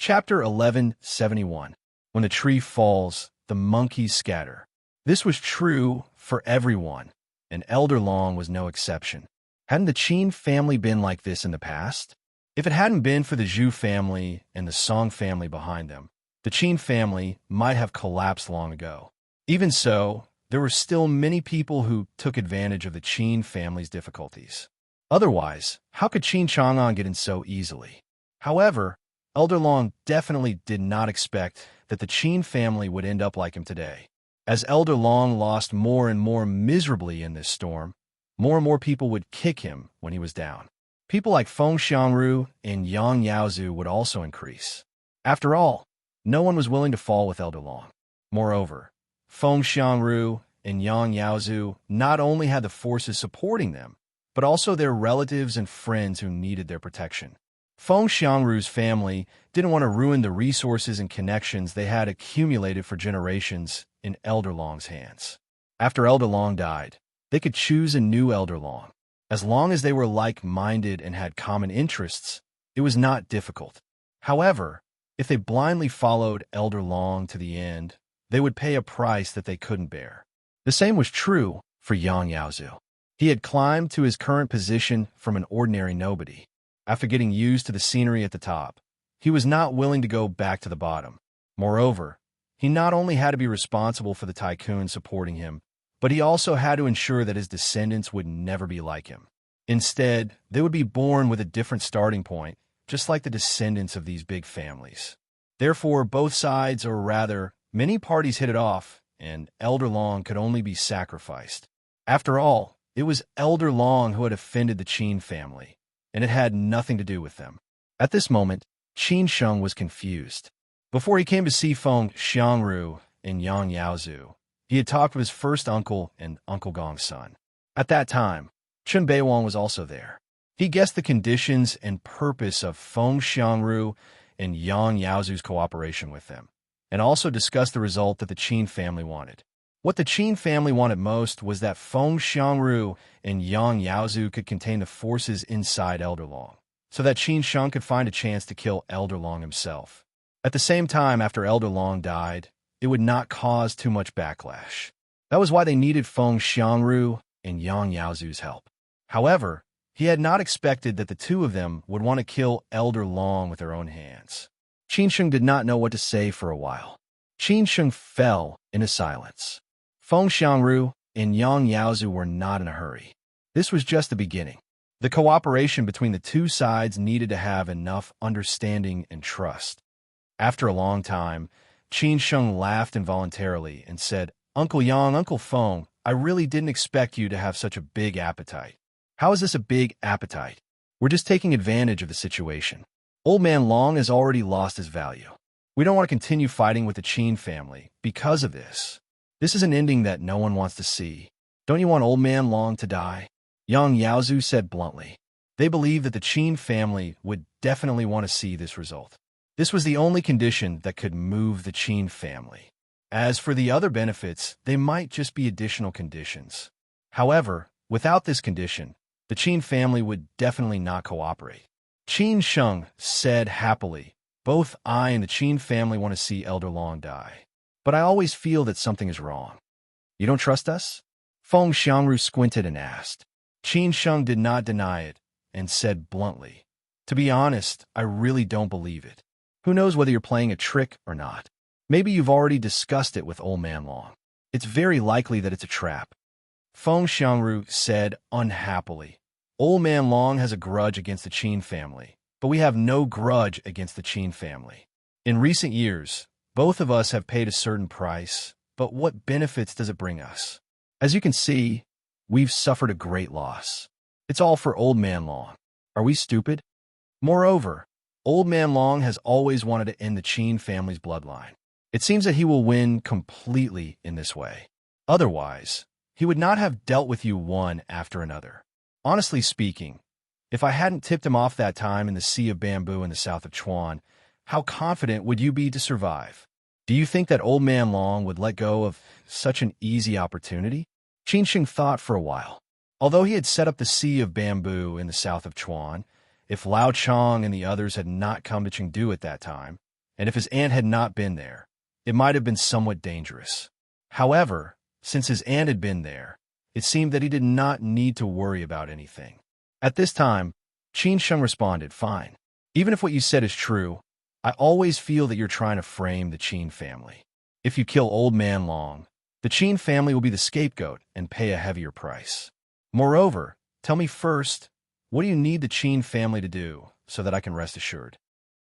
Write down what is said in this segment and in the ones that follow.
Chapter 1171. When the tree falls, the monkeys scatter. This was true for everyone, and Elder Long was no exception. Hadn't the Qin family been like this in the past? If it hadn't been for the Zhu family and the Song family behind them, the Qin family might have collapsed long ago. Even so, there were still many people who took advantage of the Qin family's difficulties. Otherwise, how could Qin Chang'an get in so easily? However, Elder Long definitely did not expect that the Qin family would end up like him today. As Elder Long lost more and more miserably in this storm, more and more people would kick him when he was down. People like Feng Xiangru and Yang Yaozu would also increase. After all, no one was willing to fall with Elder Long. Moreover, Feng Xiangru and Yang Yaozu not only had the forces supporting them, but also their relatives and friends who needed their protection. Feng Xiangru's family didn't want to ruin the resources and connections they had accumulated for generations in Elder Long's hands. After Elder Long died, they could choose a new Elder Long. As long as they were like-minded and had common interests, it was not difficult. However, if they blindly followed Elder Long to the end, they would pay a price that they couldn't bear. The same was true for Yang Yaozu. He had climbed to his current position from an ordinary nobody. After getting used to the scenery at the top, he was not willing to go back to the bottom. Moreover, he not only had to be responsible for the tycoon supporting him, but he also had to ensure that his descendants would never be like him. Instead, they would be born with a different starting point, just like the descendants of these big families. Therefore, both sides, or rather, many parties hit it off, and Elder Long could only be sacrificed. After all, it was Elder Long who had offended the Qin family, and it had nothing to do with them. At this moment, Qin Sheng was confused. Before he came to see Feng Xiangru and Yang Yaozu, he had talked with his first uncle and Uncle Gong's son. At that time, Chen Beiwang was also there. He guessed the conditions and purpose of Feng Xiangru and Yang Yaozu's cooperation with them, and also discussed the result that the Qin family wanted. What the Qin family wanted most was that Feng Xiangru and Yang Yaozu could contain the forces inside Elder Long, so that Qin Sheng could find a chance to kill Elder Long himself. At the same time, after Elder Long died, it would not cause too much backlash. That was why they needed Feng Xiangru and Yang Yaozu's help. However, he had not expected that the two of them would want to kill Elder Long with their own hands. Qin Sheng did not know what to say for a while. Qin Sheng fell into silence. Feng Xiangru and Yang Yaozu were not in a hurry. This was just the beginning. The cooperation between the two sides needed to have enough understanding and trust. After a long time, Qin Sheng laughed involuntarily and said, "Uncle Yang, Uncle Feng, I really didn't expect you to have such a big appetite." "How is this a big appetite? We're just taking advantage of the situation. Old Man Long has already lost his value. We don't want to continue fighting with the Qin family because of this. This is an ending that no one wants to see. Don't you want Old Man Long to die?" Yang Yaozu said bluntly. They believed that the Qin family would definitely want to see this result. This was the only condition that could move the Qin family. As for the other benefits, they might just be additional conditions. However, without this condition, the Qin family would definitely not cooperate. Qin Sheng said happily, "Both I and the Qin family want to see Elder Long die. But I always feel that something is wrong." "You don't trust us?" Feng Xiangru squinted and asked. Qin Sheng did not deny it and said bluntly, "To be honest, I really don't believe it. Who knows whether you're playing a trick or not? Maybe you've already discussed it with Old Man Long. It's very likely that it's a trap." Feng Xiangru said unhappily, "Old Man Long has a grudge against the Qin family, but we have no grudge against the Qin family. In recent years, both of us have paid a certain price, but what benefits does it bring us? As you can see, we've suffered a great loss. It's all for Old Man Long. Are we stupid? Moreover, Old Man Long has always wanted to end the Qin family's bloodline. It seems that he will win completely in this way. Otherwise, he would not have dealt with you one after another. Honestly speaking, if I hadn't tipped him off that time in the Sea of Bamboo in the south of Chuan, how confident would you be to survive? Do you think that Old Man Long would let go of such an easy opportunity?" Qin Sheng thought for a while. Although he had set up the Sea of Bamboo in the south of Chuan, if Lao Chang and the others had not come to Chengdu at that time, and if his aunt had not been there, it might have been somewhat dangerous. However, since his aunt had been there, it seemed that he did not need to worry about anything. At this time, Qin Sheng responded, "Fine. Even if what you said is true, I always feel that you're trying to frame the Qin family. If you kill Old Man Long, the Qin family will be the scapegoat and pay a heavier price. Moreover, tell me first, what do you need the Qin family to do so that I can rest assured?"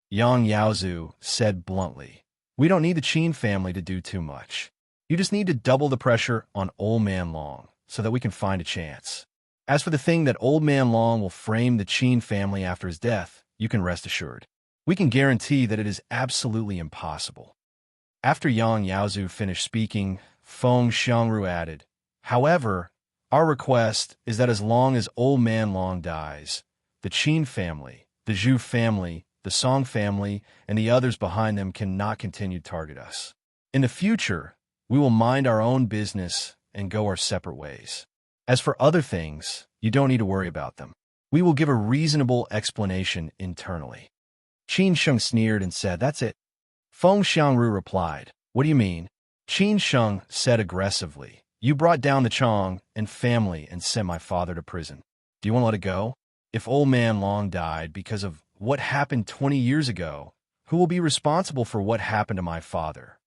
Yang Yaozu said bluntly, "We don't need the Qin family to do too much. You just need to double the pressure on Old Man Long so that we can find a chance. As for the thing that Old Man Long will frame the Qin family after his death, you can rest assured. We can guarantee that it is absolutely impossible." After Yang Yaozu finished speaking, Feng Xiangru added, "However, our request is that as long as Old Man Long dies, the Qin family, the Zhu family, the Song family, and the others behind them cannot continue to target us. In the future, we will mind our own business and go our separate ways. As for other things, you don't need to worry about them. We will give a reasonable explanation internally." Qin Sheng sneered and said, "That's it." Feng Xiangru replied, "What do you mean?" Qin Sheng said aggressively, "You brought down the Chong and family and sent my father to prison. Do you want to let it go? If Old Man Long died because of what happened 20 years ago, who will be responsible for what happened to my father?"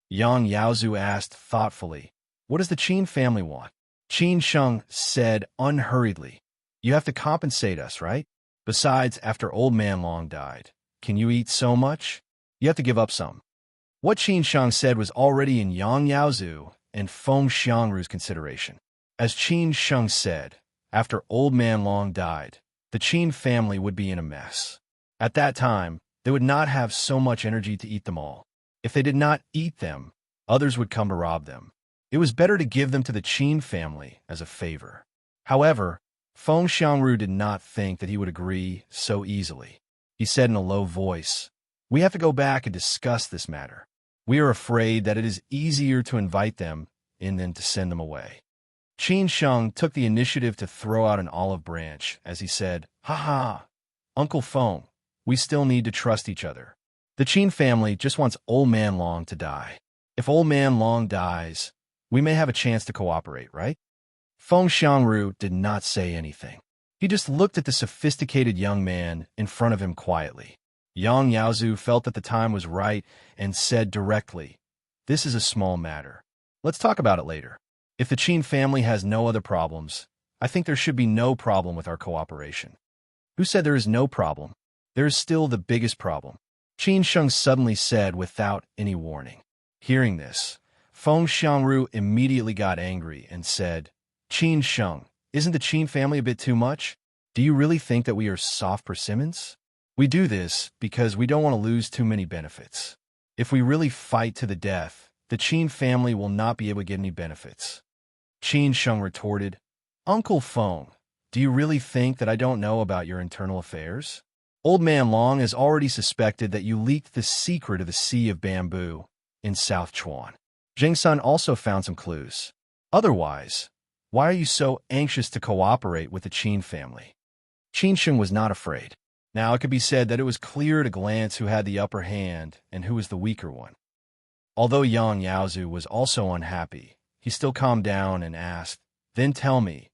Yang Yaozu asked thoughtfully, "What does the Qin family want?" Qin Sheng said unhurriedly, "You have to compensate us, right? Besides, after Old Man Long died, can you eat so much? You have to give up some." What Qin Sheng said was already in Yang Yaozu and Feng Xiangru's consideration. As Qin Sheng said, after Old Man Long died, the Qin family would be in a mess. At that time, they would not have so much energy to eat them all. If they did not eat them, others would come to rob them. It was better to give them to the Qin family as a favor. However, Feng Xiangru did not think that he would agree so easily. He said in a low voice, "We have to go back and discuss this matter. We are afraid that it is easier to invite them in than to send them away." Qin Sheng took the initiative to throw out an olive branch as he said, "Ha ha, Uncle Feng, we still need to trust each other. The Qin family just wants Old Man Long to die. If Old Man Long dies, we may have a chance to cooperate, right?" Feng Xiangru did not say anything. He just looked at the sophisticated young man in front of him quietly. Yang Yaozu felt that the time was right and said directly, "This is a small matter. Let's talk about it later. If the Qin family has no other problems, I think there should be no problem with our cooperation." "Who said there is no problem? There is still the biggest problem," Qin Sheng suddenly said without any warning. Hearing this, Feng Xiangru immediately got angry and said, "Qin Sheng, isn't the Qin family a bit too much? Do you really think that we are soft persimmons? We do this because we don't want to lose too many benefits. If we really fight to the death, the Qin family will not be able to get any benefits." Qin Sheng retorted, "Uncle Feng, do you really think that I don't know about your internal affairs? Old Man Long has already suspected that you leaked the secret of the Sea of Bamboo in South Chuan. Jing Sun also found some clues. Otherwise, why are you so anxious to cooperate with the Qin family?" Qin Sheng was not afraid. Now it could be said that it was clear at a glance who had the upper hand and who was the weaker one. Although Yang Yaozu was also unhappy, he still calmed down and asked, "Then tell me,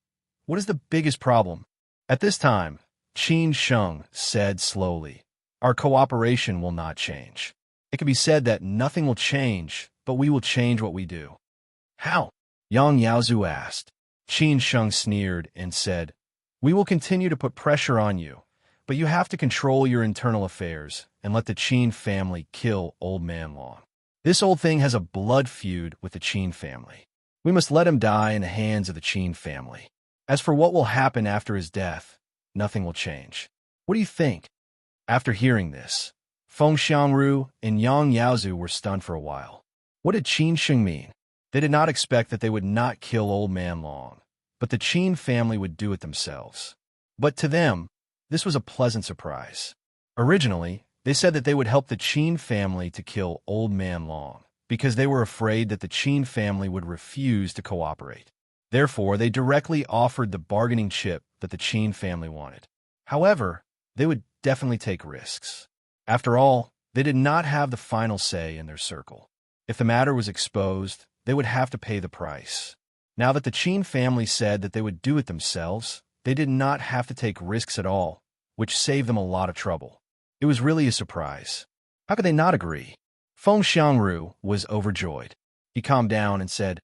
what is the biggest problem?" At this time, Qin Sheng said slowly, "Our cooperation will not change. It can be said that nothing will change, but we will change what we do." "How?" Yang Yaozu asked. Qin Sheng sneered and said, "We will continue to put pressure on you, but you have to control your internal affairs and let the Qin family kill Old Man Long. This old thing has a blood feud with the Qin family. We must let him die in the hands of the Qin family. As for what will happen after his death, nothing will change. What do you think?" After hearing this, Feng Xiangru and Yang Yaozu were stunned for a while. What did Qin Sheng mean? They did not expect that they would not kill Old Man Long, but the Qin family would do it themselves. But to them, this was a pleasant surprise. Originally, they said that they would help the Qin family to kill Old Man Long, because they were afraid that the Qin family would refuse to cooperate. Therefore, they directly offered the bargaining chip that the Qin family wanted. However, they would definitely take risks. After all, They did not have the final say in their circle. If the matter was exposed, they would have to pay the price. Now that the Qin family said that they would do it themselves, they did not have to take risks at all, which saved them a lot of trouble. It was really a surprise. How could they not agree? Feng Xiangru was overjoyed. He calmed down and said,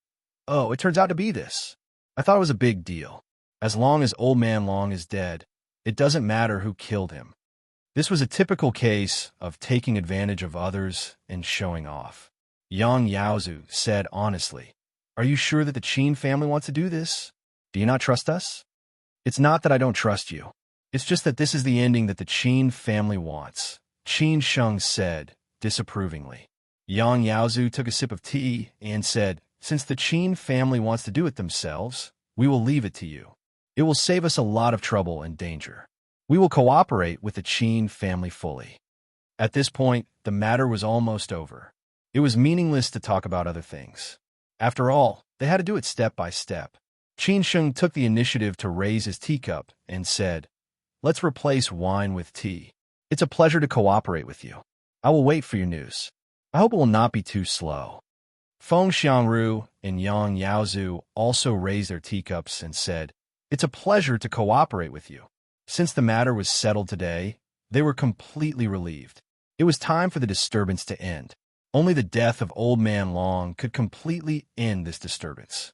"Oh, it turns out to be this. I thought it was a big deal. As long as Old Man Long is dead, it doesn't matter who killed him." This was a typical case of taking advantage of others and showing off. Yang Yaozu said honestly, "Are you sure that the Qin family wants to do this? Do you not trust us?" "It's not that I don't trust you. It's just that this is the ending that the Qin family wants," Qin Sheng said disapprovingly. Yang Yaozu took a sip of tea and said, "Since the Qin family wants to do it themselves, we will leave it to you. It will save us a lot of trouble and danger. We will cooperate with the Qin family fully." At this point, the matter was almost over. It was meaningless to talk about other things. After all, they had to do it step by step. Qin Sheng took the initiative to raise his teacup and said, "Let's replace wine with tea. It's a pleasure to cooperate with you. I will wait for your news. I hope it will not be too slow." Feng Xiangru and Yang Yaozu also raised their teacups and said, "It's a pleasure to cooperate with you." Since the matter was settled today, they were completely relieved. It was time for the disturbance to end. Only the death of Old Man Long could completely end this disturbance.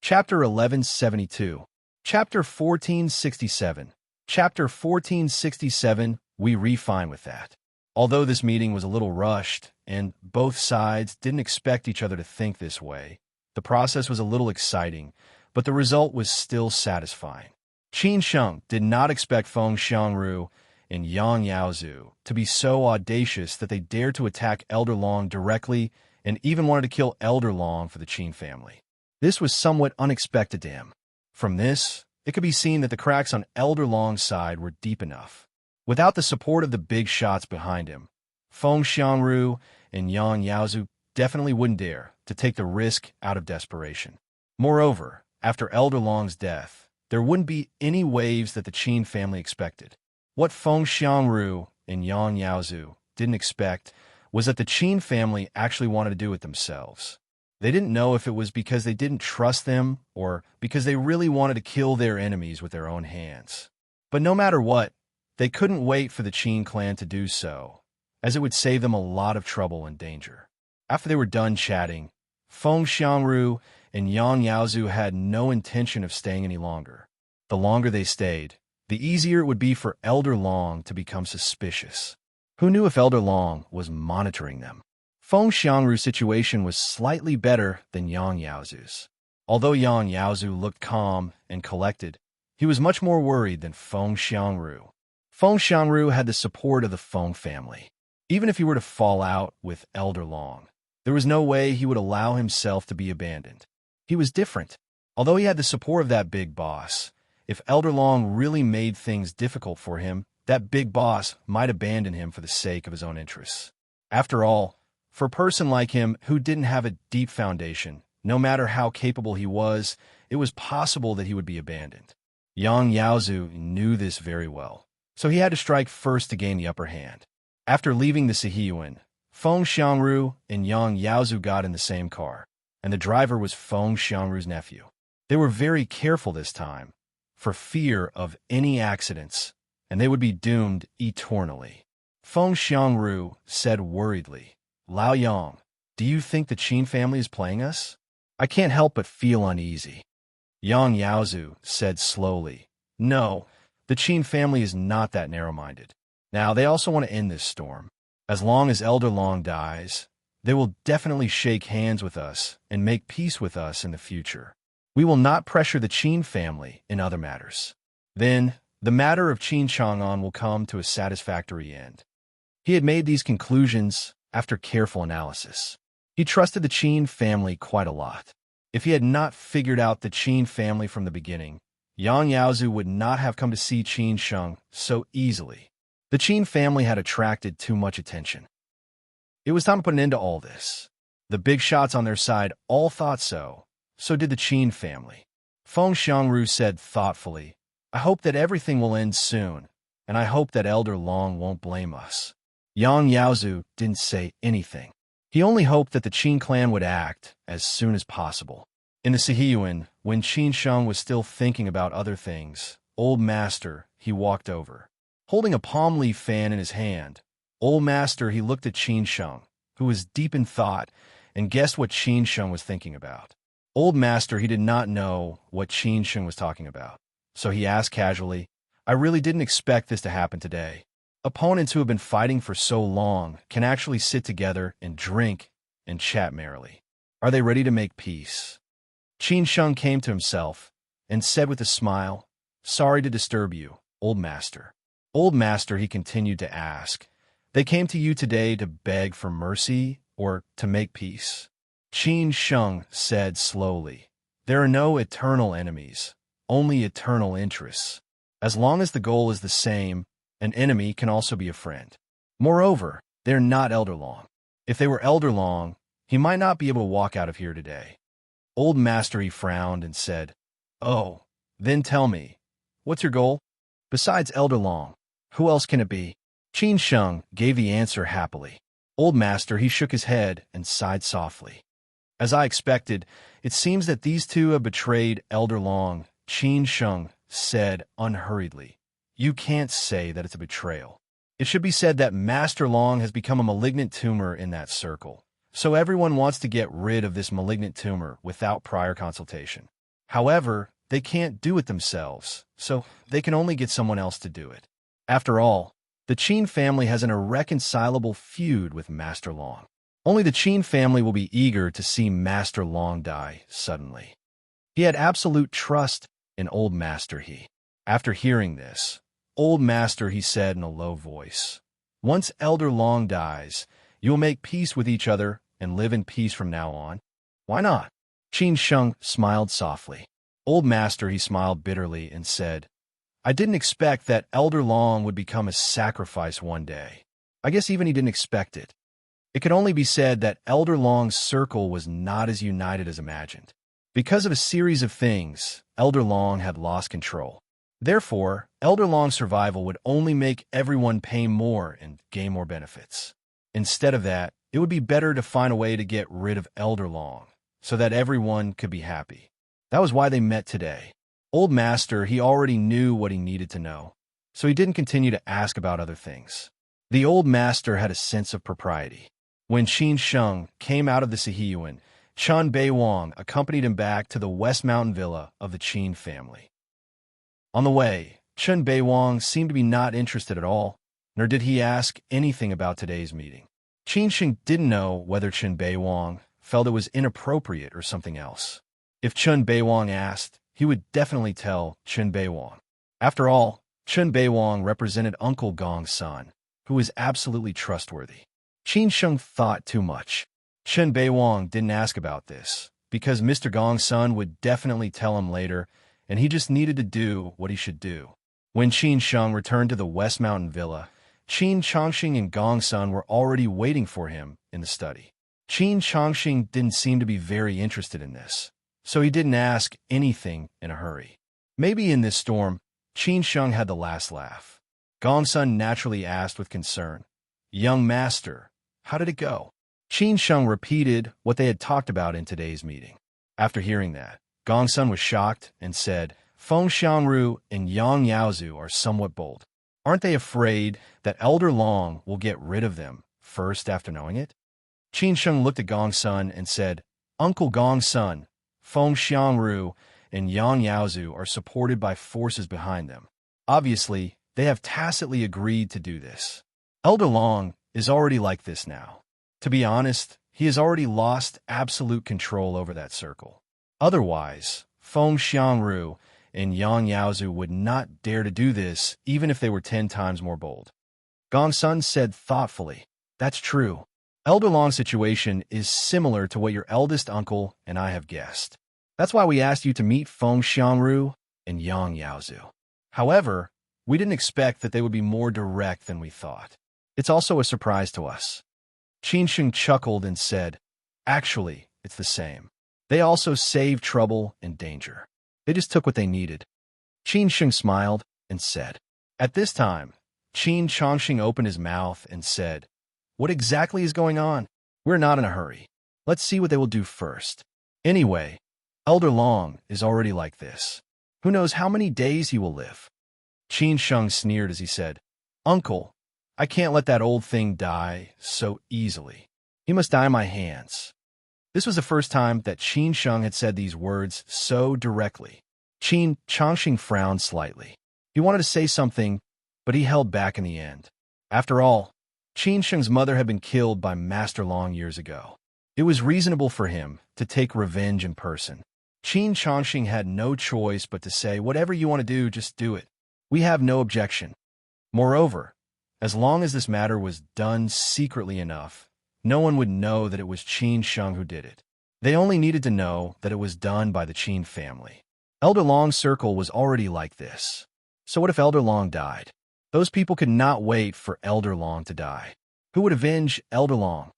Chapter 1172. Chapter 1467. Chapter 1467, we refine with that. Although this meeting was a little rushed, and both sides didn't expect each other to think this way, the process was a little exciting, but the result was still satisfying. Qin Sheng did not expect Feng Xiangru and Yang Yaozu to be so audacious that they dared to attack Elder Long directly and even wanted to kill Elder Long for the Qin family. This was somewhat unexpected to him. From this, it could be seen that the cracks on Elder Long's side were deep enough. Without the support of the big shots behind him, Feng Xiangru and Yang Yaozu definitely wouldn't dare to take the risk out of desperation. Moreover, after Elder Long's death, there wouldn't be any waves that the Qin family expected. What Feng Xiangru and Yang Yaozu didn't expect was that the Qin family actually wanted to do it themselves. They didn't know if it was because they didn't trust them or because they really wanted to kill their enemies with their own hands. But no matter what, they couldn't wait for the Qin clan to do so, as it would save them a lot of trouble and danger. After they were done chatting, Feng Xiangru and Yang Yaozu had no intention of staying any longer. The longer they stayed, the easier it would be for Elder Long to become suspicious. Who knew if Elder Long was monitoring them? Feng Xiangru's situation was slightly better than Yang Yaozu's. Although Yang Yaozu looked calm and collected, he was much more worried than Feng Xiangru. Feng Xiangru had the support of the Feng family. Even if he were to fall out with Elder Long, there was no way he would allow himself to be abandoned. He was different. Although he had the support of that big boss, if Elder Long really made things difficult for him, that big boss might abandon him for the sake of his own interests. After all, for a person like him who didn't have a deep foundation, no matter how capable he was, it was possible that he would be abandoned. Yang Yaozu knew this very well, so he had to strike first to gain the upper hand. After leaving the Sihiyuan, Feng Xiangru and Yang Yaozu got in the same car, and the driver was Feng Xiangru's nephew. They were very careful this time, for fear of any accidents, and they would be doomed eternally. Feng Xiangru said worriedly, "Lao Yang, do you think the Qin family is playing us? I can't help but feel uneasy." Yang Yaozu said slowly, "No, the Qin family is not that narrow-minded. Now, they also want to end this storm. As long as Elder Long dies, they will definitely shake hands with us and make peace with us in the future. We will not pressure the Qin family in other matters. Then, the matter of Qin Chang'an will come to a satisfactory end." He had made these conclusions after careful analysis. He trusted the Qin family quite a lot. If he had not figured out the Qin family from the beginning, Yang Yaozu would not have come to see Qin Sheng so easily. The Qin family had attracted too much attention. It was time to put an end to all this. The big shots on their side all thought so. So did the Qin family. Feng Xiangru said thoughtfully, "I hope that everything will end soon, and I hope that Elder Long won't blame us. Yang Yaozu didn't say anything. He only hoped that the Qin clan would act as soon as possible. In the Sihiyuan, when Qin Sheng was still thinking about other things, Old Master, he walked over. Holding a palm leaf fan in his hand, Old Master, he looked at Qin Sheng, who was deep in thought, and guessed what Qin Sheng was thinking about. Old Master, he did not know what Qin Sheng was talking about, so he asked casually, I really didn't expect this to happen today. Opponents who have been fighting for so long can actually sit together and drink and chat merrily. Are they ready to make peace? Qin Sheng came to himself and said with a smile, Sorry to disturb you, Old Master. Old Master, he continued to ask, They came to you today to beg for mercy or to make peace? Qin Sheng said slowly, There are no eternal enemies, only eternal interests. As long as the goal is the same, an enemy can also be a friend. Moreover, they're not Elder Long. If they were Elder Long, he might not be able to walk out of here today. Old Master, he frowned and said, Oh, then tell me, what's your goal? Besides Elder Long, who else can it be? Qin Sheng gave the answer happily. Old Master, he shook his head and sighed softly. As I expected, it seems that these two have betrayed Elder Long, Qin Sheng said unhurriedly. You can't say that it's a betrayal. It should be said that Master Long has become a malignant tumor in that circle, so everyone wants to get rid of this malignant tumor without prior consultation. However, they can't do it themselves, so they can only get someone else to do it. After all, the Qin family has an irreconcilable feud with Master Long. Only the Qin family will be eager to see Master Long die suddenly. He had absolute trust in Old Master he. After hearing this, Old Master, he said in a low voice, Once Elder Long dies, you will make peace with each other and live in peace from now on. Why not? Qin Sheng smiled softly. Old Master, he smiled bitterly and said, I didn't expect that Elder Long would become a sacrifice one day. I guess even he didn't expect it. It could only be said that Elder Long's circle was not as united as imagined. Because of a series of things, Elder Long had lost control. Therefore, Elder Long's survival would only make everyone pay more and gain more benefits. Instead of that, it would be better to find a way to get rid of Elder Long, so that everyone could be happy. That was why they met today. Old Master, he already knew what he needed to know, so he didn't continue to ask about other things. The Old Master had a sense of propriety. When Qin Sheng came out of the Sihiyuan, Chen Beiwang accompanied him back to the West Mountain Villa of the Qin family. On the way, Chen Beiwang seemed to be not interested at all, nor did he ask anything about today's meeting. Qin Sheng didn't know whether Chen Beiwang felt it was inappropriate or something else. If Chen Beiwang asked, he would definitely tell Chen Beiwang. After all, Chen Beiwang represented Uncle Gong's son, who was absolutely trustworthy. Qin Sheng thought too much. Chen Beiwang didn't ask about this, because Mr. Gong's son would definitely tell him later, and he just needed to do what he should do. When Qin Sheng returned to the West Mountain Villa, Qin Chongqing and Gong's son were already waiting for him in the study. Qin Chongqing didn't seem to be very interested in this, so he didn't ask anything in a hurry. Maybe in this storm, Qin Sheng had the last laugh. Gong's son naturally asked with concern, Young Master, how did it go? Qin Sheng repeated what they had talked about in today's meeting. After hearing that, Gong's son was shocked and said, Feng Xiangru and Yang Yaozu are somewhat bold. Aren't they afraid that Elder Long will get rid of them first after knowing it? Qin Sheng looked at Gong's son and said, Uncle Gong's son, Feng Xiangru and Yang Yaozu are supported by forces behind them. Obviously, they have tacitly agreed to do this. Elder Long is already like this now. To be honest, he has already lost absolute control over that circle. Otherwise, Feng Xiangru and Yang Yaozu would not dare to do this even if they were 10 times more bold. Gong's son said thoughtfully, That's true. Elder Long's situation is similar to what your eldest uncle and I have guessed. That's why we asked you to meet Feng Xiangru and Yang Yaozu. However, we didn't expect that they would be more direct than we thought. It's also a surprise to us. Qin Sheng chuckled and said, Actually, it's the same. They also saved trouble and danger. They just took what they needed. Qin Sheng smiled and said, At this time, Qin Chongqing opened his mouth and said, "What exactly is going on? We're not in a hurry. Let's see what they will do first. Anyway, Elder Long is already like this. Who knows how many days he will live?" Qin Sheng sneered as he said, "Uncle, I can't let that old thing die so easily. He must die in my hands." This was the first time that Qin Sheng had said these words so directly. Qin Chongqing frowned slightly. He wanted to say something, but he held back in the end. After all, Qin Sheng's mother had been killed by Master Long years ago. It was reasonable for him to take revenge in person. Qin Chongqing had no choice but to say, "Whatever you want to do, just do it. We have no objection." Moreover, as long as this matter was done secretly enough, no one would know that it was Qin Sheng who did it. They only needed to know that it was done by the Qin family. Elder Long's circle was already like this. So what if Elder Long died? Those people could not wait for Elder Long to die. Who would avenge Elder Long?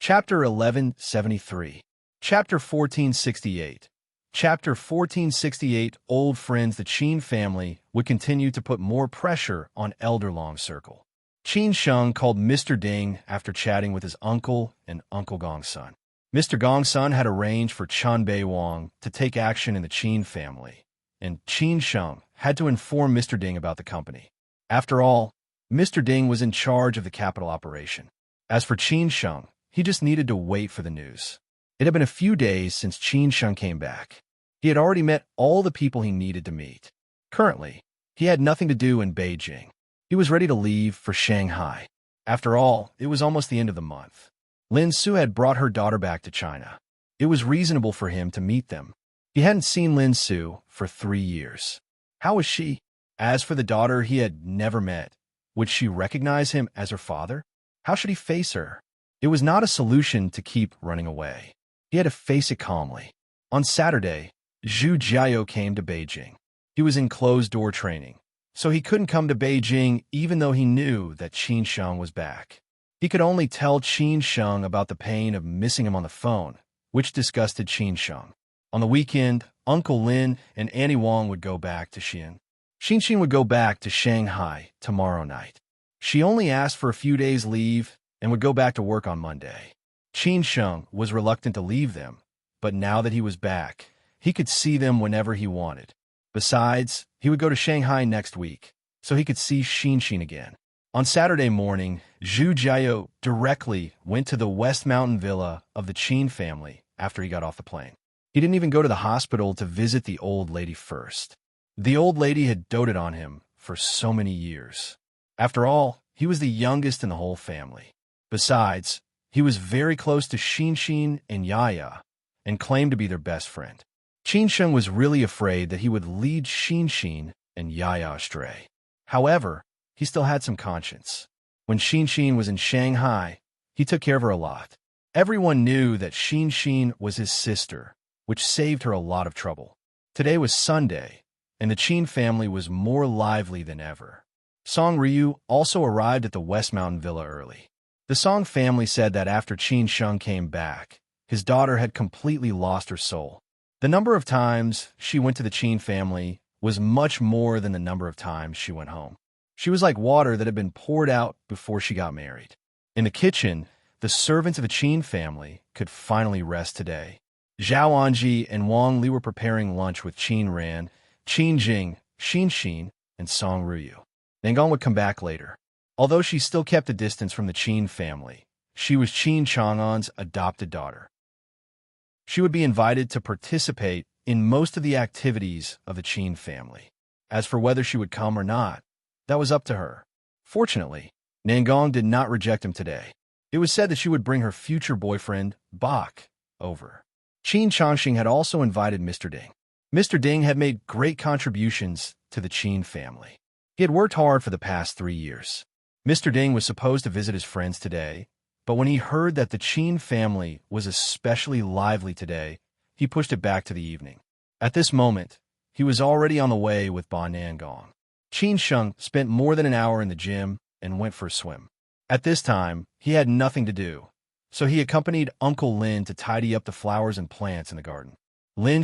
Chapter 1173. Chapter 1468. Chapter 1468. Old friends. The Qin family would continue to put more pressure on Elder Long's circle. Qin Sheng called Mr. Ding after chatting with his uncle and Uncle Gong's son. Mr. Gong's son had arranged for Chen Bei Wang to take action in the Qin family, and Qin Sheng had to inform Mr. Ding about the company. After all, Mr. Ding was in charge of the capital operation. As for Qin Sheng, he just needed to wait for the news. It had been a few days since Qin Sheng came back. He had already met all the people he needed to meet. Currently, he had nothing to do in Beijing. He was ready to leave for Shanghai. After all, it was almost the end of the month. Lin Su had brought her daughter back to China. It was reasonable for him to meet them. He hadn't seen Lin Su for 3 years. How was she? As for the daughter he had never met, would she recognize him as her father? How should he face her? It was not a solution to keep running away. He had to face it calmly. On Saturday, Zhu Jiao came to Beijing. He was in closed-door training, so he couldn't come to Beijing even though he knew that Qin Sheng was back. He could only tell Qin Sheng about the pain of missing him on the phone, which disgusted Qin Sheng. On the weekend, Uncle Lin and Annie Wang would go back to Xi'an. Xin would go back to Shanghai tomorrow night. She only asked for a few days' leave and would go back to work on Monday. Qin Sheng was reluctant to leave them, but now that he was back, he could see them whenever he wanted. Besides, he would go to Shanghai next week, so he could see Xin again. On Saturday morning, Zhu Jiao directly went to the West Mountain villa of the Qin family after he got off the plane. He didn't even go to the hospital to visit the old lady first. The old lady had doted on him for so many years. After all, he was the youngest in the whole family. Besides, he was very close to Xin and Yaya and claimed to be their best friend. Qin Sheng was really afraid that he would lead Xin and Yaya astray. However, he still had some conscience. When Xin was in Shanghai, he took care of her a lot. Everyone knew that Xin was his sister, which saved her a lot of trouble. Today was Sunday, and the Qin family was more lively than ever. Song Ryu also arrived at the West Mountain Villa early. The Song family said that after Qin Sheng came back, his daughter had completely lost her soul. The number of times she went to the Qin family was much more than the number of times she went home. She was like water that had been poured out before she got married. In the kitchen, the servants of the Qin family could finally rest today. Zhao Anji and Wang Li were preparing lunch with Qin Ran, Qin Jing, Xin, and Song Ryu. Nangong would come back later. Although she still kept a distance from the Qin family, she was Qin Chang'an's adopted daughter. She would be invited to participate in most of the activities of the Qin family. As for whether she would come or not, that was up to her. Fortunately, Nangong did not reject him today. It was said that she would bring her future boyfriend, Bak, over. Qin Chongqing had also invited Mr. Ding. Mr. Ding had made great contributions to the Qin family. He had worked hard for the past 3 years. Mr. Ding was supposed to visit his friends today, but when he heard that the Qin family was especially lively today, he pushed it back to the evening. At this moment, he was already on the way with Ba Nangong. Qin Sheng spent more than an hour in the gym and went for a swim. At this time, he had nothing to do, so he accompanied Uncle Lin to tidy up the flowers and plants in the garden.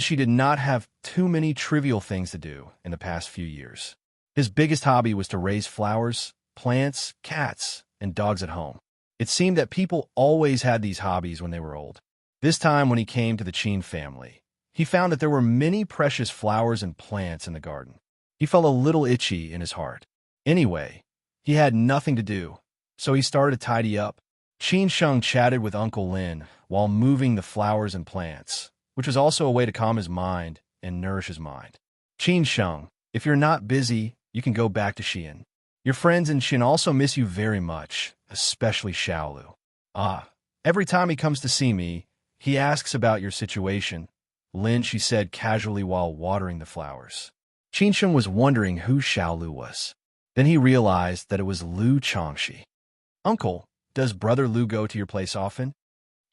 She did not have too many trivial things to do in the past few years. His biggest hobby was to raise flowers, plants, cats, and dogs at home. It seemed that people always had these hobbies when they were old. This time when he came to the Qin family, he found that there were many precious flowers and plants in the garden. He felt a little itchy in his heart. Anyway, he had nothing to do, so he started to tidy up. Qin Sheng chatted with Uncle Lin while moving the flowers and plants, which was also a way to calm his mind and nourish his mind. Qin Sheng, if you're not busy, you can go back to Xian. Your friends in Xian also miss you very much, especially Xiaolu. Every time he comes to see me, he asks about your situation, Lin, she said casually while watering the flowers. Qin Sheng was wondering who Xiaolu was. Then he realized that it was Lu Changxi. Uncle, does Brother Lu go to your place often?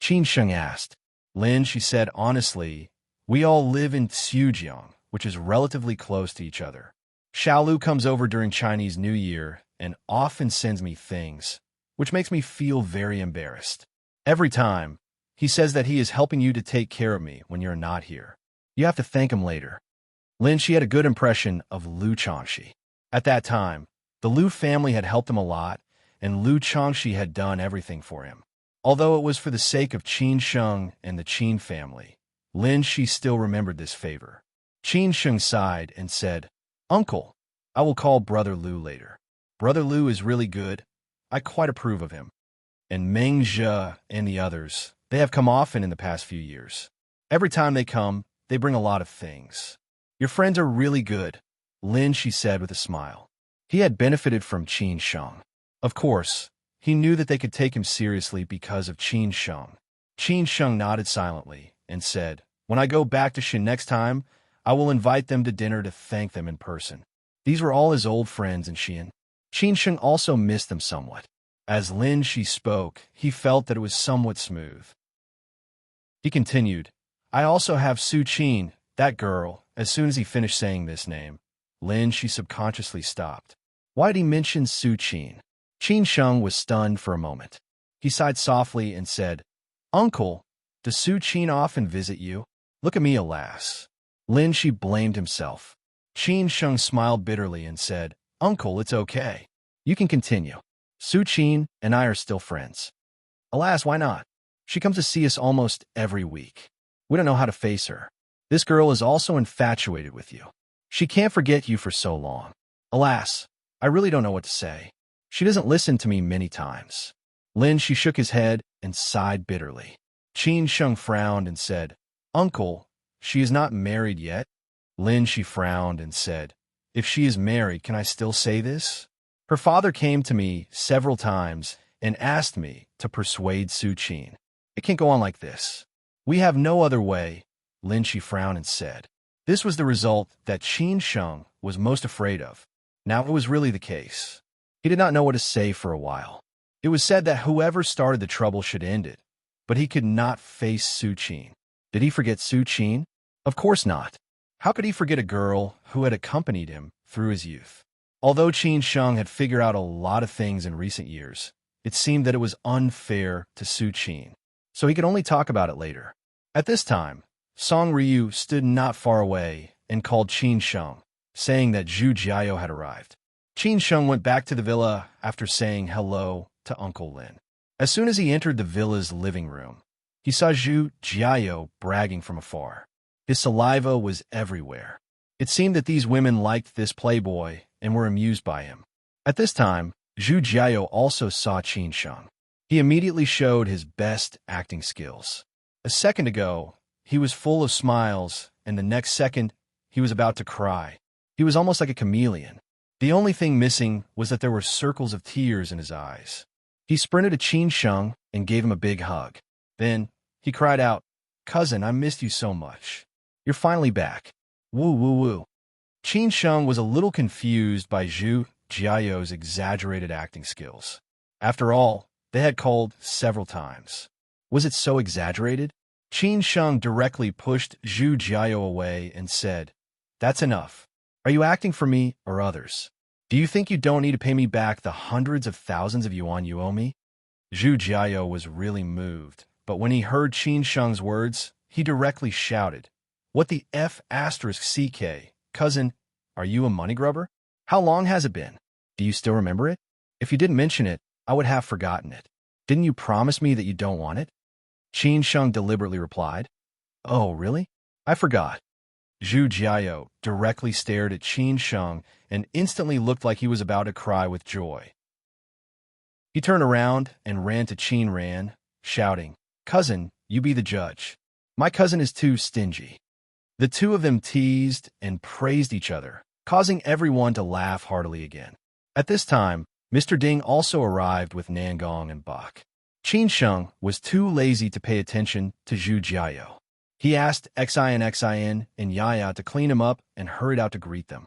Qin Sheng asked. Lin, she said honestly, we all live in Xiujiang, which is relatively close to each other. Xiaolu comes over during Chinese New Year and often sends me things, which makes me feel very embarrassed. Every time, he says that he is helping you to take care of me when you're not here. You have to thank him later. Lin, she had a good impression of Lu Changxi. At that time, the Lu family had helped him a lot, and Lu Changxi had done everything for him. Although it was for the sake of Qin Sheng and the Qin family, Lin, she still remembered this favor. Qin Sheng sighed and said, Uncle, I will call Brother Lu later. Brother Lu is really good. I quite approve of him. And Meng Zhe and the others, they have come often in the past few years. Every time they come, they bring a lot of things. Your friends are really good, Lin, she said with a smile. He had benefited from Qin Sheng. Of course, he knew that they could take him seriously because of Qin Sheng. Qin Sheng nodded silently and said, When I go back to Xin next time, I will invite them to dinner to thank them in person. These were all his old friends in Xian. Qin Sheng also missed them somewhat. As Lin, she spoke, he felt that it was somewhat smooth. He continued, I also have Su Qin, that girl. As soon as he finished saying this name, Lin, she subconsciously stopped. Why did he mention Su Qin? Qin Sheng was stunned for a moment. He sighed softly and said, Uncle, does Su Qin often visit you? Look at me, alas. Lin, she blamed himself. Qin Sheng smiled bitterly and said, Uncle, it's okay. You can continue. Su Qin and I are still friends. Alas, why not? She comes to see us almost every week. We don't know how to face her. This girl is also infatuated with you. She can't forget you for so long. Alas, I really don't know what to say. She doesn't listen to me many times. Lin, she shook his head and sighed bitterly. Qin Sheng frowned and said, Uncle, she is not married yet? Lin, she frowned and said, If she is married, can I still say this? Her father came to me several times and asked me to persuade Su Qin. It can't go on like this. We have no other way, Lin, she frowned and said. This was the result that Qin Sheng was most afraid of. Now it was really the case. He did not know what to say for a while. It was said that whoever started the trouble should end it, but he could not face Su Qin. Did he forget Su Qin? Of course not. How could he forget a girl who had accompanied him through his youth? Although Qin Sheng had figured out a lot of things in recent years, it seemed that it was unfair to Su Qin, so he could only talk about it later. At this time, Song Ryu stood not far away and called Qin Sheng, saying that Zhu Jiao had arrived. Qin Sheng went back to the villa after saying hello to Uncle Lin. As soon as he entered the villa's living room, he saw Zhu Jiao bragging from afar. His saliva was everywhere. It seemed that these women liked this playboy and were amused by him. At this time, Zhu Jiao also saw Qin Sheng. He immediately showed his best acting skills. A second ago, he was full of smiles, and the next second, he was about to cry. He was almost like a chameleon. The only thing missing was that there were circles of tears in his eyes. He sprinted to Qin Sheng and gave him a big hug. Then, he cried out, Cousin, I missed you so much. You're finally back. Woo woo woo. Qin Sheng was a little confused by Zhu Jiao's exaggerated acting skills. After all, they had called several times. Was it so exaggerated? Qin Sheng directly pushed Zhu Jiao away and said, That's enough. Are you acting for me or others? Do you think you don't need to pay me back the hundreds of thousands of yuan you owe me? Zhu Jiao was really moved, but when he heard Qin Sheng's words, he directly shouted, What the F***, cousin, are you a money grubber? How long has it been? Do you still remember it? If you didn't mention it, I would have forgotten it. Didn't you promise me that you don't want it? Qin Sheng deliberately replied. Oh, really? I forgot. Zhu Jiao directly stared at Qin Sheng and instantly looked like he was about to cry with joy. He turned around and ran to Qin Ran, shouting, Cousin, you be the judge. My cousin is too stingy. The two of them teased and praised each other, causing everyone to laugh heartily again. At this time, Mr. Ding also arrived with Nangong and Bach. Qin Sheng was too lazy to pay attention to Zhu Jiao. He asked Xin and Yaya to clean him up and hurried out to greet them.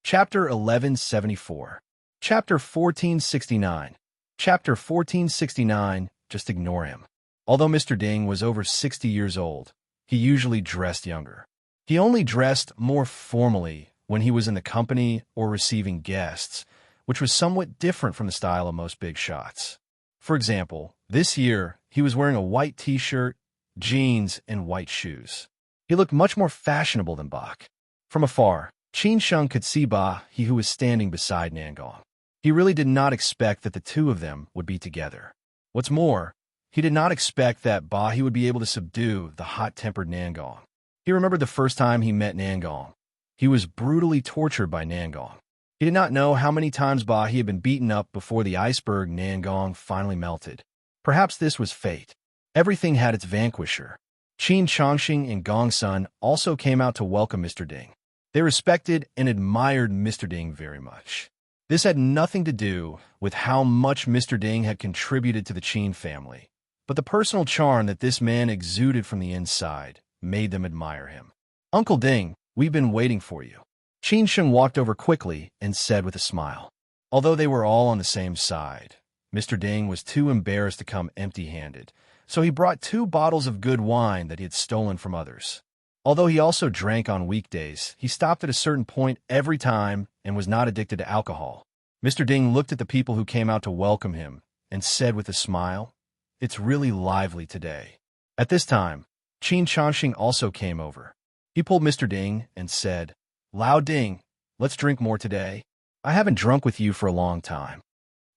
Chapter 1174. Chapter 1469. Chapter 1469, just ignore him. Although Mr. Ding was over 60 years old, he usually dressed younger. He only dressed more formally when he was in the company or receiving guests, which was somewhat different from the style of most big shots. For example, this year, he was wearing a white t-shirt, jeans, and white shoes. He looked much more fashionable than Bach. From afar, Qin Sheng could see Ba, he who was standing beside Nangong. He really did not expect that the two of them would be together. What's more, he did not expect that Ba he would be able to subdue the hot-tempered Nangong. He remembered the first time he met Nangong. He was brutally tortured by Nangong. He did not know how many times Ba he had been beaten up before the iceberg Nangong finally melted. Perhaps this was fate. Everything had its vanquisher. Qin Chongqing and Gong Sun also came out to welcome Mr. Ding. They respected and admired Mr. Ding very much. This had nothing to do with how much Mr. Ding had contributed to the Qin family, but the personal charm that this man exuded from the inside made them admire him. Uncle Ding, we've been waiting for you. Qin Sheng walked over quickly and said with a smile. Although they were all on the same side, Mr. Ding was too embarrassed to come empty-handed, so he brought 2 bottles of good wine that he had stolen from others. Although he also drank on weekdays, he stopped at a certain point every time and was not addicted to alcohol. Mr. Ding looked at the people who came out to welcome him and said with a smile, It's really lively today. At this time, Qin Chongqing also came over. He pulled Mr. Ding and said, Lao Ding, let's drink more today. I haven't drunk with you for a long time.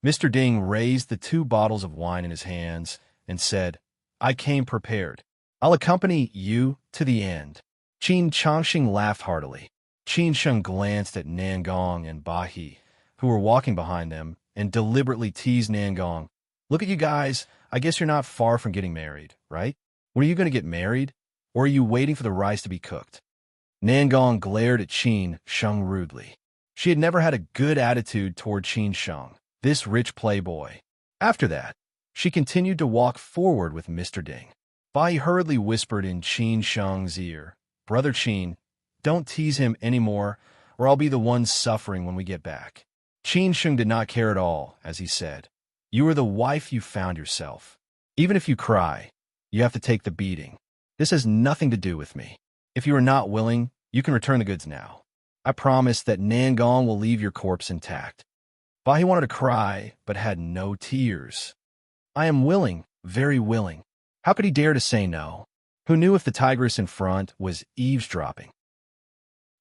Mr. Ding raised the 2 bottles of wine in his hands and said, I came prepared. I'll accompany you to the end. Qin Chongqing laughed heartily. Qin Sheng glanced at Nangong and Bahi, who were walking behind them, and deliberately teased Nangong. Look at you guys, I guess you're not far from getting married, right? When are you going to get married? Or are you waiting for the rice to be cooked? Nangong glared at Qin Sheng rudely. She had never had a good attitude toward Qin Sheng, this rich playboy. After that, she continued to walk forward with Mr. Ding. Bai hurriedly whispered in Qin Sheng's ear, Brother Qin, don't tease him anymore, or I'll be the one suffering when we get back. Qin Sheng did not care at all, as he said, You are the wife you found yourself. Even if you cry, you have to take the beating. This has nothing to do with me. If you are not willing, you can return the goods now. I promise that Nangong will leave your corpse intact. Bai wanted to cry, but had no tears. I am willing, very willing. How could he dare to say no? Who knew if the tigress in front was eavesdropping?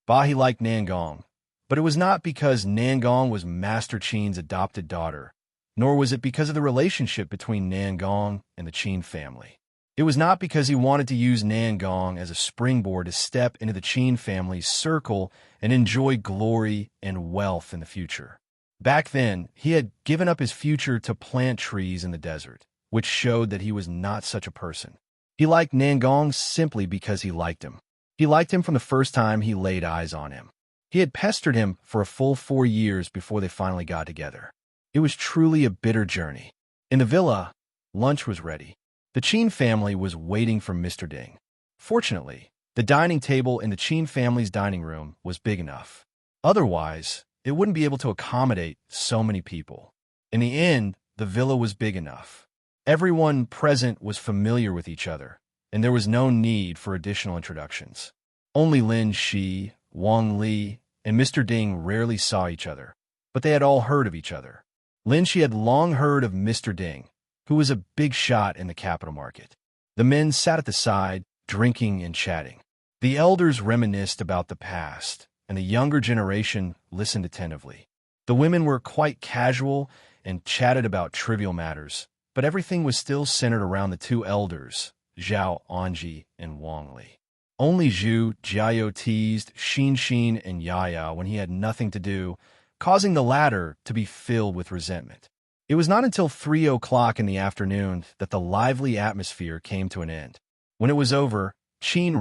Bahi liked Nangong, but it was not because Nangong was Master Qin's adopted daughter, nor was it because of the relationship between Nangong and the Qin family. It was not because he wanted to use Nangong as a springboard to step into the Qin family's circle and enjoy glory and wealth in the future. Back then, he had given up his future to plant trees in the desert, which showed that he was not such a person. He liked Nangong simply because he liked him. He liked him from the first time he laid eyes on him. He had pestered him for a full 4 years before they finally got together. It was truly a bitter journey. In the villa, lunch was ready. The Qin family was waiting for Mr. Ding. Fortunately, the dining table in the Qin family's dining room was big enough. Otherwise, it wouldn't be able to accommodate so many people. In the end, the villa was big enough. Everyone present was familiar with each other, and there was no need for additional introductions. Only Lin Shi, Wang Li, and Mr. Ding rarely saw each other, but they had all heard of each other. Lin Shi had long heard of Mr. Ding, who was a big shot in the capital market. The men sat at the side, drinking and chatting. The elders reminisced about the past, and the younger generation listened attentively. The women were quite casual and chatted about trivial matters, but everything was still centered around the two elders, Zhao Anji and Wang Li. Only Zhu Jiao teased Xin and Yaya when he had nothing to do, causing the latter to be filled with resentment. It was not until 3 o'clock in the afternoon that the lively atmosphere came to an end. When it was over, Qin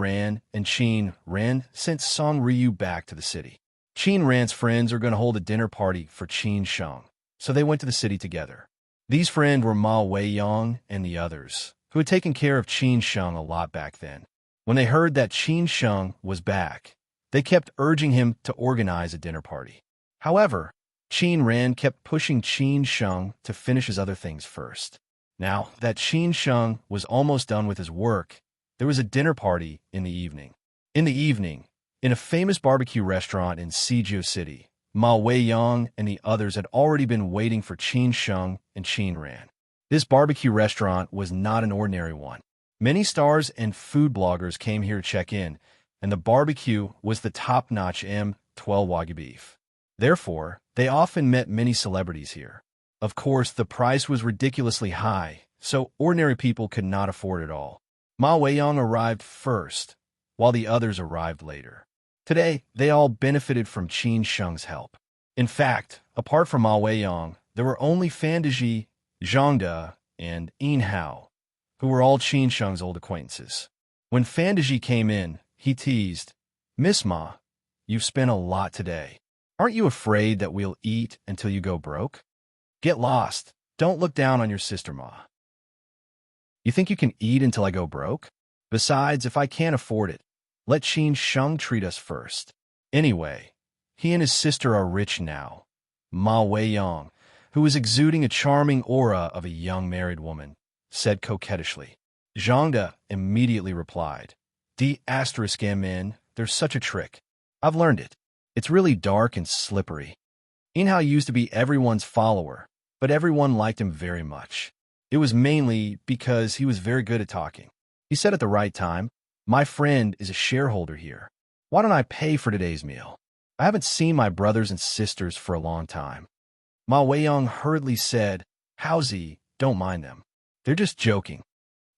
Ran sent Song Ryu back to the city. Qin Ran's friends are going to hold a dinner party for Qin Sheng, so they went to the city together. These friends were Ma Weiyang and the others, who had taken care of Qin Sheng a lot back then. When they heard that Qin Sheng was back, they kept urging him to organize a dinner party. However, Qin Ran kept pushing Qin Sheng to finish his other things first. Now that Qin Sheng was almost done with his work, there was a dinner party in the evening. In a famous barbecue restaurant in Suzhou City, Ma Weiyang and the others had already been waiting for Qin Sheng and Qin Ran. This barbecue restaurant was not an ordinary one. Many stars and food bloggers came here to check in, and the barbecue was the top-notch M12 Wagyu beef. Therefore, they often met many celebrities here. Of course, the price was ridiculously high, so ordinary people could not afford it all. Ma Weiyang arrived first, while the others arrived later. Today, they all benefited from Qin Sheng's help. In fact, apart from Ma Weiyang, there were only Fan Deji, Zhang De, and Yin Hao, who were all Qin Sheng's old acquaintances. When Fan Deji came in, he teased, "Miss Ma, you've spent a lot today. Aren't you afraid that we'll eat until you go broke? Get lost. Don't look down on your sister, Ma. You think you can eat until I go broke? Besides, if I can't afford it, let Qin Sheng treat us first. Anyway, he and his sister are rich now." Ma Weiyang, who was exuding a charming aura of a young married woman, said coquettishly. Zhang De immediately replied, "D***MN, there's such a trick. I've learned it. It's really dark and slippery." Yin Hao used to be everyone's follower, but everyone liked him very much. It was mainly because he was very good at talking. He said at the right time, "My friend is a shareholder here. Why don't I pay for today's meal? I haven't seen my brothers and sisters for a long time." Ma Weiyang hurriedly said, "Haozi, don't mind them. They're just joking."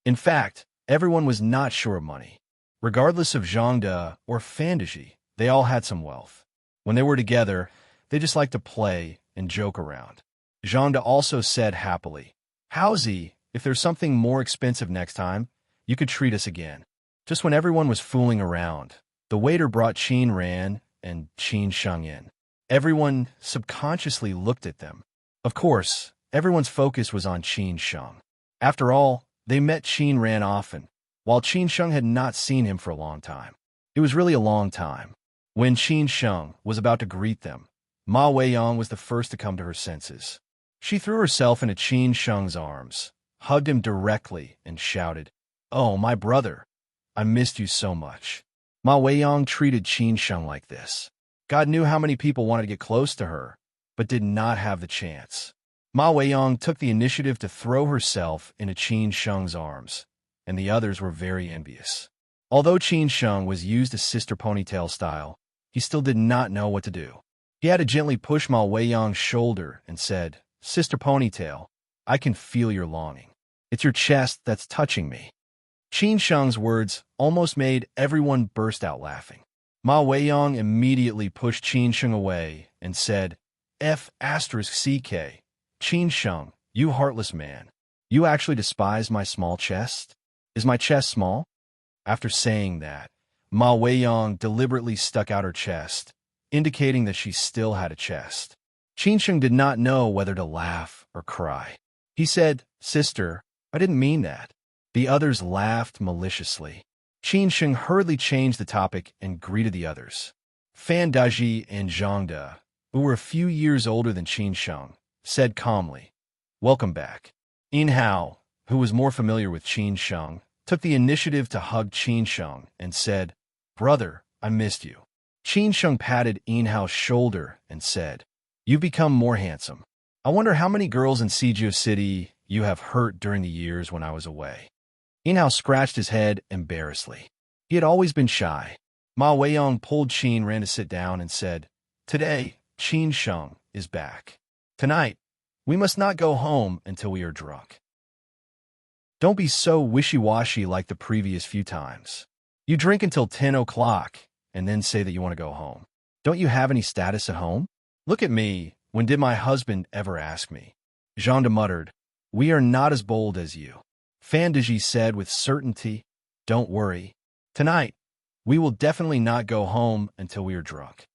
In fact, everyone was not short of money. Regardless of Zhang De or Fan Deji, they all had some wealth. When they were together, they just liked to play and joke around. Zhang De also said happily, "Haozi, if there's something more expensive next time, you could treat us again." Just when everyone was fooling around, the waiter brought Qin Ran and Qin Sheng in. Everyone subconsciously looked at them. Of course, everyone's focus was on Qin Sheng. After all, they met Qin Ran often, while Qin Sheng had not seen him for a long time. It was really a long time. When Qin Sheng was about to greet them, Ma Weiyang was the first to come to her senses. She threw herself into Qin Sheng's arms, hugged him directly, and shouted, "Oh, my brother, I missed you so much." Ma Weiyang treated Qin Sheng like this. God knew how many people wanted to get close to her, but did not have the chance. Ma Weiyang took the initiative to throw herself into Qin Sheng's arms, and the others were very envious. Although Qin Sheng was used to sister ponytail style, he still did not know what to do. He had to gently push Ma Weiyang's shoulder and said, "Sister Ponytail, I can feel your longing. It's your chest that's touching me." Qin Sheng's words almost made everyone burst out laughing. Ma Weiyang immediately pushed Qin Sheng away and said, "F***CK, Qin Sheng, you heartless man. You actually despise my small chest? Is my chest small?" After saying that, Ma Weiyang deliberately stuck out her chest, indicating that she still had a chest. Qin Sheng did not know whether to laugh or cry. He said, "Sister, I didn't mean that." The others laughed maliciously. Qin Sheng hurriedly changed the topic and greeted the others. Fan Deji and Zhang De, who were a few years older than Qin Sheng, said calmly, "Welcome back." Yin Hao, who was more familiar with Qin Sheng, took the initiative to hug Qin Sheng and said, "Brother, I missed you." Qin Sheng patted Yin Hao's shoulder and said, "You've become more handsome. I wonder how many girls in Suzhou City you have hurt during the years when I was away." Yin Hao scratched his head embarrassedly. He had always been shy. Ma Weiyong pulled Qin Ran to sit down and said, "Today, Qin Sheng is back. Tonight, we must not go home until we are drunk. Don't be so wishy-washy like the previous few times. You drink until 10 o'clock and then say that you want to go home. Don't you have any status at home? Look at me. When did my husband ever ask me?" Zhang De muttered, "We are not as bold as you." Fan Deji said with certainty, "Don't worry. Tonight, we will definitely not go home until we are drunk."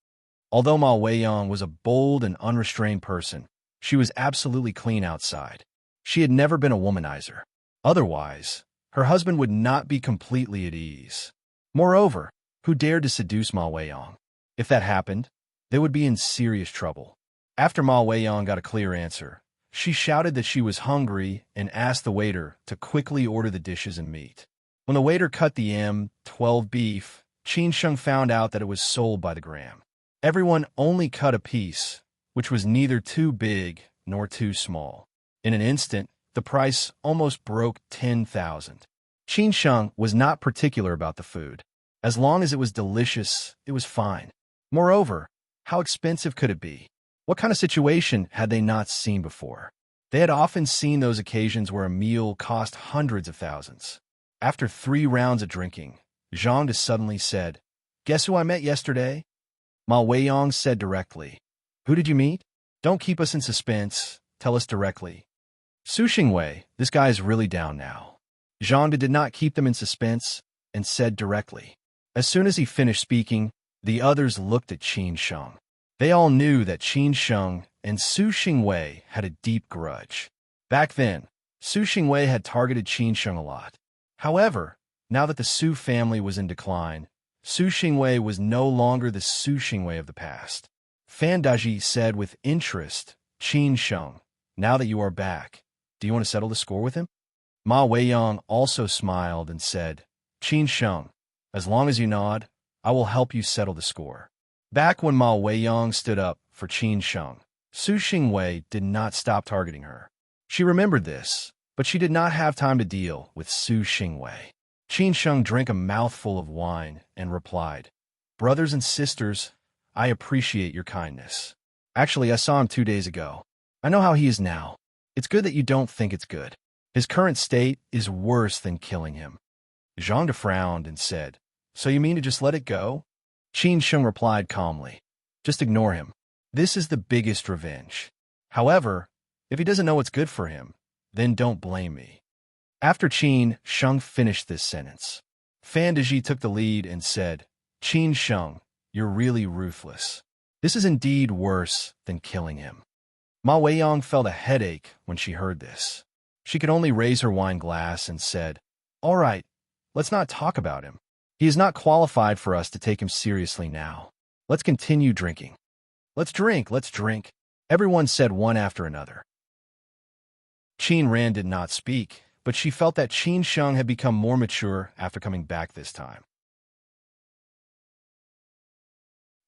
Although Ma Weiyong was a bold and unrestrained person, she was absolutely clean outside. She had never been a womanizer. Otherwise, her husband would not be completely at ease. Moreover, who dared to seduce Ma Weiyong? If that happened, they would be in serious trouble. After Ma Weiyong got a clear answer, she shouted that she was hungry and asked the waiter to quickly order the dishes and meat. When the waiter cut the M12 beef, Qin Sheng found out that it was sold by the gram. Everyone only cut a piece, which was neither too big nor too small. In an instant, the price almost broke 10,000. Qin Sheng was not particular about the food. As long as it was delicious, it was fine. Moreover, how expensive could it be? What kind of situation had they not seen before? They had often seen those occasions where a meal cost hundreds of thousands. After 3 rounds of drinking, Zhang De suddenly said, "Guess who I met yesterday?" Ma Weiyong said directly, "Who did you meet? Don't keep us in suspense. Tell us directly." "Su Xingwei, this guy is really down now." Zhang De did not keep them in suspense and said directly. As soon as he finished speaking, the others looked at Qin Sheng. They all knew that Qin Sheng and Su Xingwei had a deep grudge. Back then, Su Xingwei had targeted Qin Sheng a lot. However, now that the Su family was in decline, Su Xingwei was no longer the Su Xingwei of the past. Fan Daji said with interest, "Qin Sheng, now that you are back, do you want to settle the score with him?" Ma Weiyong also smiled and said, "Qin Sheng, as long as you nod, I will help you settle the score." Back when Ma Weiyong stood up for Qin Sheng, Su Xingwei did not stop targeting her. She remembered this, but she did not have time to deal with Su Xingwei. Qin Sheng drank a mouthful of wine and replied, "Brothers and sisters, I appreciate your kindness. Actually, I saw him 2 days ago. I know how he is now. It's good that you don't think it's good. His current state is worse than killing him." Zhang De frowned and said, "So you mean to just let it go?" Qin Sheng replied calmly, "Just ignore him. This is the biggest revenge. However, if he doesn't know what's good for him, then don't blame me." After Qin Sheng finished this sentence, Fan Deji took the lead and said, "Qin Sheng, you're really ruthless. This is indeed worse than killing him." Ma Weiyong felt a headache when she heard this. She could only raise her wine glass and said, "All right, let's not talk about him. He is not qualified for us to take him seriously now. Let's continue drinking." Let's drink," everyone said one after another. Qin Ran did not speak, but she felt that Qin Sheng had become more mature after coming back this time.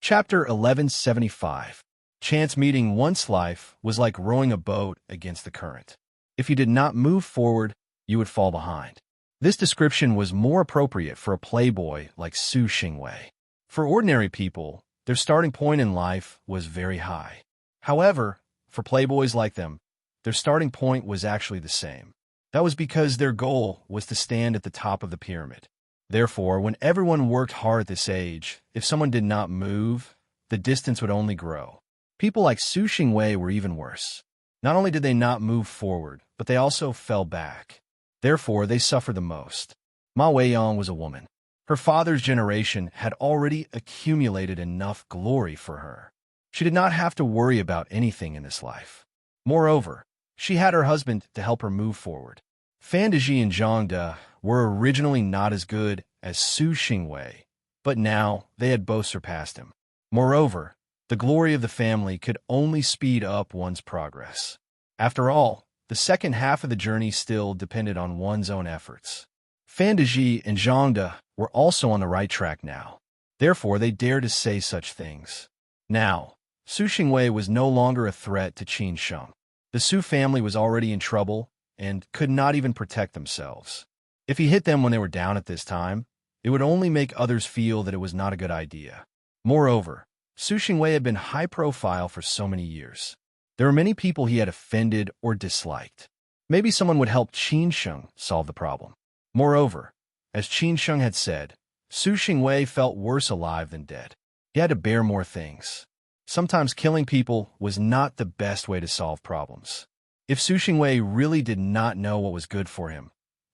Chapter 1175. Chance meeting once life was like rowing a boat against the current. If you did not move forward, you would fall behind. This description was more appropriate for a playboy like Su Xingwei. For ordinary people, their starting point in life was very high. However, for playboys like them, their starting point was actually the same. That was because their goal was to stand at the top of the pyramid. Therefore, when everyone worked hard at this age, if someone did not move, the distance would only grow. People like Su Xingwei were even worse. Not only did they not move forward, but they also fell back. Therefore, they suffered the most. Ma Weiyong was a woman. Her father's generation had already accumulated enough glory for her. She did not have to worry about anything in this life. Moreover, she had her husband to help her move forward. Fan Deji and Zhang De were originally not as good as Su Xingwei, but now they had both surpassed him. Moreover, the glory of the family could only speed up one's progress. After all, the second half of the journey still depended on one's own efforts. Fan Deji and Zhang De were also on the right track now. Therefore, they dared to say such things. Now, Su Xingwei was no longer a threat to Qin Sheng. The Su family was already in trouble and could not even protect themselves. If he hit them when they were down at this time, It would only make others feel that it was not a good idea. Moreover, Su Xingwei had been high profile for so many years. There were many people he had offended or disliked. Maybe someone would help Qin Sheng solve the problem. Moreover, as Qin Sheng had said, Su Xingwei felt worse alive than dead. He had to bear more things. Sometimes killing people was not the best way to solve problems. If Su Xingwei really did not know what was good for him,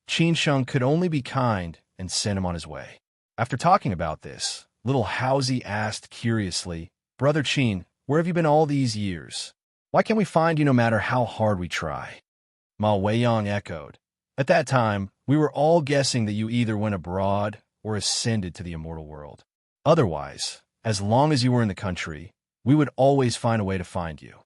Qin Sheng could only be kind and send him on his way. After talking about this, little Hausi asked curiously, "Brother Qin, where have you been all these years? Why can't we find you no matter how hard we try?" Ma Weiyang echoed, "At that time, we were all guessing that you either went abroad or ascended to the immortal world. Otherwise, as long as you were in the country, we would always find a way to find you."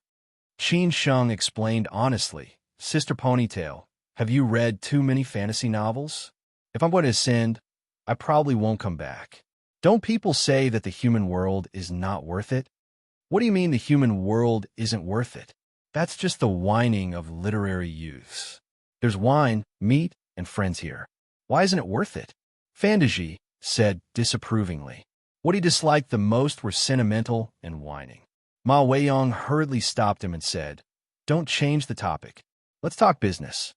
Qin Sheng explained honestly, "Sister Ponytail, have you read too many fantasy novels? If I'm going to ascend, I probably won't come back. Don't people say that the human world is not worth it? What do you mean the human world isn't worth it? That's just the whining of literary youths. There's wine, meat, and friends here. Why isn't it worth it?" Fantaji said disapprovingly. What he disliked the most were sentimental and whining. Ma Weiyang hurriedly stopped him and said, "Don't change the topic. Let's talk business."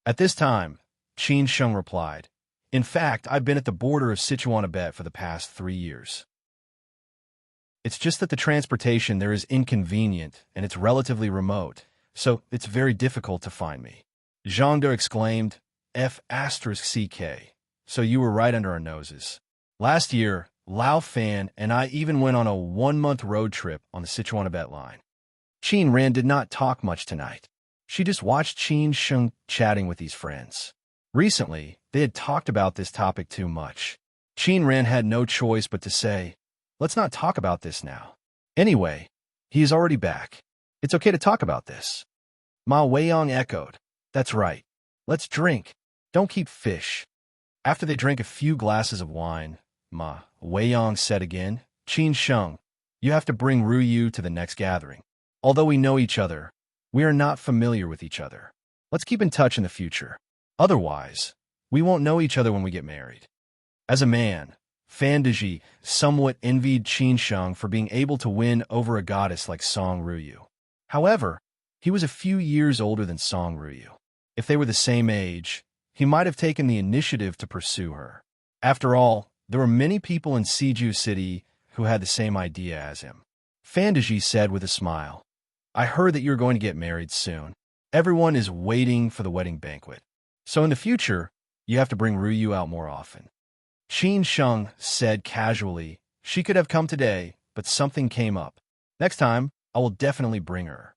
At this time, Qin Sheng replied, "In fact, I've been at the border of Sichuan for the past 3 years. It's just that the transportation there is inconvenient and it's relatively remote, so it's very difficult to find me." Zhang De exclaimed, "F***CK. So you were right under our noses. Last year, Lao Fan and I even went on a 1-month road trip on the Sichuan line." Qin Ran did not talk much tonight. She just watched Qin Sheng chatting with these friends. Recently, they had talked about this topic too much. Qin Ran had no choice but to say, "Let's not talk about this now. Anyway, he is already back. It's okay to talk about this." Ma Weiyang echoed, "That's right. Let's drink. Don't keep fish." After they drank a few glasses of wine, Ma Weiyang said again, "Qin Sheng, you have to bring Ruyu to the next gathering. Although we know each other, we are not familiar with each other. Let's keep in touch in the future. Otherwise, we won't know each other when we get married." As a man, Fantaji somewhat envied Qin Sheng for being able to win over a goddess like Song Ruyu. However, he was a few years older than Song Ruyu. If they were the same age, he might have taken the initiative to pursue her. After all, there were many people in Siju City who had the same idea as him. Fantaji said with a smile, "I heard that you're going to get married soon. Everyone is waiting for the wedding banquet. So in the future, you have to bring Ruyu out more often." Qin Sheng said casually, "She could have come today, but something came up. Next time, I will definitely bring her."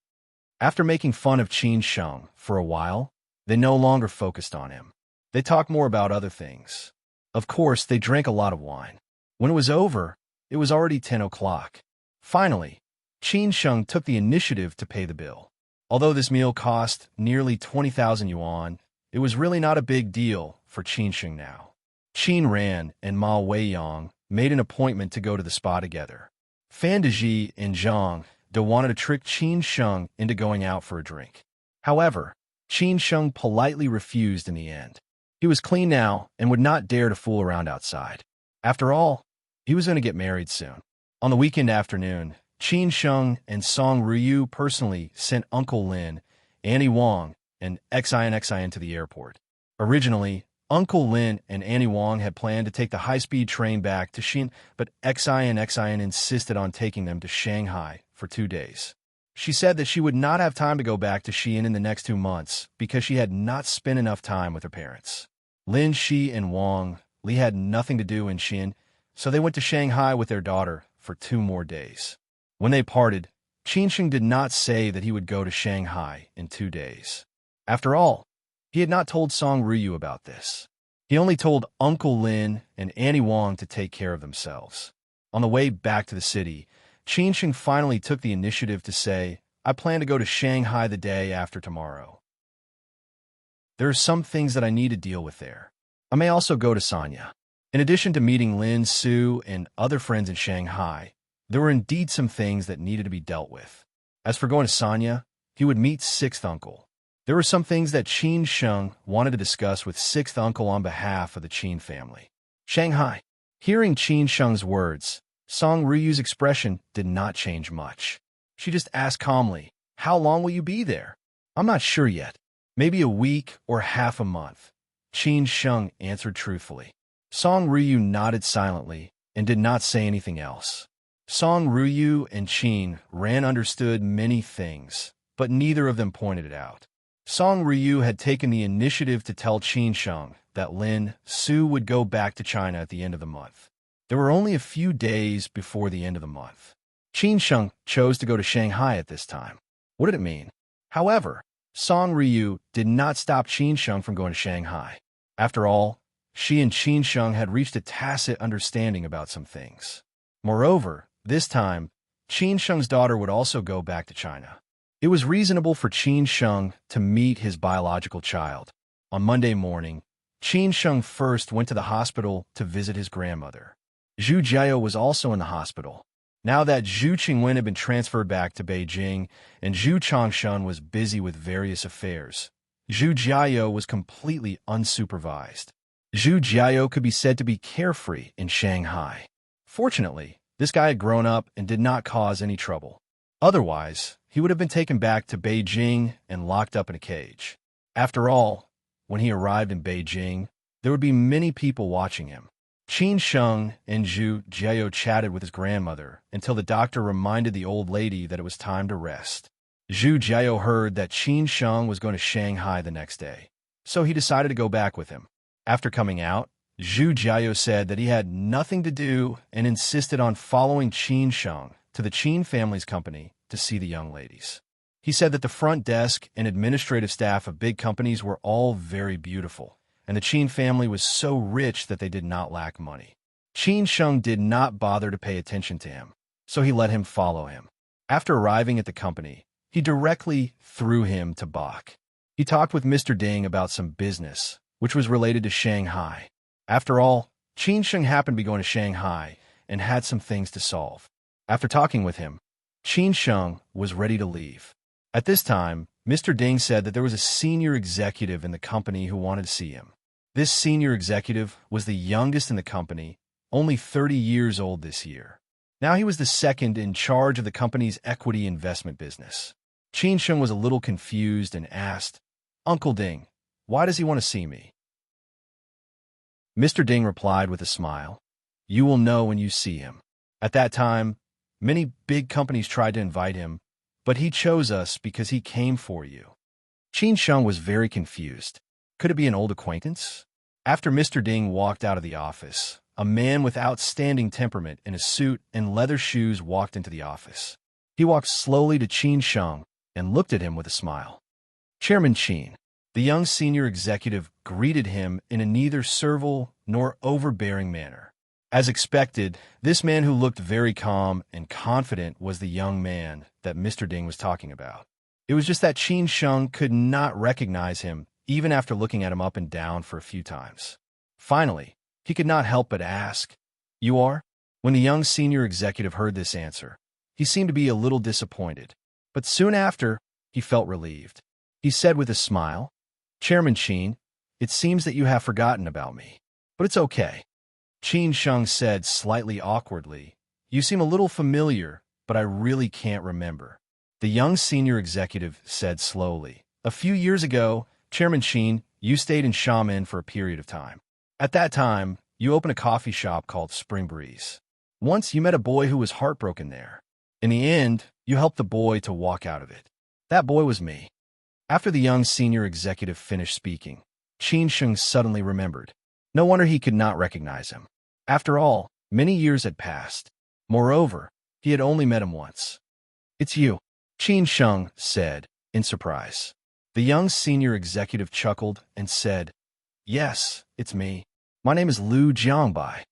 After making fun of Qin Sheng for a while, they no longer focused on him. They talked more about other things. Of course, they drank a lot of wine. When it was over, it was already 10 o'clock. Finally, Qin Sheng took the initiative to pay the bill. Although this meal cost nearly 20,000 yuan, it was really not a big deal for Qin Sheng now. Qin Ran and Ma Weiyang made an appointment to go to the spa together. Fantaji and Zhang De wanted to trick Qin Sheng into going out for a drink. However, Qin Sheng politely refused in the end. He was clean now and would not dare to fool around outside. After all, he was going to get married soon. On the weekend afternoon, Qin Sheng and Song Ruyu personally sent Uncle Lin, Annie Wang, and Xin to the airport. Originally, Uncle Lin and Annie Wang had planned to take the high-speed train back to Xin, but Xin insisted on taking them to Shanghai for 2 days. She said that she would not have time to go back to Xi'an in the next 2 months because she had not spent enough time with her parents. Lin, Shi, and Wang Li had nothing to do in Xi'an, so they went to Shanghai with their daughter for 2 more days. When they parted, Qin Sheng did not say that he would go to Shanghai in 2 days. After all, he had not told Song Ruyu about this. He only told Uncle Lin and Annie Wang to take care of themselves. On the way back to the city, Qin Sheng finally took the initiative to say, "I plan to go to Shanghai the day after tomorrow. There are some things that I need to deal with there. I may also go to Sanya." In addition to meeting Lin, Su, and other friends in Shanghai, there were indeed some things that needed to be dealt with. As for going to Sanya, he would meet Sixth Uncle. There were some things that Qin Sheng wanted to discuss with Sixth Uncle on behalf of the Qin family. Shanghai. Hearing Qin Sheng's words, Song Ryu's expression did not change much. She just asked calmly, "How long will you be there?" "I'm not sure yet. Maybe a week or half a month," Qin Sheng answered truthfully. Song Ryu nodded silently and did not say anything else. Song Ryu and Qin Ran understood many things, but neither of them pointed it out. Song Ryu had taken the initiative to tell Qin Sheng that Lin Su would go back to China at the end of the month. There were only a few days before the end of the month. Qin Sheng chose to go to Shanghai at this time. What did it mean? However, Song Ryu did not stop Qin Sheng from going to Shanghai. After all, she and Qin Sheng had reached a tacit understanding about some things. Moreover, this time, Qin Sheng's daughter would also go back to China. It was reasonable for Qin Sheng to meet his biological child. On Monday morning, Qin Sheng first went to the hospital to visit his grandmother. Zhu Jiao was also in the hospital. Now that Zhu Qingwen had been transferred back to Beijing and Zhu Changshan was busy with various affairs, Zhu Jiao was completely unsupervised. Zhu Jiao could be said to be carefree in Shanghai. Fortunately, this guy had grown up and did not cause any trouble. Otherwise, he would have been taken back to Beijing and locked up in a cage. After all, when he arrived in Beijing, there would be many people watching him. Qin Sheng and Zhu Jiao chatted with his grandmother until the doctor reminded the old lady that it was time to rest. Zhu Jiao heard that Qin Sheng was going to Shanghai the next day, so he decided to go back with him. After coming out, Zhu Jiao said that he had nothing to do and insisted on following Qin Sheng to the Qin family's company to see the young ladies. He said that the front desk and administrative staff of big companies were all very beautiful, and the Qin family was so rich that they did not lack money. Qin Sheng did not bother to pay attention to him, so he let him follow him. After arriving at the company, he directly threw him to Bach. He talked with Mr. Ding about some business, which was related to Shanghai. After all, Qin Sheng happened to be going to Shanghai and had some things to solve. After talking with him, Qin Sheng was ready to leave. At this time, Mr. Ding said that there was a senior executive in the company who wanted to see him. This senior executive was the youngest in the company, only 30 years old this year. Now he was the second in charge of the company's equity investment business. Qin Sheng was a little confused and asked, "Uncle Ding, why does he want to see me?" Mr. Ding replied with a smile, "You will know when you see him." At that time, many big companies tried to invite him, but he chose us because he came for you. Qin Sheng was very confused. Could it be an old acquaintance? After Mr. Ding walked out of the office, a man with outstanding temperament in a suit and leather shoes walked into the office. He walked slowly to Qin Sheng and looked at him with a smile. "Chairman Qin." The young senior executive greeted him in a neither servile nor overbearing manner. As expected, this man who looked very calm and confident was the young man that Mr. Ding was talking about. It was just that Qin Sheng could not recognize him even after looking at him up and down for a few times. Finally, he could not help but ask, "You are?" When the young senior executive heard this answer, he seemed to be a little disappointed, but soon after, he felt relieved. He said with a smile, "Chairman Qin, it seems that you have forgotten about me, but it's okay." Qin Sheng said slightly awkwardly, "You seem a little familiar, but I really can't remember." The young senior executive said slowly, "A few years ago, Chairman Qin, you stayed in Xiamen for a period of time. At that time, you opened a coffee shop called Spring Breeze. Once you met a boy who was heartbroken there. In the end, you helped the boy to walk out of it. That boy was me." After the young senior executive finished speaking, Qin Sheng suddenly remembered. No wonder he could not recognize him. After all, many years had passed. Moreover, he had only met him once. "It's you," Qin Sheng said, in surprise. The young senior executive chuckled and said, "Yes, it's me. My name is Liu Jiangbai."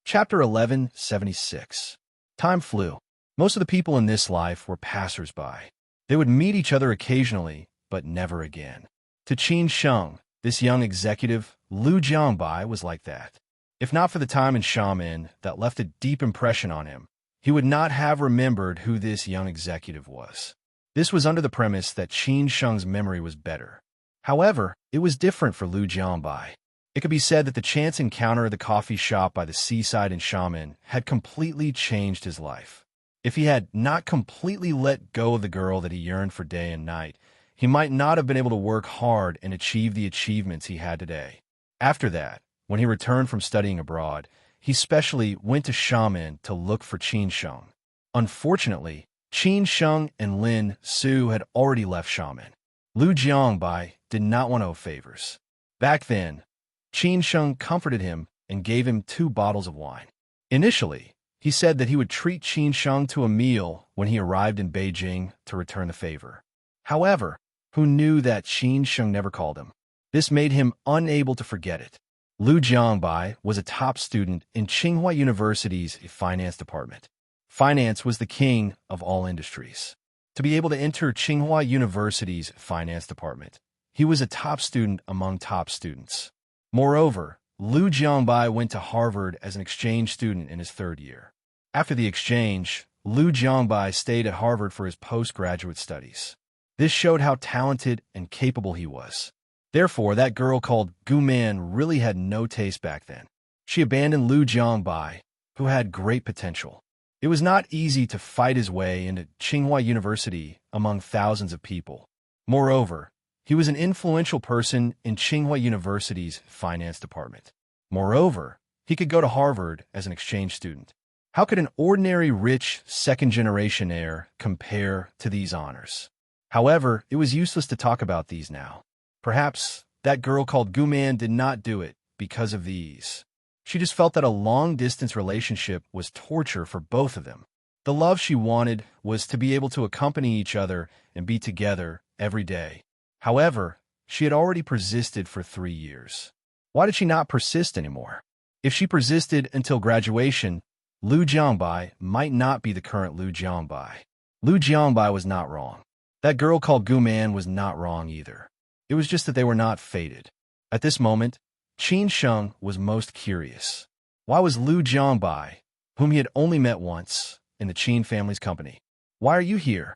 Chapter 1176. Time flew. Most of the people in this life were passers-by. They would meet each other occasionally, but never again. To Qin Sheng, this young executive, Liu Jiangbai was like that. If not for the time in Xiamen that left a deep impression on him, he would not have remembered who this young executive was. This was under the premise that Qin Sheng's memory was better. However, it was different for Lu Jiangbai. It could be said that the chance encounter at the coffee shop by the seaside in Xiamen had completely changed his life. If he had not completely let go of the girl that he yearned for day and night, he might not have been able to work hard and achieve the achievements he had today. After that, when he returned from studying abroad, he specially went to Xiamen to look for Qin Sheng. Unfortunately, Qin Sheng and Lin Su had already left Xiamen. Lu Jiangbai did not want no favors. Back then, Qin Sheng comforted him and gave him 2 bottles of wine. Initially, he said that he would treat Qin Sheng to a meal when he arrived in Beijing to return the favor. However, who knew that Qin Sheng never called him? This made him unable to forget it. Lu Jiangbai was a top student in Tsinghua University's finance department. Finance was the king of all industries. To be able to enter Tsinghua University's finance department, he was a top student among top students. Moreover, Lu Jiangbai went to Harvard as an exchange student in his 3rd year. After the exchange, Lu Jiangbai stayed at Harvard for his postgraduate studies. This showed how talented and capable he was. Therefore, that girl called Gu Man really had no taste back then. She abandoned Lu Jiangbai, who had great potential. It was not easy to fight his way into Tsinghua University among thousands of people. Moreover, he was an influential person in Tsinghua University's finance department. Moreover, he could go to Harvard as an exchange student. How could an ordinary rich second-generation heir compare to these honors? However, it was useless to talk about these now. Perhaps that girl called Guman did not do it because of these. She just felt that a long-distance relationship was torture for both of them. The love she wanted was to be able to accompany each other and be together every day. However, she had already persisted for 3 years. Why did she not persist anymore? If she persisted until graduation, Lu Jiangbai might not be the current Lu Jiangbai. Lu Jiangbai was not wrong. That girl called Guman was not wrong either. It was just that they were not fated. At this moment, Qin Sheng was most curious. Why was Lu Jiangbai, whom he had only met once, in the Qin family's company? Why are you here?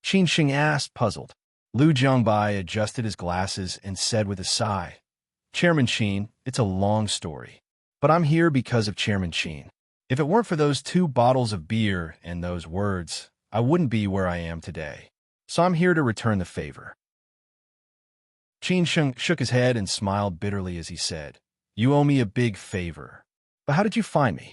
Qin Sheng asked, puzzled. Lu Jiangbai adjusted his glasses and said with a sigh, Chairman Qin, it's a long story. But I'm here because of Chairman Qin. If it weren't for those 2 bottles of beer and those words, I wouldn't be where I am today. So I'm here to return the favor. Qin Sheng shook his head and smiled bitterly as he said, You owe me a big favor. But how did you find me?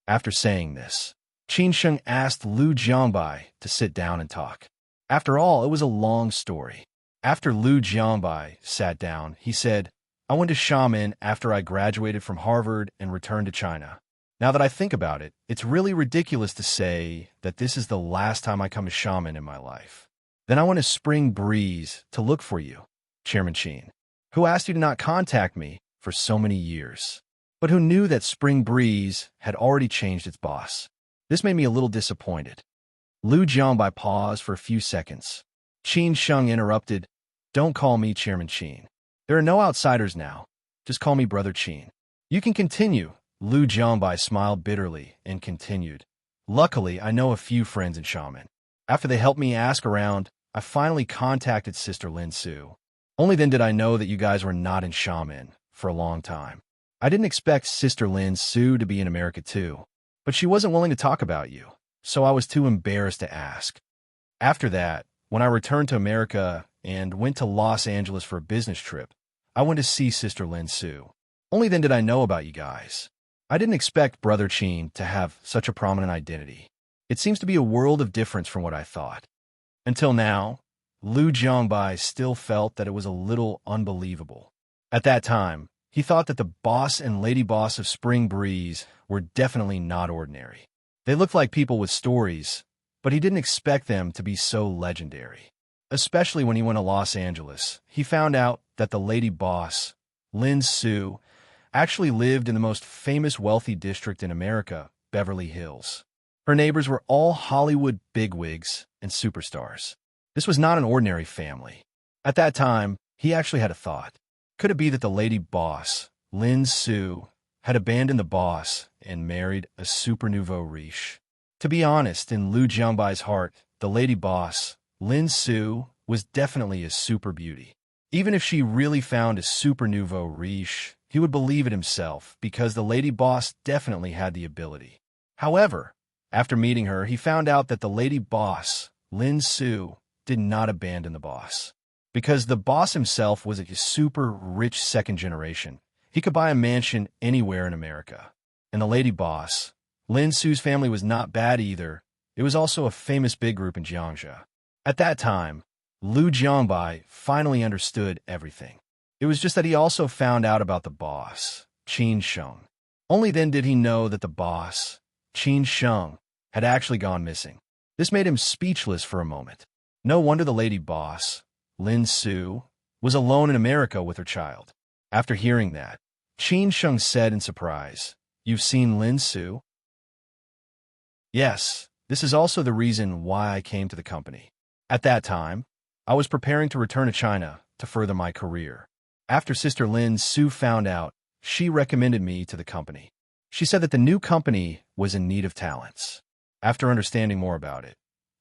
After saying this, Qin Sheng asked Lu Jiangbai to sit down and talk. After all, it was a long story. After Lu Jiangbai sat down, he said, I went to Xiamen after I graduated from Harvard and returned to China. Now that I think about it, it's really ridiculous to say that this is the last time I come to Xiamen in my life. Then I went to Spring Breeze to look for you, Chairman Qin, who asked you to not contact me for so many years, but who knew that Spring Breeze had already changed its boss. This made me a little disappointed. Lu Jiangbai paused for a few seconds. Qin Sheng interrupted, Don't call me Chairman Qin. There are no outsiders now. Just call me Brother Qin. You can continue. Lu Jiangbai smiled bitterly and continued. Luckily, I know a few friends in Xiamen. After they helped me ask around, I finally contacted Sister Lin Su. Only then did I know that you guys were not in Xiamen for a long time. I didn't expect Sister Lin Su to be in America too, but she wasn't willing to talk about you, so I was too embarrassed to ask. After that, when I returned to America and went to Los Angeles for a business trip, I went to see Sister Lin Su. Only then did I know about you guys. I didn't expect Brother Qin to have such a prominent identity. It seems to be a world of difference from what I thought. Until now, Lu Jiangbai still felt that it was a little unbelievable. At that time, he thought that the boss and lady boss of Spring Breeze were definitely not ordinary. They looked like people with stories, but he didn't expect them to be so legendary. Especially when he went to Los Angeles, he found out that the lady boss, Lin Su, actually lived in the most famous wealthy district in America, Beverly Hills. Her neighbors were all Hollywood bigwigs and superstars. This was not an ordinary family. At that time, he actually had a thought. Could it be that the lady boss, Lin Su, had abandoned the boss and married a super nouveau riche? To be honest, in Lu Jiangbai's heart, the lady boss, Lin Su, was definitely a super beauty. Even if she really found a super nouveau riche, he would believe it himself because the lady boss definitely had the ability. However, after meeting her, he found out that the lady boss, Lin Su, did not abandon the boss. Because the boss himself was a super rich second generation, he could buy a mansion anywhere in America. And the lady boss, Lin Su's family was not bad either. It was also a famous big group in Jiangxia. At that time, Lu Jiangbai finally understood everything. It was just that he also found out about the boss, Qin Sheng. Only then did he know that the boss, Qin Sheng, had actually gone missing. This made him speechless for a moment. No wonder the lady boss, Lin Su, was alone in America with her child. After hearing that, Qin Sheng said in surprise, "You've seen Lin Su?" "Yes, this is also the reason why I came to the company. At that time, I was preparing to return to China to further my career. After Sister Lin Su found out, she recommended me to the company. She said that the new company was in need of talents. After understanding more about it,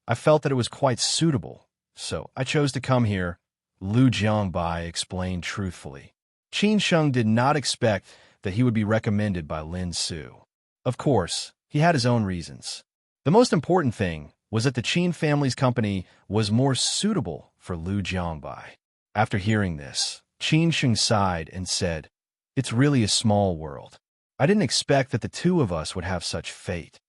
I felt that it was quite suitable, so I chose to come here," Lu Jiangbai explained truthfully. Qin Sheng did not expect that he would be recommended by Lin Su. Of course, he had his own reasons. The most important thing was that the Qin family's company was more suitable for Lu Jiangbai. After hearing this, Qin Sheng sighed and said, "It's really a small world. I didn't expect that the two of us would have such fate.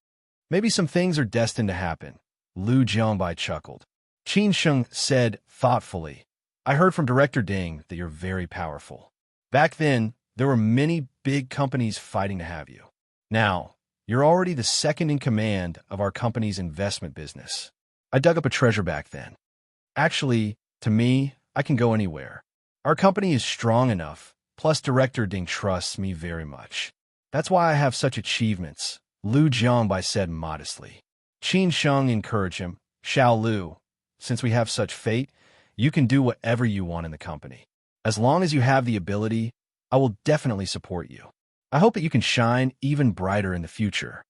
Maybe some things are destined to happen," Lu Jiangbai chuckled. Qin Sheng said thoughtfully, "I heard from Director Ding that you're very powerful. Back then, there were many big companies fighting to have you. Now, you're already the second in command of our company's investment business. I dug up a treasure back then. Actually, to me, I can go anywhere. Our company is strong enough, plus Director Ding trusts me very much. That's why I have such achievements," Lu Jiangbai said modestly. Qin Sheng encouraged him, "Xiao Lu, since we have such fate, you can do whatever you want in the company. As long as you have the ability, I will definitely support you. I hope that you can shine even brighter in the future."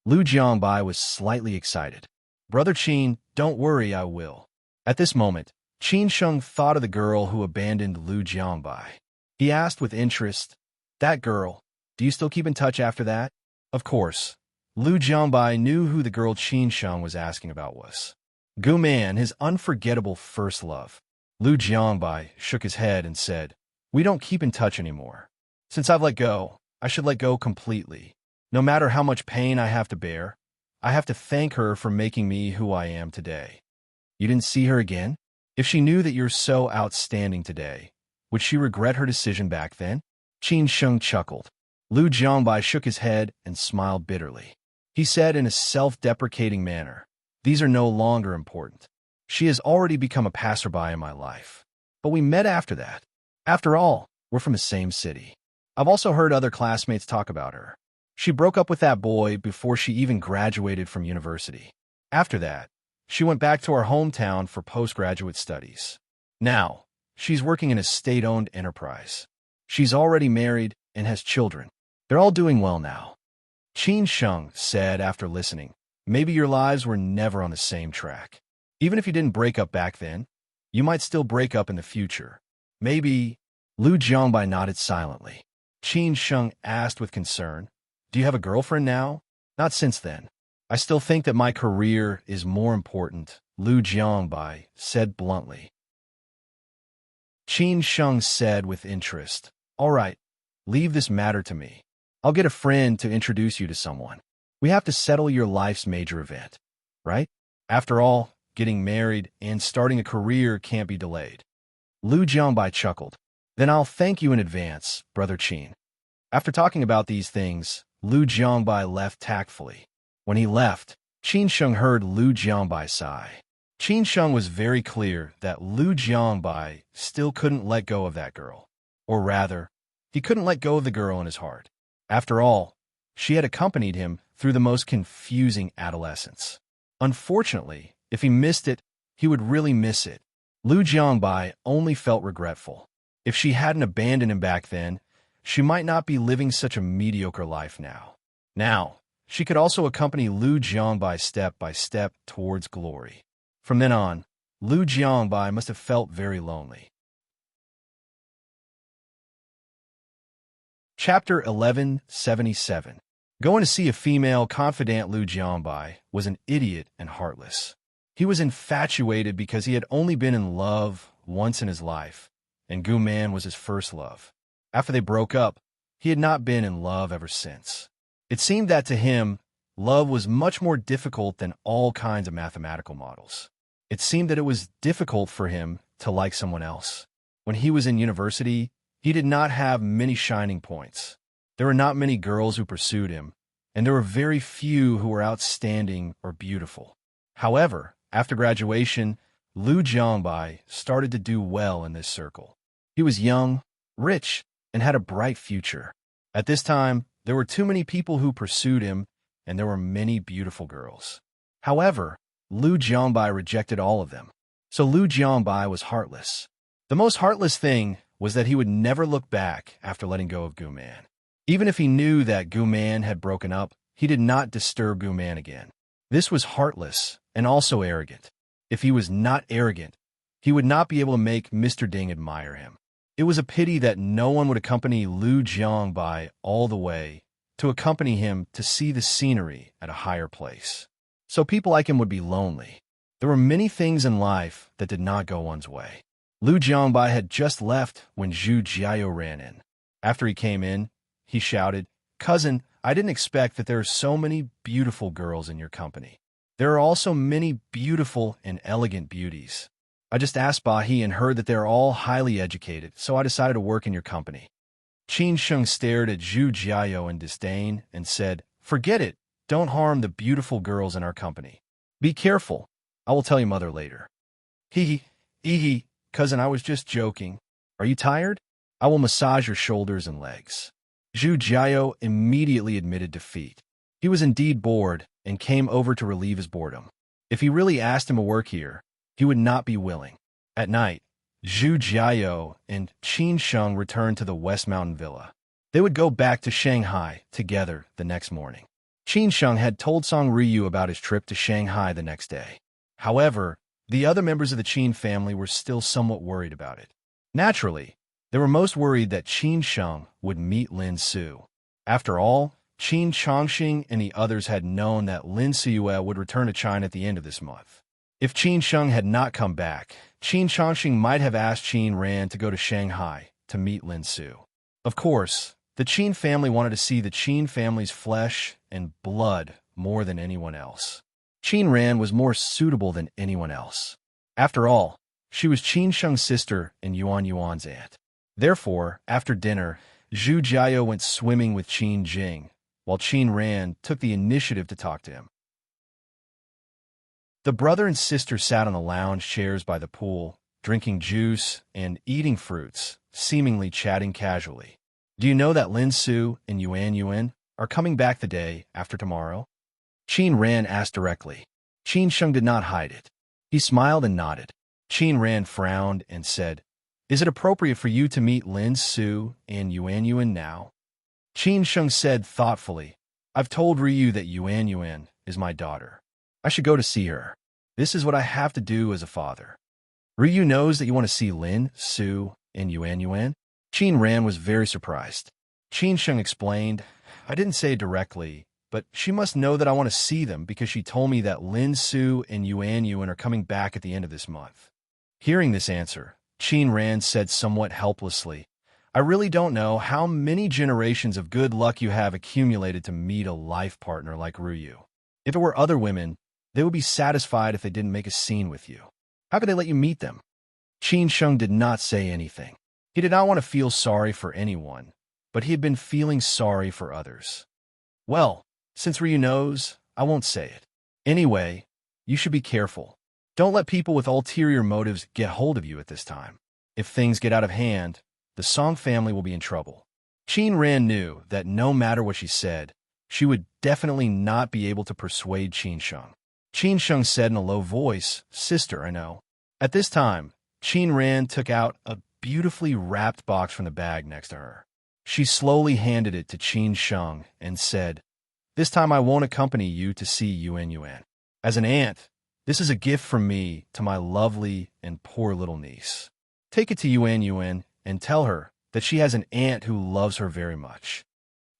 Lu Jiangbai was slightly excited. "Brother Qin, don't worry, I will." At this moment, Qin Sheng thought of the girl who abandoned Lu Jiangbai. He asked with interest, "That girl, do you still keep in touch after that?" Of course, Lu Jiangbai knew who the girl Qin Sheng was asking about was. Gu Man, his unforgettable first love. Lu Jiangbai shook his head and said, "We don't keep in touch anymore. Since I've let go, I should let go completely. No matter how much pain I have to bear, I have to thank her for making me who I am today." "You didn't see her again? If she knew that you're so outstanding today, would she regret her decision back then?" Qin Sheng chuckled. Lu Jiangbai shook his head and smiled bitterly. He said in a self-deprecating manner, "These are no longer important. She has already become a passerby in my life. But we met after that. After all, we're from the same city. I've also heard other classmates talk about her. She broke up with that boy before she even graduated from university. After that, she went back to our hometown for postgraduate studies. Now, she's working in a state-owned enterprise. She's already married and has children. They're all doing well now." Qin Sheng said after listening, "Maybe your lives were never on the same track. Even if you didn't break up back then, you might still break up in the future. Maybe..." Lu Jiangbai nodded silently. Qin Sheng asked with concern, "Do you have a girlfriend now?" "Not since then. I still think that my career is more important," Lu Jiangbai said bluntly. Qin Sheng said with interest, "All right, leave this matter to me. I'll get a friend to introduce you to someone. We have to settle your life's major event, right? After all, getting married and starting a career can't be delayed." Lu Jiangbai chuckled. "Then I'll thank you in advance, Brother Qin." After talking about these things, Lu Jiangbai left tactfully. When he left, Qin Sheng heard Lu Jiangbai sigh. Qin Sheng was very clear that Lu Jiangbai still couldn't let go of that girl. Or rather, he couldn't let go of the girl in his heart. After all, she had accompanied him through the most confusing adolescence. Unfortunately, if he missed it, he would really miss it. Lu Jiangbai only felt regretful. If she hadn't abandoned him back then, she might not be living such a mediocre life now. Now, she could also accompany Lu Jiangbai step by step towards glory. From then on, Lu Jiangbai must have felt very lonely. Chapter 1177. Going to see a female confidant Lu Jiangbai was an idiot and heartless. He was infatuated because he had only been in love once in his life, and Gu Man was his first love. After they broke up, he had not been in love ever since. It seemed that to him, love was much more difficult than all kinds of mathematical models. It seemed that it was difficult for him to like someone else. When he was in university, he did not have many shining points. There were not many girls who pursued him, and there were very few who were outstanding or beautiful. However, after graduation, Lu Jiangbai started to do well in this circle. He was young, rich, and had a bright future. At this time, there were too many people who pursued him, and there were many beautiful girls. However, Lu Jiangbai rejected all of them. So Lu Jiangbai was heartless. The most heartless thing was that he would never look back after letting go of Gu Man. Even if he knew that Gu Man had broken up, he did not disturb Gu Man again. This was heartless and also arrogant. If he was not arrogant, he would not be able to make Mr. Ding admire him. It was a pity that no one would accompany Lu Jiangbai all the way to accompany him to see the scenery at a higher place. So people like him would be lonely. There were many things in life that did not go one's way. Lu Jiangbai had just left when Zhu Jiao ran in. After he came in, he shouted, "Cousin, I didn't expect that there are so many beautiful girls in your company. There are also many beautiful and elegant beauties. I just asked Bahi and heard that they are all highly educated, so I decided to work in your company." Qin Sheng stared at Zhu Jiao in disdain and said, "Forget it. Don't harm the beautiful girls in our company. Be careful. I will tell your mother later." Hee hee, cousin, I was just joking. Are you tired? I will massage your shoulders and legs. Zhu Jiao immediately admitted defeat. He was indeed bored and came over to relieve his boredom. If he really asked him to work here, he would not be willing. At night, Zhu Jiao and Qin Sheng returned to the West Mountain Villa. They would go back to Shanghai together the next morning. Qin Sheng had told Song Ryu about his trip to Shanghai the next day. However, the other members of the Qin family were still somewhat worried about it. Naturally, they were most worried that Qin Sheng would meet Lin Su. After all, Qin Chongqing and the others had known that Lin Siyue would return to China at the end of this month. If Qin Sheng had not come back, Qin Chongqing might have asked Qin Ran to go to Shanghai to meet Lin Su. Of course, the Qin family wanted to see the Qin family's flesh and blood more than anyone else. Qin Ran was more suitable than anyone else. After all, she was Qin Sheng's sister and Yuan Yuan's aunt. Therefore, after dinner, Zhu Jiao went swimming with Qin Jing, while Qin Ran took the initiative to talk to him. The brother and sister sat on the lounge chairs by the pool, drinking juice and eating fruits, seemingly chatting casually. Do you know that Lin Su and Yuan Yuan are coming back the day after tomorrow? Qin Ran asked directly. Qin Sheng did not hide it. He smiled and nodded. Qin Ran frowned and said, "Is it appropriate for you to meet Lin Su and Yuan Yuan now?" Qin Sheng said thoughtfully, "I've told Ryu that Yuan Yuan is my daughter. I should go to see her. This is what I have to do as a father." "Ryu knows that you want to see Lin Su and Yuan Yuan?" Qin Ran was very surprised. Qin Sheng explained, "I didn't say it directly, but she must know that I want to see them because she told me that Lin Su and Yuan Yuan are coming back at the end of this month." Hearing this answer, Qin Ran said somewhat helplessly, "I really don't know how many generations of good luck you have accumulated to meet a life partner like Ryu. If it were other women, they would be satisfied if they didn't make a scene with you. How could they let you meet them?" Qin Sheng did not say anything. He did not want to feel sorry for anyone, but he had been feeling sorry for others. "Well, since Ryu knows, I won't say it. Anyway, you should be careful. Don't let people with ulterior motives get hold of you at this time. If things get out of hand, the Song family will be in trouble." Qin Ran knew that no matter what she said, she would definitely not be able to persuade Qin Sheng. Qin Sheng said in a low voice, "Sister, I know." At this time, Qin Ran took out a beautifully wrapped box from the bag next to her. She slowly handed it to Qin Sheng and said, "This time I won't accompany you to see Yuan Yuan. As an aunt, this is a gift from me to my lovely and poor little niece. Take it to Yuan Yuan and tell her that she has an aunt who loves her very much.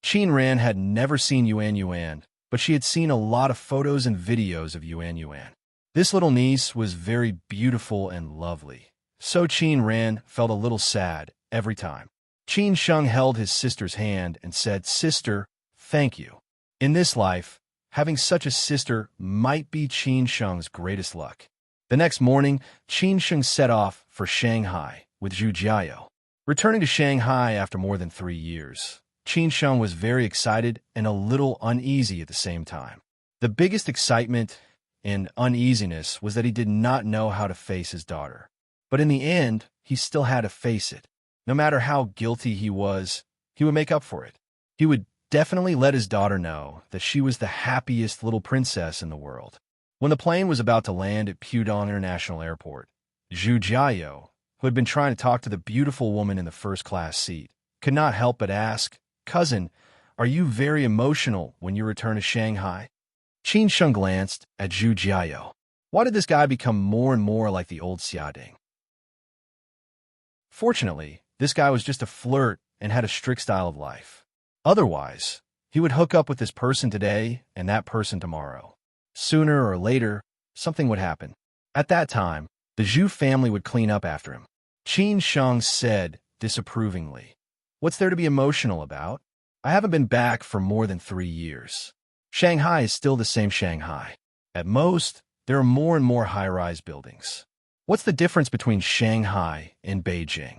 Qin Ran had never seen Yuan Yuan, but she had seen a lot of photos and videos of Yuan Yuan. This little niece was very beautiful and lovely, so Qin Ran felt a little sad every time. Qin Sheng held his sister's hand and said, "Sister, thank you. In this life, having such a sister might be Qin Sheng's greatest luck." The next morning, Qin Sheng set off for Shanghai with Zhu Jiao. Returning to Shanghai after more than 3 years, Qin Sheng was very excited and a little uneasy at the same time. The biggest excitement and uneasiness was that he did not know how to face his daughter. But in the end, he still had to face it. No matter how guilty he would make up for it. He would definitely let his daughter know that she was the happiest little princess in the world. When the plane was about to land at Pudong International Airport, Zhu Jiao, who had been trying to talk to the beautiful woman in the first-class seat, could not help but ask, "Cousin, are you very emotional when you return to Shanghai?" Qin Sheng glanced at Zhu Jiao. Why did this guy become more and more like the old Xiaoding? Fortunately, this guy was just a flirt and had a strict style of life. Otherwise, he would hook up with this person today and that person tomorrow. Sooner or later, something would happen. At that time, the Zhu family would clean up after him. Qin Sheng said disapprovingly, "What's there to be emotional about? I haven't been back for more than 3 years. Shanghai is still the same Shanghai. At most, there are more and more high-rise buildings. What's the difference between Shanghai and Beijing?"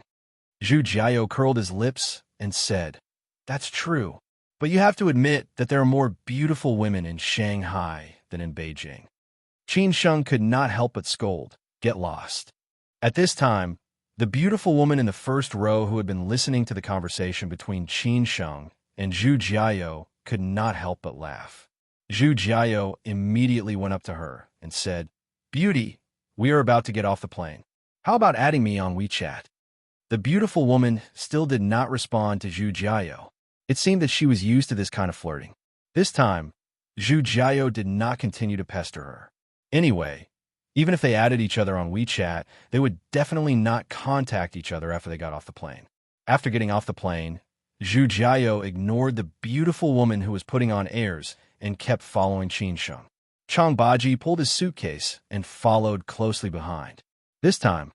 Zhu Jiao curled his lips and said, "That's true, but you have to admit that there are more beautiful women in Shanghai than in Beijing." Qin Sheng could not help but scold, "Get lost." At this time, the beautiful woman in the first row who had been listening to the conversation between Qin Sheng and Zhu Jiao could not help but laugh. Zhu Jiao immediately went up to her and said, "Beauty, we are about to get off the plane. How about adding me on WeChat?" The beautiful woman still did not respond to Zhu Jiao. It seemed that she was used to this kind of flirting. This time, Zhu Jiao did not continue to pester her. Anyway, even if they added each other on WeChat, they would definitely not contact each other after they got off the plane. After getting off the plane, Zhu Jiao ignored the beautiful woman who was putting on airs and kept following Qin Sheng. Chang Baji pulled his suitcase and followed closely behind. This time,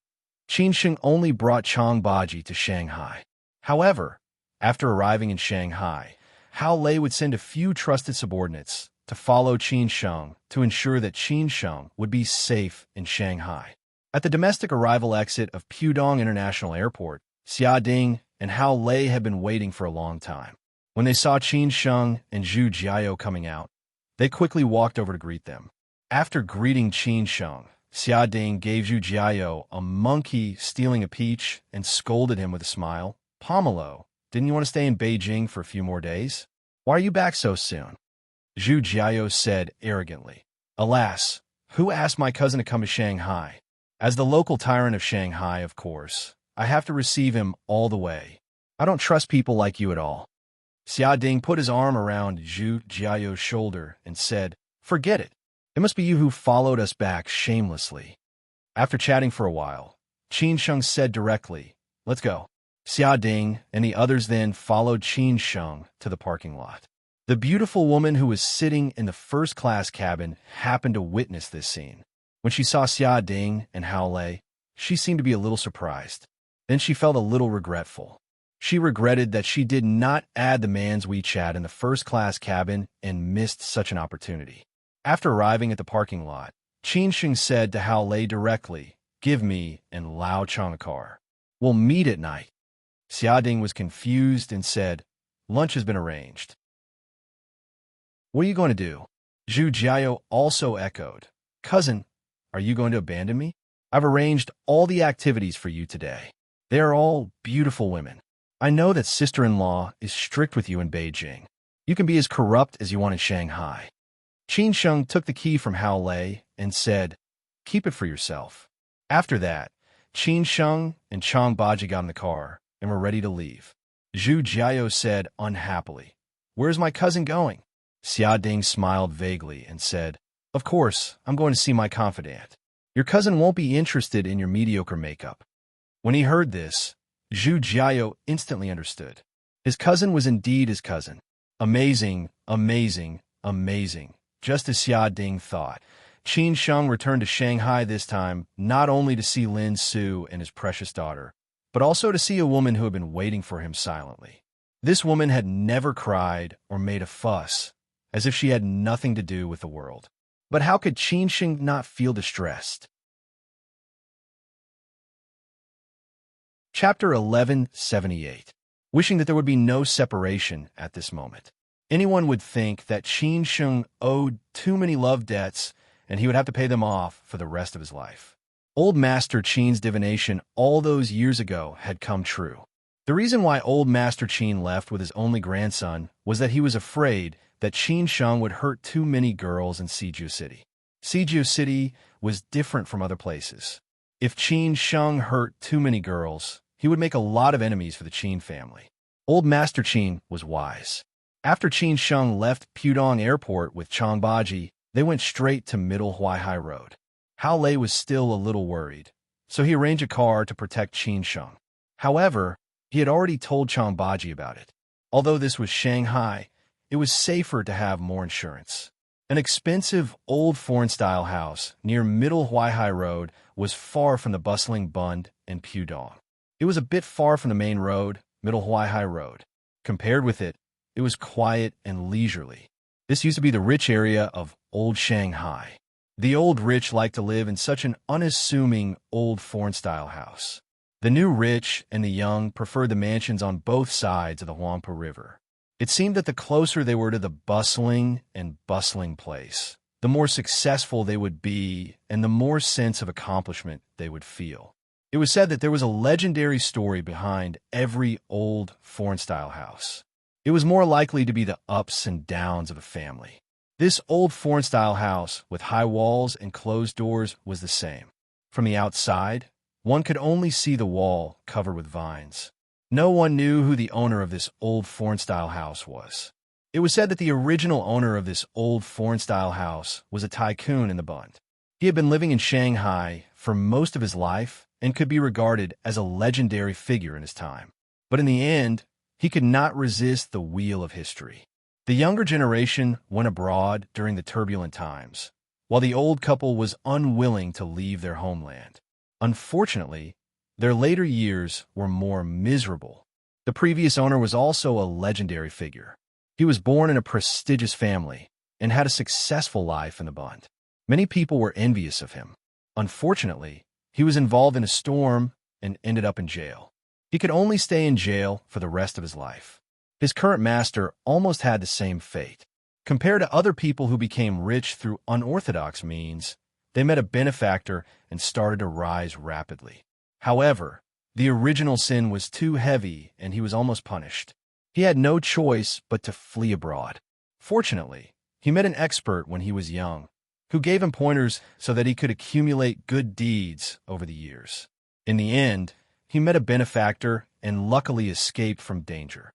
Qin Sheng only brought Chang Baji to Shanghai. However, after arriving in Shanghai, Hao Lei would send a few trusted subordinates to follow Qin Sheng to ensure that Qin Sheng would be safe in Shanghai. At the domestic arrival exit of Pudong International Airport, Xia Ding and Hao Lei had been waiting for a long time. When they saw Qin Sheng and Zhu Jiao coming out, they quickly walked over to greet them. After greeting Qin Sheng, Xia Ding gave Zhu Jiao a monkey stealing a peach and scolded him with a smile. "Pomelo, didn't you want to stay in Beijing for a few more days? Why are you back so soon?" Zhu Jiao said arrogantly, "Alas, who asked my cousin to come to Shanghai? As the local tyrant of Shanghai, of course, I have to receive him all the way. I don't trust people like you at all." Xia Ding put his arm around Zhu Jiao's shoulder and said, "Forget it. It must be you who followed us back shamelessly." After chatting for a while, Qin Sheng said directly, "Let's go." Xia Ding and the others then followed Qin Sheng to the parking lot. The beautiful woman who was sitting in the first-class cabin happened to witness this scene. When she saw Xia Ding and Hao Lei, she seemed to be a little surprised. Then she felt a little regretful. She regretted that she did not add the man's WeChat in the first-class cabin and missed such an opportunity. After arriving at the parking lot, Qin Sheng said to Hao Lei directly, "Give me and Lao Chang a car. We'll meet at night." Xia Ding was confused and said, "Lunch has been arranged." "What are you going to do?" Zhu Jiao also echoed, "Cousin, are you going to abandon me? I've arranged all the activities for you today. They are all beautiful women. I know that sister-in-law is strict with you in Beijing. You can be as corrupt as you want in Shanghai." Qin Sheng took the key from Hao Lei and said, "Keep it for yourself." After that, Qin Sheng and Chang Baji got in the car and were ready to leave. Zhu Jiao said unhappily, "Where's my cousin going?" Xia Ding smiled vaguely and said, "Of course, I'm going to see my confidant. Your cousin won't be interested in your mediocre makeup." When he heard this, Zhu Jiao instantly understood. His cousin was indeed his cousin. Amazing, amazing, amazing, just as Xia Ding thought. Qin Sheng returned to Shanghai this time, not only to see Lin Su and his precious daughter, but also to see a woman who had been waiting for him silently. This woman had never cried or made a fuss, as if she had nothing to do with the world. But how could Qin Sheng not feel distressed? Chapter 1178. Wishing that there would be no separation at this moment. Anyone would think that Qin Sheng owed too many love debts and he would have to pay them off for the rest of his life. Old Master Qin's divination all those years ago had come true. The reason why Old Master Qin left with his only grandson was that he was afraid that Qin Sheng would hurt too many girls in Siju City. Siju City was different from other places. If Qin Sheng hurt too many girls, he would make a lot of enemies for the Qin family. Old Master Qin was wise. After Qin Sheng left Pudong Airport with Changbaji, they went straight to Middle Huaihai Road. Hao Lei was still a little worried, so he arranged a car to protect Qin Sheng. However, he had already told Changbaji about it. Although this was Shanghai, it was safer to have more insurance. An expensive, old foreign-style house near Middle Huaihai Road was far from the bustling Bund and Pudong. It was a bit far from the main road, Middle Huaihai Road. Compared with it, it was quiet and leisurely. This used to be the rich area of Old Shanghai. The old rich liked to live in such an unassuming, old foreign-style house. The new rich and the young preferred the mansions on both sides of the Huangpu River. It seemed that the closer they were to the bustling place, the more successful they would be and the more sense of accomplishment they would feel. It was said that there was a legendary story behind every old foreign-style house. It was more likely to be the ups and downs of a family. This old foreign-style house, with high walls and closed doors, was the same. From the outside, one could only see the wall covered with vines. No one knew who the owner of this old foreign-style house was. It was said that the original owner of this old foreign-style house was a tycoon in the Bund. He had been living in Shanghai for most of his life and could be regarded as a legendary figure in his time. But in the end, he could not resist the wheel of history. The younger generation went abroad during the turbulent times, while the old couple was unwilling to leave their homeland. Unfortunately, their later years were more miserable. The previous owner was also a legendary figure. He was born in a prestigious family and had a successful life in the Bund. Many people were envious of him. Unfortunately, he was involved in a storm and ended up in jail. He could only stay in jail for the rest of his life. His current master almost had the same fate. Compared to other people who became rich through unorthodox means, they met a benefactor and started to rise rapidly. However, the original sin was too heavy and he was almost punished. He had no choice but to flee abroad. Fortunately, he met an expert when he was young, who gave him pointers so that he could accumulate good deeds over the years. In the end, he met a benefactor and luckily escaped from danger.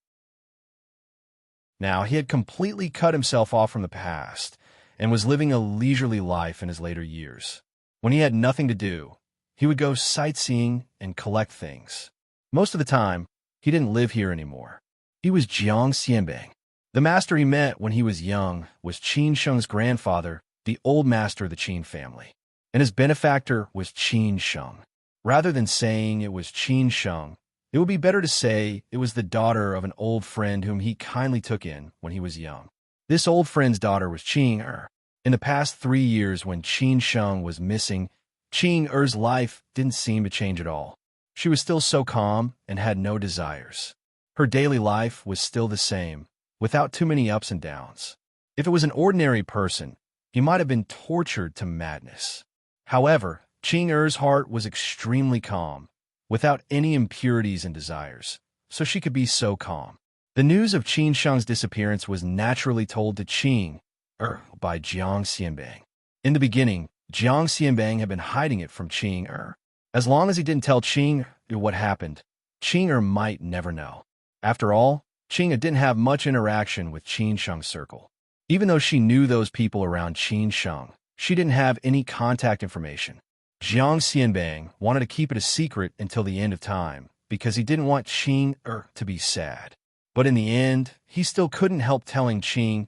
Now, he had completely cut himself off from the past and was living a leisurely life in his later years. When he had nothing to do, he would go sightseeing and collect things. Most of the time, he didn't live here anymore. He was Jiang Xianbang. The master he met when he was young was Qin Sheng's grandfather, the old master of the Qin family, and his benefactor was Qin Sheng. Rather than saying it was Qin Sheng, it would be better to say it was the daughter of an old friend whom he kindly took in when he was young. This old friend's daughter was Qing Er. In the past 3 years when Qin Sheng was missing, Qing Er's life didn't seem to change at all. She was still so calm and had no desires. Her daily life was still the same, without too many ups and downs. If it was an ordinary person, he might have been tortured to madness. However, Qing Er's heart was extremely calm, without any impurities and desires, so she could be so calm. The news of Qin Sheng's disappearance was naturally told to Qing Er by Jiang Xianbang. In the beginning, Jiang Xianbang had been hiding it from Qing Er. As long as he didn't tell Qing Er what happened, Qing Er might never know. After all, Qing Er didn't have much interaction with Qin Sheng's circle. Even though she knew those people around Qin Sheng, she didn't have any contact information. Jiang Xianbang wanted to keep it a secret until the end of time, because he didn't want Qing to be sad. But in the end, he still couldn't help telling Qing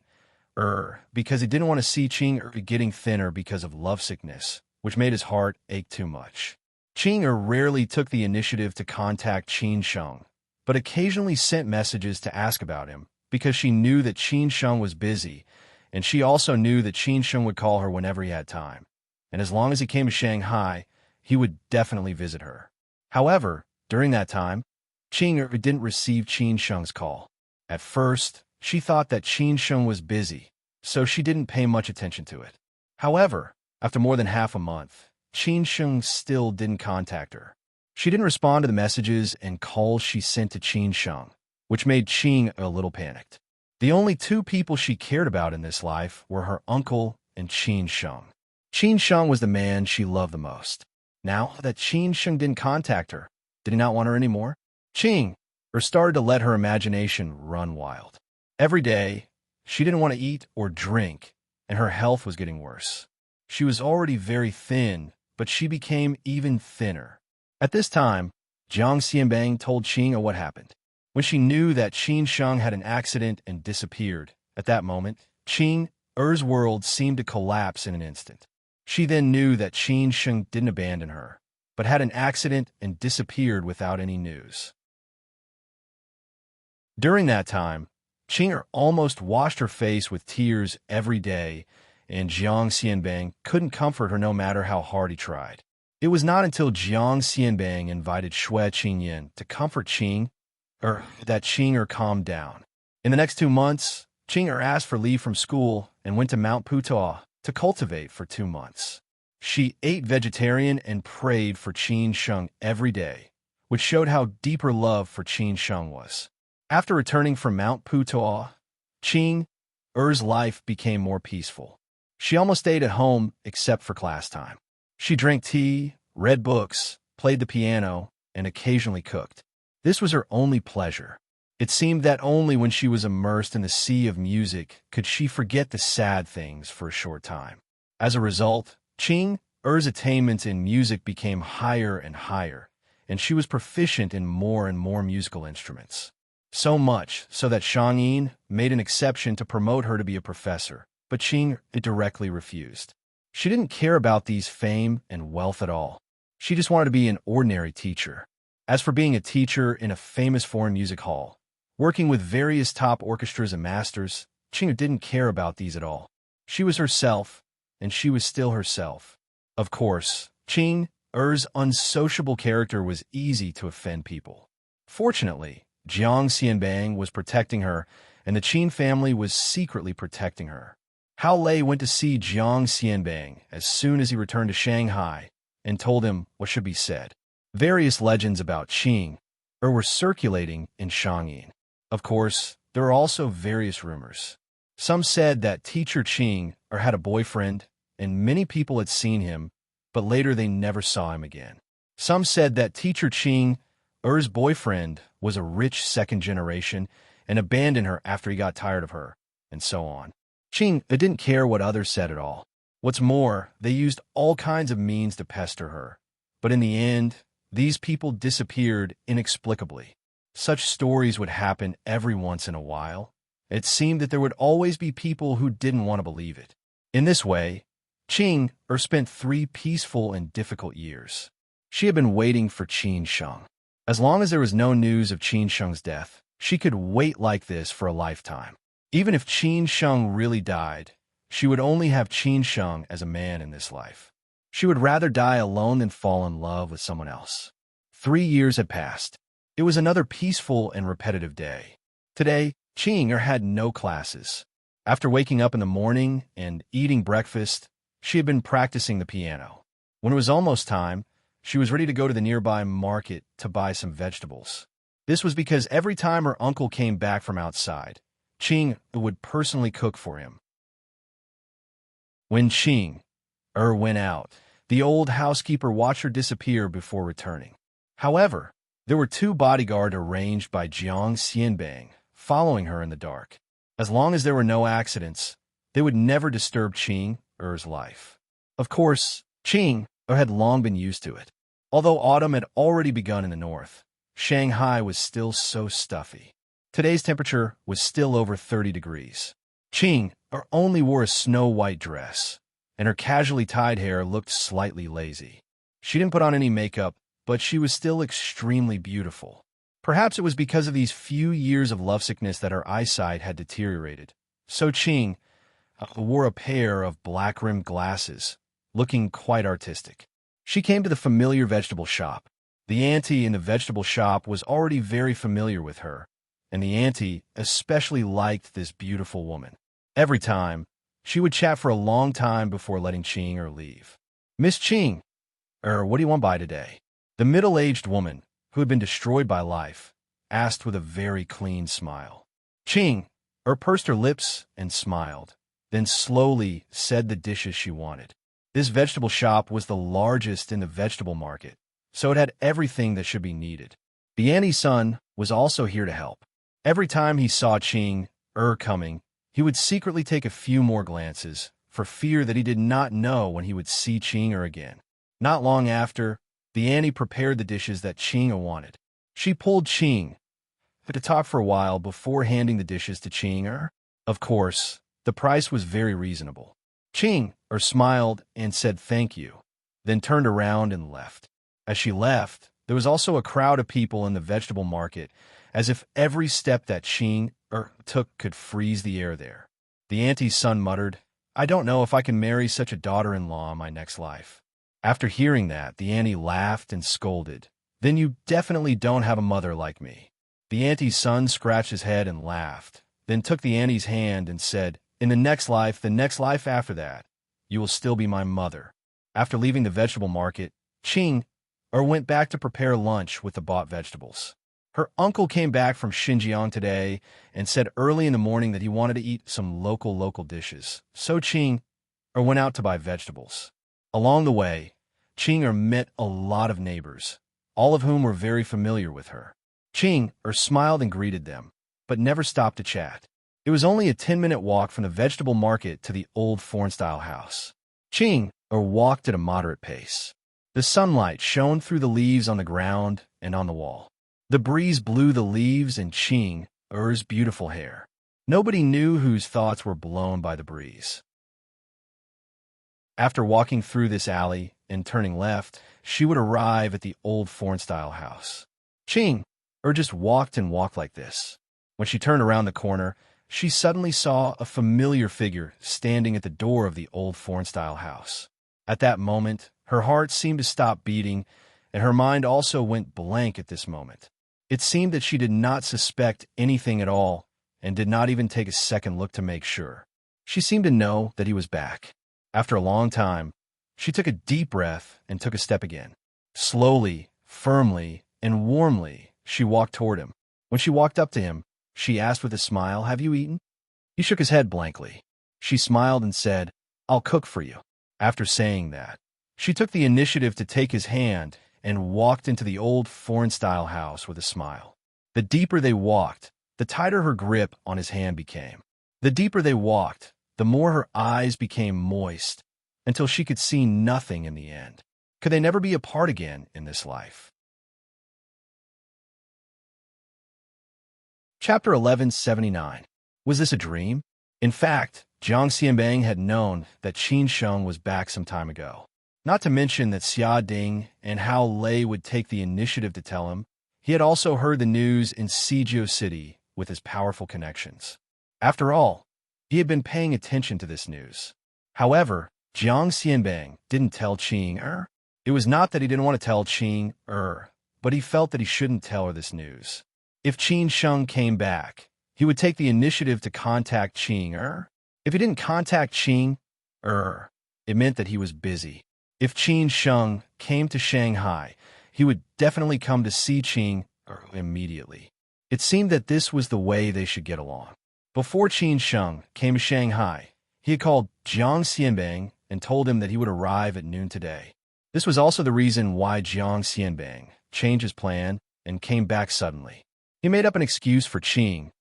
because he didn't want to see Qing getting thinner because of lovesickness, which made his heart ache too much. Qing rarely took the initiative to contact Qin Sheng, but occasionally sent messages to ask about him because she knew that Qin Sheng was busy, and she also knew that Qin Sheng would call her whenever he had time. And as long as he came to Shanghai, he would definitely visit her. However, during that time, Qing didn't receive Qin Sheng's call. At first, she thought that Qin Sheng was busy, so she didn't pay much attention to it. However, after more than half a month, Qin Sheng still didn't contact her. She didn't respond to the messages and calls she sent to Qin Sheng, which made Qing a little panicked. The only two people she cared about in this life were her uncle and Qin Sheng. Qin Sheng was the man she loved the most. Now that Qin Sheng didn't contact her, did he not want her anymore? Qing started to let her imagination run wild. Every day, she didn't want to eat or drink, and her health was getting worse. She was already very thin, but she became even thinner. At this time, Jiang Xianbang told Qing what happened. When she knew that Qin Sheng had an accident and disappeared, at that moment, Qing's world seemed to collapse in an instant. She then knew that Qin Sheng didn't abandon her, but had an accident and disappeared without any news. During that time, Qing almost washed her face with tears every day, and Jiang Xianbang couldn't comfort her no matter how hard he tried. It was not until Jiang Xianbang invited Xue Qingyan to comfort Qing that Qing calmed down. In the next 2 months, Qing asked for leave from school and went to Mount Putois to cultivate for 2 months. She ate vegetarian and prayed for Qin Sheng every day, which showed how deep her love for Qin Sheng was. After returning from Mount Putois, Qing's life became more peaceful. She almost stayed at home except for class time. She drank tea, read books, played the piano, and occasionally cooked. This was her only pleasure. It seemed that only when she was immersed in the sea of music could she forget the sad things for a short time. As a result, Qing's attainments in music became higher and higher, and she was proficient in more and more musical instruments. So much so that Shang Yin made an exception to promote her to be a professor, but Qing directly refused. She didn't care about these fame and wealth at all. She just wanted to be an ordinary teacher. As for being a teacher in a famous foreign music hall, working with various top orchestras and masters, Qing didn't care about these at all. She was herself, and she was still herself. Of course, Qing's unsociable character was easy to offend people. Fortunately, Jiang Xianbang was protecting her, and the Qin family was secretly protecting her. Hao Lei went to see Jiang Xianbang as soon as he returned to Shanghai and told him what should be said. Various legends about Qing were circulating in Shangyin. Of course, there were also various rumors. Some said that teacher Qing had a boyfriend, and many people had seen him, but later they never saw him again. Some said that teacher Qing's boyfriend was a rich second generation and abandoned her after he got tired of her, and so on. Qing didn't care what others said at all. What's more, they used all kinds of means to pester her. But in the end, these people disappeared inexplicably. Such stories would happen every once in a while. It seemed that there would always be people who didn't want to believe it. In this way, Qing spent 3 peaceful and difficult years. She had been waiting for Qin Sheng. As long as there was no news of Qin Sheng's death, she could wait like this for a lifetime. Even if Qin Sheng really died, she would only have Qin Sheng as a man in this life. She would rather die alone than fall in love with someone else. 3 years had passed. It was another peaceful and repetitive day. Today, Qing had no classes. After waking up in the morning and eating breakfast, she had been practicing the piano. When it was almost time, she was ready to go to the nearby market to buy some vegetables. This was because every time her uncle came back from outside, Qing would personally cook for him. When Qing went out, the old housekeeper watched her disappear before returning. However, there were 2 bodyguards arranged by Jiang Xianbang following her in the dark. As long as there were no accidents, they would never disturb Qing's life. Of course, Qing had long been used to it. Although autumn had already begun in the north, Shanghai was still so stuffy. Today's temperature was still over 30 degrees. Qing only wore a snow-white dress, and her casually tied hair looked slightly lazy. She didn't put on any makeup, but she was still extremely beautiful. Perhaps it was because of these few years of lovesickness that her eyesight had deteriorated. So Qing wore a pair of black-rimmed glasses, looking quite artistic. She came to the familiar vegetable shop. The auntie in the vegetable shop was already very familiar with her, and the auntie especially liked this beautiful woman. Every time, she would chat for a long time before letting Qing leave. "Miss Qing, what do you want by today?" The middle-aged woman, who had been destroyed by life, asked with a very clean smile. Qing pursed her lips and smiled, then slowly said the dishes she wanted. This vegetable shop was the largest in the vegetable market, so it had everything that should be needed. The auntie's son was also here to help. Every time he saw Qing coming, he would secretly take a few more glances, for fear that he did not know when he would see Qing again. Not long after, the auntie prepared the dishes that Qing wanted. She pulled Qing to talk for a while before handing the dishes to Qing. Of course, the price was very reasonable. Qing smiled and said thank you, then turned around and left. As she left, there was also a crowd of people in the vegetable market, as if every step that Qing took could freeze the air there. The auntie's son muttered, "I don't know if I can marry such a daughter-in-law in my next life." After hearing that, the auntie laughed and scolded, "Then you definitely don't have a mother like me." The auntie's son scratched his head and laughed, then took the auntie's hand and said, "In the next life after that, you will still be my mother." After leaving the vegetable market, Qing went back to prepare lunch with the bought vegetables. Her uncle came back from Xinjiang today and said early in the morning that he wanted to eat some local dishes, so Qing went out to buy vegetables. Along the way, Qing met a lot of neighbors, all of whom were very familiar with her. Qing smiled and greeted them, but never stopped to chat. It was only a 10-minute walk from the vegetable market to the old foreign-style house. Qing walked at a moderate pace. The sunlight shone through the leaves on the ground and on the wall. The breeze blew the leaves in Qing's beautiful hair. Nobody knew whose thoughts were blown by the breeze. After walking through this alley and turning left, she would arrive at the old foreign-style house. Qing just walked and walked like this. When she turned around the corner, she suddenly saw a familiar figure standing at the door of the old foreign-style house. At that moment, her heart seemed to stop beating, and her mind also went blank at this moment. It seemed that she did not suspect anything at all, and did not even take a second look to make sure. She seemed to know that he was back. After a long time, she took a deep breath and took a step again. Slowly, firmly, and warmly, she walked toward him. When she walked up to him, she asked with a smile, "Have you eaten?" He shook his head blankly. She smiled and said, "I'll cook for you." After saying that, she took the initiative to take his hand and walked into the old foreign-style house with a smile. The deeper they walked, the tighter her grip on his hand became. The deeper they walked, the more her eyes became moist, until she could see nothing in the end. Could they never be apart again in this life? Chapter 1179. Was this a dream? In fact, Jiang Xianbang had known that Qin Sheng was back some time ago. Not to mention that Xia Ding and Hao Lei would take the initiative to tell him. He had also heard the news in Sijio City with his powerful connections. After all, he had been paying attention to this news. However, Jiang Xianbang didn't tell Qing. It was not that he didn't want to tell Qing, but he felt that he shouldn't tell her this news. If Qin Sheng came back, he would take the initiative to contact Qing. If he didn't contact Qing, it meant that he was busy. If Qin Sheng came to Shanghai, he would definitely come to see Qing immediately. It seemed that this was the way they should get along. Before Qin Sheng came to Shanghai, he had called Jiang Xianbang and told him that he would arrive at noon today. This was also the reason why Jiang Xianbang changed his plan and came back suddenly. He made up an excuse for Qing,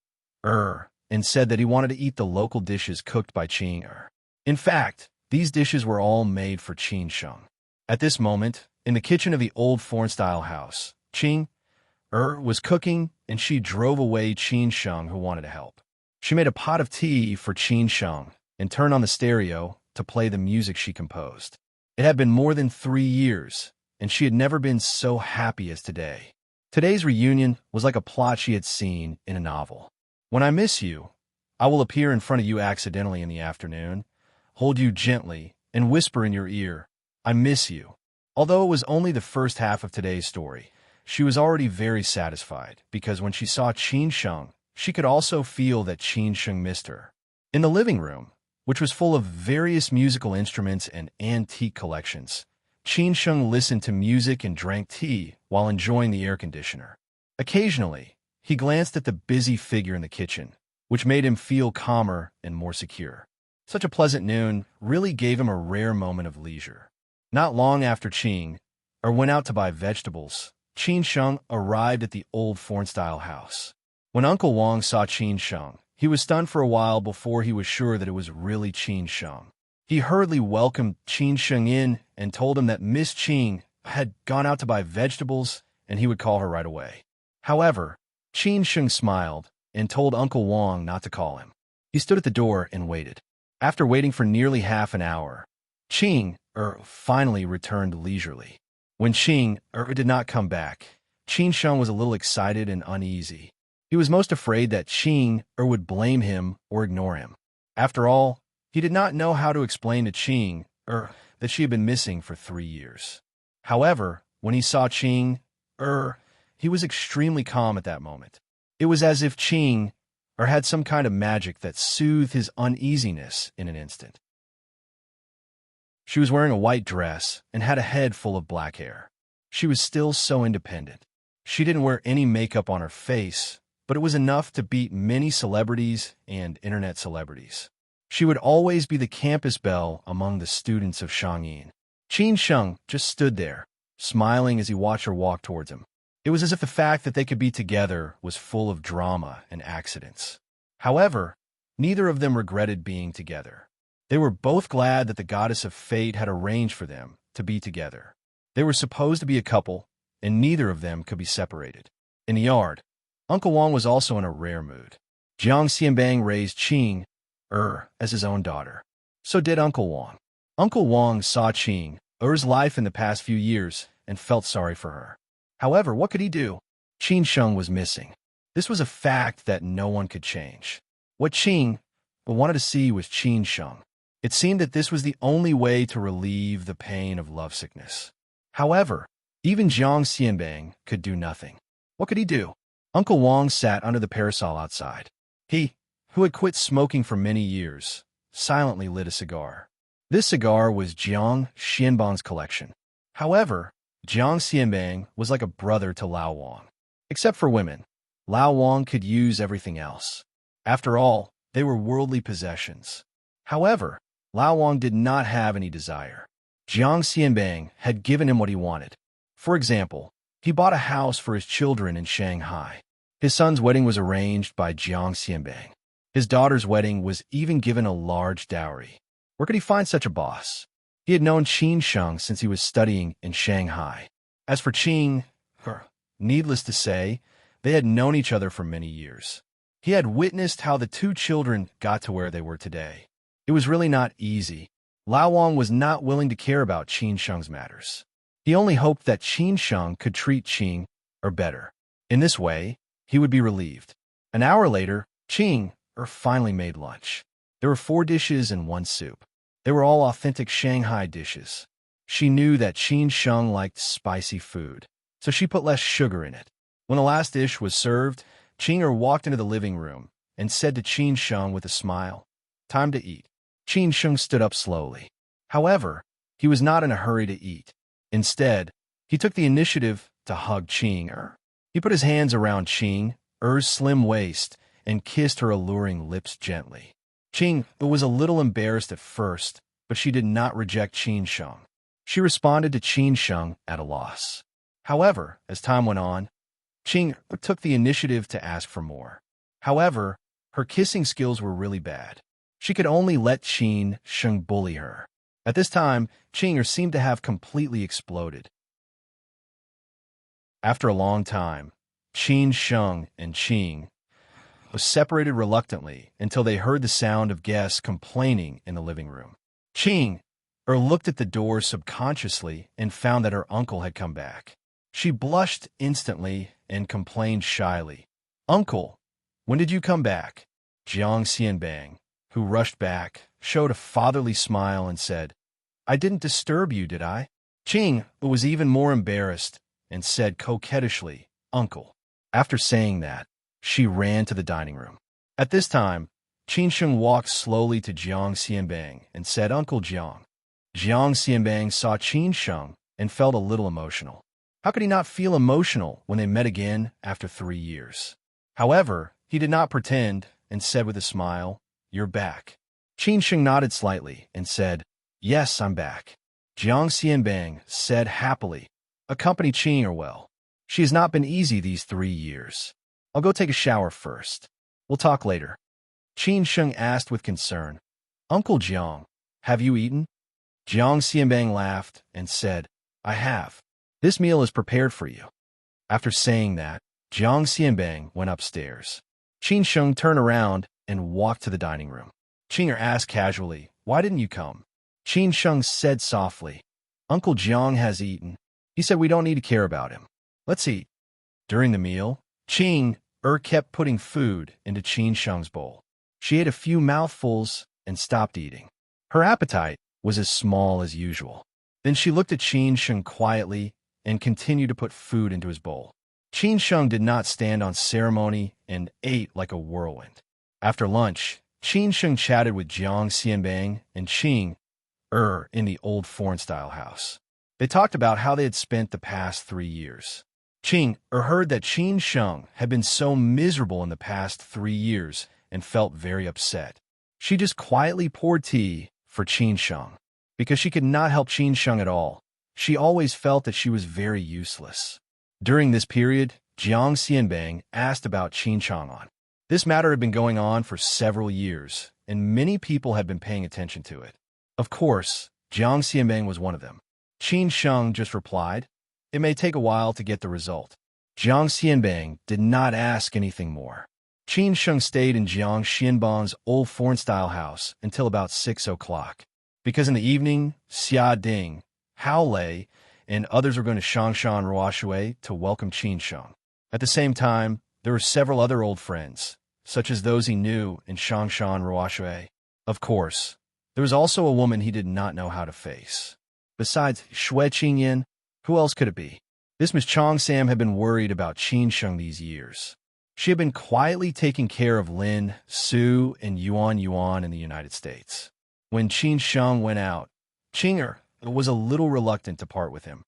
and said that he wanted to eat the local dishes cooked by Qing. In fact, these dishes were all made for Qin Sheng. At this moment, in the kitchen of the old foreign-style house, Qing was cooking, and she drove away Qin Sheng, who wanted to help. She made a pot of tea for Qin Sheng and turned on the stereo to play the music she composed. It had been more than 3 years, and she had never been so happy as today. Today's reunion was like a plot she had seen in a novel. When I miss you, I will appear in front of you accidentally in the afternoon, hold you gently, and whisper in your ear, I miss you. Although it was only the first half of today's story, she was already very satisfied, because when she saw Qin Sheng, she could also feel that Qin Sheng missed her. In the living room, which was full of various musical instruments and antique collections, Qin Sheng listened to music and drank tea while enjoying the air conditioner. Occasionally, he glanced at the busy figure in the kitchen, which made him feel calmer and more secure. Such a pleasant noon really gave him a rare moment of leisure. Not long after Qing went out to buy vegetables, Qin Sheng arrived at the old foreign-style house. When Uncle Wang saw Qin Sheng, he was stunned for a while before he was sure that it was really Qin Sheng. He hurriedly welcomed Qin Sheng in and told him that Miss Qing had gone out to buy vegetables and he would call her right away. However, Qin Sheng smiled and told Uncle Wang not to call him. He stood at the door and waited. After waiting for nearly half an hour, Qing finally returned leisurely. When Qing did not come back, Qin Sheng was a little excited and uneasy. He was most afraid that Qing would blame him or ignore him. After all, he did not know how to explain to Qing that she had been missing for 3 years. However, when he saw Qing, he was extremely calm at that moment. It was as if Qing had some kind of magic that soothed his uneasiness in an instant. She was wearing a white dress and had a head full of black hair. She was still so independent. She didn't wear any makeup on her face, but it was enough to beat many celebrities and internet celebrities. She would always be the campus belle among the students of Shangyin. Qin Sheng just stood there, smiling as he watched her walk towards him. It was as if the fact that they could be together was full of drama and accidents. However, neither of them regretted being together. They were both glad that the goddess of fate had arranged for them to be together. They were supposed to be a couple, and neither of them could be separated. In the yard, Uncle Wang was also in a rare mood. Jiang Xianbang raised Qing as his own daughter. So did Uncle Wang. Uncle Wang saw Qing's life in the past few years and felt sorry for her. However, what could he do? Qin Sheng was missing. This was a fact that no one could change. What Qing wanted to see was Qin Sheng. It seemed that this was the only way to relieve the pain of lovesickness. However, even Jiang Xianbang could do nothing. What could he do? Uncle Wang sat under the parasol outside. He, who had quit smoking for many years, silently lit a cigar. This cigar was Jiang Xianbang's collection. However, Jiang Xianbang was like a brother to Lao Wang. Except for women, Lao Wang could use everything else. After all, they were worldly possessions. However, Lao Wang did not have any desire. Jiang Xianbang had given him what he wanted. For example, he bought a house for his children in Shanghai. His son's wedding was arranged by Jiang Xianbang. His daughter's wedding was even given a large dowry. Where could he find such a boss? He had known Qin Sheng since he was studying in Shanghai. As for Qing, needless to say, they had known each other for many years. He had witnessed how the two children got to where they were today. It was really not easy. Lao Wang was not willing to care about Qin Sheng's matters. He only hoped that Qin Sheng could treat Qing better. In this way, he would be relieved. An hour later, Qing finally made lunch. There were 4 dishes and 1 soup. They were all authentic Shanghai dishes. She knew that Qin Sheng liked spicy food, so she put less sugar in it. When the last dish was served, Qing walked into the living room and said to Qin Sheng with a smile, "Time to eat." Qin Sheng stood up slowly. However, he was not in a hurry to eat. Instead, he took the initiative to hug Qing. He put his hands around Qing's slim waist and kissed her alluring lips gently. Qing was a little embarrassed at first, but she did not reject Qin Sheng. She responded to Qin Sheng at a loss. However, as time went on, Qing took the initiative to ask for more. However, her kissing skills were really bad. She could only let Qin Sheng bully her. At this time, Qing seemed to have completely exploded. After a long time, Qin Sheng and Qing was separated reluctantly until they heard the sound of guests complaining in the living room. Qing looked at the door subconsciously and found that her uncle had come back. She blushed instantly and complained shyly, "Uncle, when did you come back?" Jiang Xianbang, who rushed back, showed a fatherly smile and said, "I didn't disturb you, did I?" Qing was even more embarrassed and said coquettishly, "Uncle." After saying that, she ran to the dining room. At this time, Qin Sheng walked slowly to Jiang Xianbang and said, "Uncle Jiang." Jiang Xianbang saw Qin Sheng and felt a little emotional. How could he not feel emotional when they met again after 3 years? However, he did not pretend and said with a smile, "You're back." Qin Sheng nodded slightly and said, "Yes, I'm back." Jiang Xianbang said happily, "Accompany Qing well. She has not been easy these 3 years. I'll go take a shower first. We'll talk later." Qin Sheng asked with concern, "Uncle Jiang, have you eaten?" Jiang Xianbang laughed and said, "I have. This meal is prepared for you." After saying that, Jiang Xianbang went upstairs. Qin Sheng turned around and walked to the dining room. Qing asked casually, "Why didn't you come?" Qin Sheng said softly, "Uncle Jiang has eaten. He said we don't need to care about him. Let's eat." During the meal, Qing kept putting food into Qin Sheng's bowl. She ate a few mouthfuls and stopped eating. Her appetite was as small as usual. Then she looked at Qin Sheng quietly and continued to put food into his bowl. Qin Sheng did not stand on ceremony and ate like a whirlwind. After lunch, Qin Sheng chatted with Jiang Xianbang and Qing in the old foreign-style house. They talked about how they had spent the past 3 years. Qing heard that Qin Sheng had been so miserable in the past 3 years and felt very upset. She just quietly poured tea for Qin Sheng. Because she could not help Qin Sheng at all, she always felt that she was very useless. During this period, Jiang Xianbang asked about Qin Sheng. This matter had been going on for several years, and many people had been paying attention to it. Of course, Jiang Xianbang was one of them. Qin Sheng just replied, "It may take a while to get the result." Jiang Xianbang did not ask anything more. Qin Sheng stayed in Jiang Xianbang's old foreign-style house until about 6 o'clock. Because in the evening, Xia Ding, Hao Lei, and others were going to Shangshan Ruoshui to welcome Qin Sheng. At the same time, there were several other old friends, such as those he knew in Shangshan Ruoshui. Of course, there was also a woman he did not know how to face. Besides Xue Qingyan, who else could it be? This Miss Chong Sam had been worried about Qin Sheng these years. She had been quietly taking care of Lin, Su, and Yuan Yuan in the United States. When Qin Sheng went out, Qing was a little reluctant to part with him.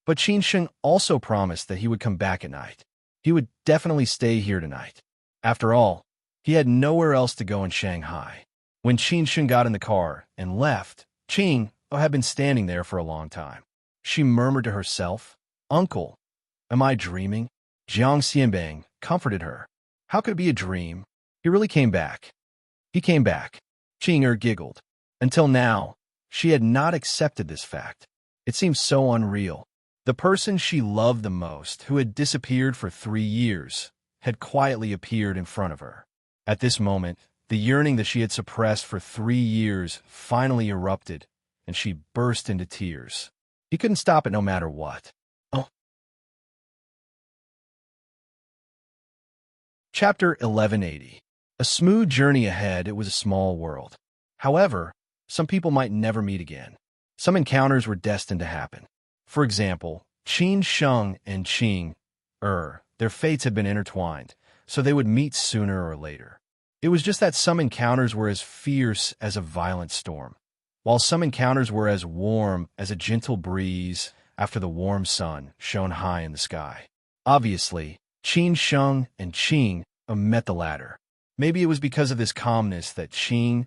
But Qin Sheng also promised that he would come back at night. He would definitely stay here tonight. After all, he had nowhere else to go in Shanghai. When Qin Sheng got in the car and left, Qing had been standing there for a long time. She murmured to herself, "Uncle, am I dreaming?" Jiang Xianbang comforted her. "How could it be a dream? He really came back." "He came back." Qing giggled. Until now, she had not accepted this fact. It seemed so unreal. The person she loved the most, who had disappeared for 3 years, had quietly appeared in front of her. At this moment, the yearning that she had suppressed for 3 years finally erupted, and she burst into tears. He couldn't stop it no matter what. Oh. Chapter 1180. A smooth journey ahead, it was a small world. However, some people might never meet again. Some encounters were destined to happen. For example, Qin Sheng and Qing their fates had been intertwined, so they would meet sooner or later. It was just that some encounters were as fierce as a violent storm, while some encounters were as warm as a gentle breeze after the warm sun shone high in the sky. Obviously, Qin Sheng and Qing met the latter. Maybe it was because of this calmness that Qing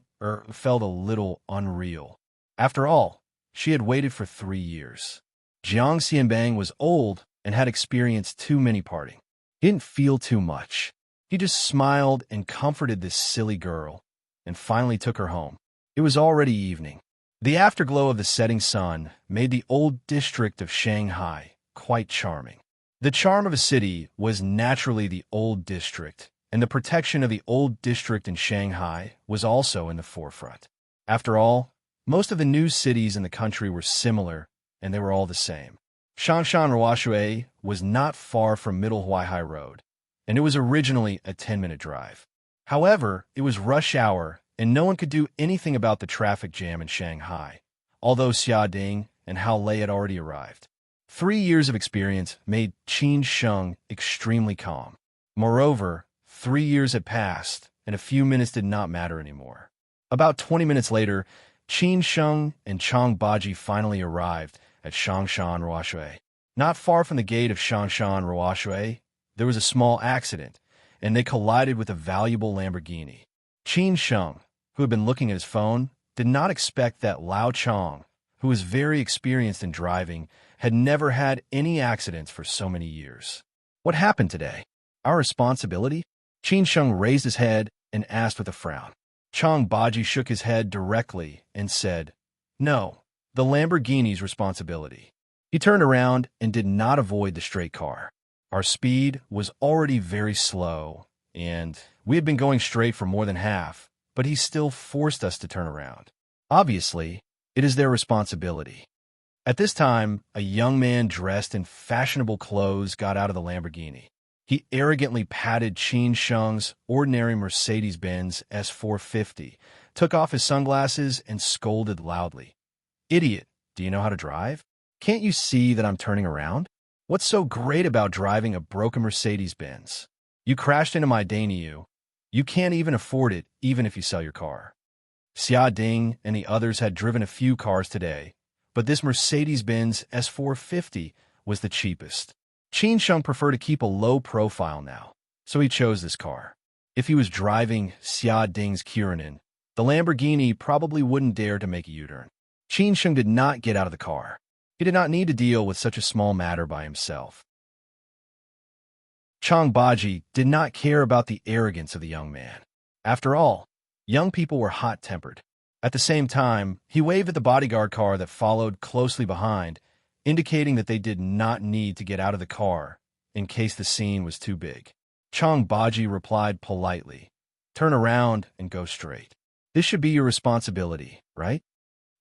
felt a little unreal. After all, she had waited for 3 years. Jiang Xianbang was old and had experienced too many parting. He didn't feel too much. He just smiled and comforted this silly girl, and finally took her home. It was already evening. The afterglow of the setting sun made the old district of Shanghai quite charming. The charm of a city was naturally the old district, and the protection of the old district in Shanghai was also in the forefront. After all, most of the new cities in the country were similar, and they were all the same. Shangshan Ruoshui was not far from Middle Huaihai Road, and it was originally a 10-minute drive. However, it was rush hour, and no one could do anything about the traffic jam in Shanghai, although Xia Ding and Hao Lei had already arrived. 3 years of experience made Qin Sheng extremely calm. Moreover, 3 years had passed, and a few minutes did not matter anymore. About 20 minutes later, Qin Sheng and Chang Baji finally arrived at Shangshan Ruoshui. Not far from the gate of Shangshan Ruoshui, there was a small accident, and they collided with a valuable Lamborghini. Qin Sheng, who had been looking at his phone, did not expect that Lao Chang, who was very experienced in driving, had never had any accidents for so many years. What happened today? Our responsibility? Qin Sheng raised his head and asked with a frown. Chang Baji shook his head directly and said, "No, the Lamborghini's responsibility." He turned around and did not avoid the straight car. Our speed was already very slow, and we had been going straight for more than half, but he still forced us to turn around. Obviously, it is their responsibility. At this time, a young man dressed in fashionable clothes got out of the Lamborghini. He arrogantly patted Qin Sheng's ordinary Mercedes-Benz S450, took off his sunglasses, and scolded loudly. "Idiot, do you know how to drive? Can't you see that I'm turning around? What's so great about driving a broken Mercedes-Benz? You crashed into my Dainyu. You can't even afford it, even if you sell your car." Xia Ding and the others had driven a few cars today, but this Mercedes-Benz S450 was the cheapest. Qin Sheng preferred to keep a low profile now, so he chose this car. If he was driving Xia Ding's Kuranin, the Lamborghini probably wouldn't dare to make a U-turn. Qin Sheng did not get out of the car. He did not need to deal with such a small matter by himself. Chang Baji did not care about the arrogance of the young man. After all, young people were hot-tempered. At the same time, he waved at the bodyguard car that followed closely behind, indicating that they did not need to get out of the car in case the scene was too big. Chang Baji replied politely, "Turn around and go straight. This should be your responsibility, right?"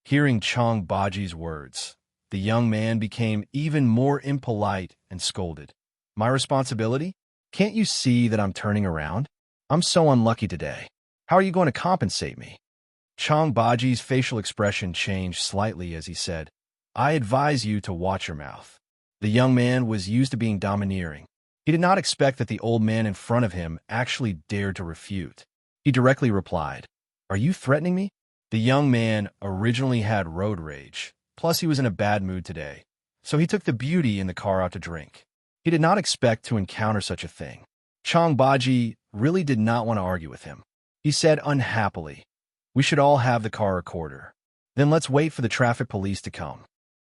Hearing Chang Baji's words, the young man became even more impolite and scolded. "My responsibility? Can't you see that I'm turning around? I'm so unlucky today. How are you going to compensate me?" Chang Baji's facial expression changed slightly as he said, "I advise you to watch your mouth." The young man was used to being domineering. He did not expect that the old man in front of him actually dared to refute. He directly replied, "Are you threatening me?" The young man originally had road rage, plus he was in a bad mood today, so he took the beauty in the car out to drink. He did not expect to encounter such a thing. Chang Baji really did not want to argue with him. He said unhappily, "We should all have the car recorder. Then let's wait for the traffic police to come."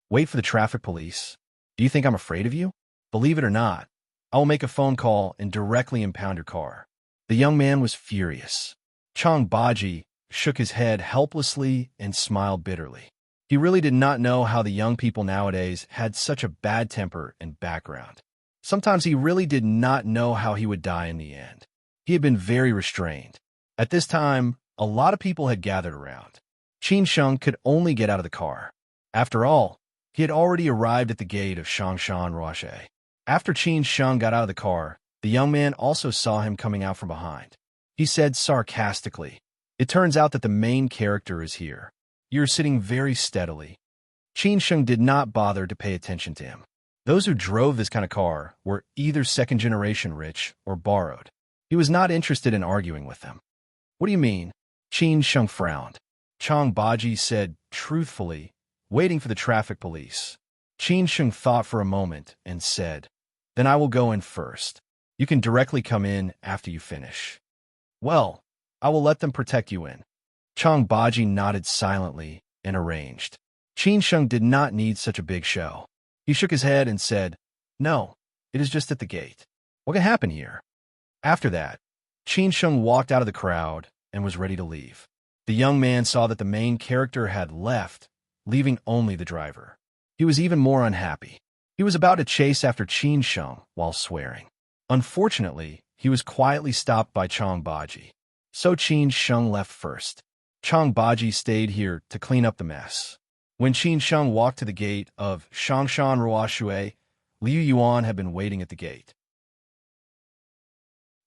"Wait for the traffic police? Do you think I'm afraid of you? Believe it or not, I will make a phone call and directly impound your car." The young man was furious. Chang Baji shook his head helplessly and smiled bitterly. He really did not know how the young people nowadays had such a bad temper and background. Sometimes he really did not know how he would die in the end. He had been very restrained. At this time, a lot of people had gathered around. Qin Sheng could only get out of the car. After all, he had already arrived at the gate of Shangshan Ruoshui. After Qin Sheng got out of the car, the young man also saw him coming out from behind. He said sarcastically, "It turns out that the main character is here. You're sitting very steadily." Qin Sheng did not bother to pay attention to him. Those who drove this kind of car were either second-generation rich or borrowed. He was not interested in arguing with them. "What do you mean?" Qin Sheng frowned. Chang Baji said truthfully, "Waiting for the traffic police." Qin Sheng thought for a moment and said, "Then I will go in first. You can directly come in after you finish." "Well, I will let them protect you in." Chang Baji nodded silently and arranged. Qin Sheng did not need such a big show. He shook his head and said, "No, it is just at the gate. What can happen here?" After that, Qin Sheng walked out of the crowd and was ready to leave. The young man saw that the main character had left, leaving only the driver. He was even more unhappy. He was about to chase after Qin Sheng while swearing. Unfortunately, he was quietly stopped by Chang Baji. So Qin Sheng left first. Chang Baji stayed here to clean up the mess. When Qin Sheng walked to the gate of Shangshan Ruoshui, Liu Yuan had been waiting at the gate.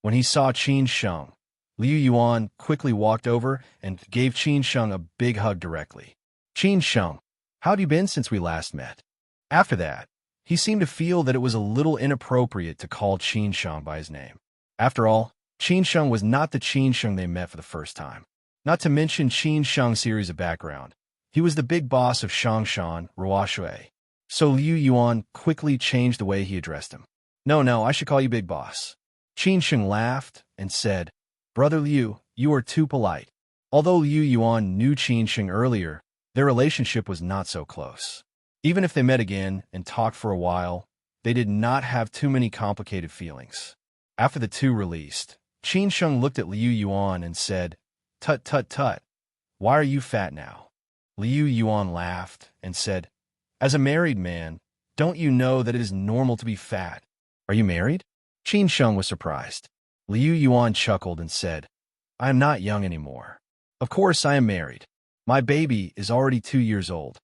When he saw Qin Sheng, Liu Yuan quickly walked over and gave Qin Sheng a big hug directly. Qin Sheng, how have you been since we last met? After that, he seemed to feel that it was a little inappropriate to call Qin Sheng by his name. After all, Qin Sheng was not the Qin Sheng they met for the first time. Not to mention Qin Sheng's series of background. He was the big boss of Shangshan Ruoshui. So Liu Yuan quickly changed the way he addressed him. No, I should call you Big Boss. Qin Sheng laughed and said, Brother Liu, you are too polite. Although Liu Yuan knew Qin Sheng earlier, their relationship was not so close. Even if they met again and talked for a while, they did not have too many complicated feelings. After the two released, Qin Sheng looked at Liu Yuan and said, Tut, tut, tut. Why are you fat now? Liu Yuan laughed and said, As a married man, don't you know that it is normal to be fat? Are you married? Qin Sheng was surprised. Liu Yuan chuckled and said, I am not young anymore. Of course I am married. My baby is already 2 years old.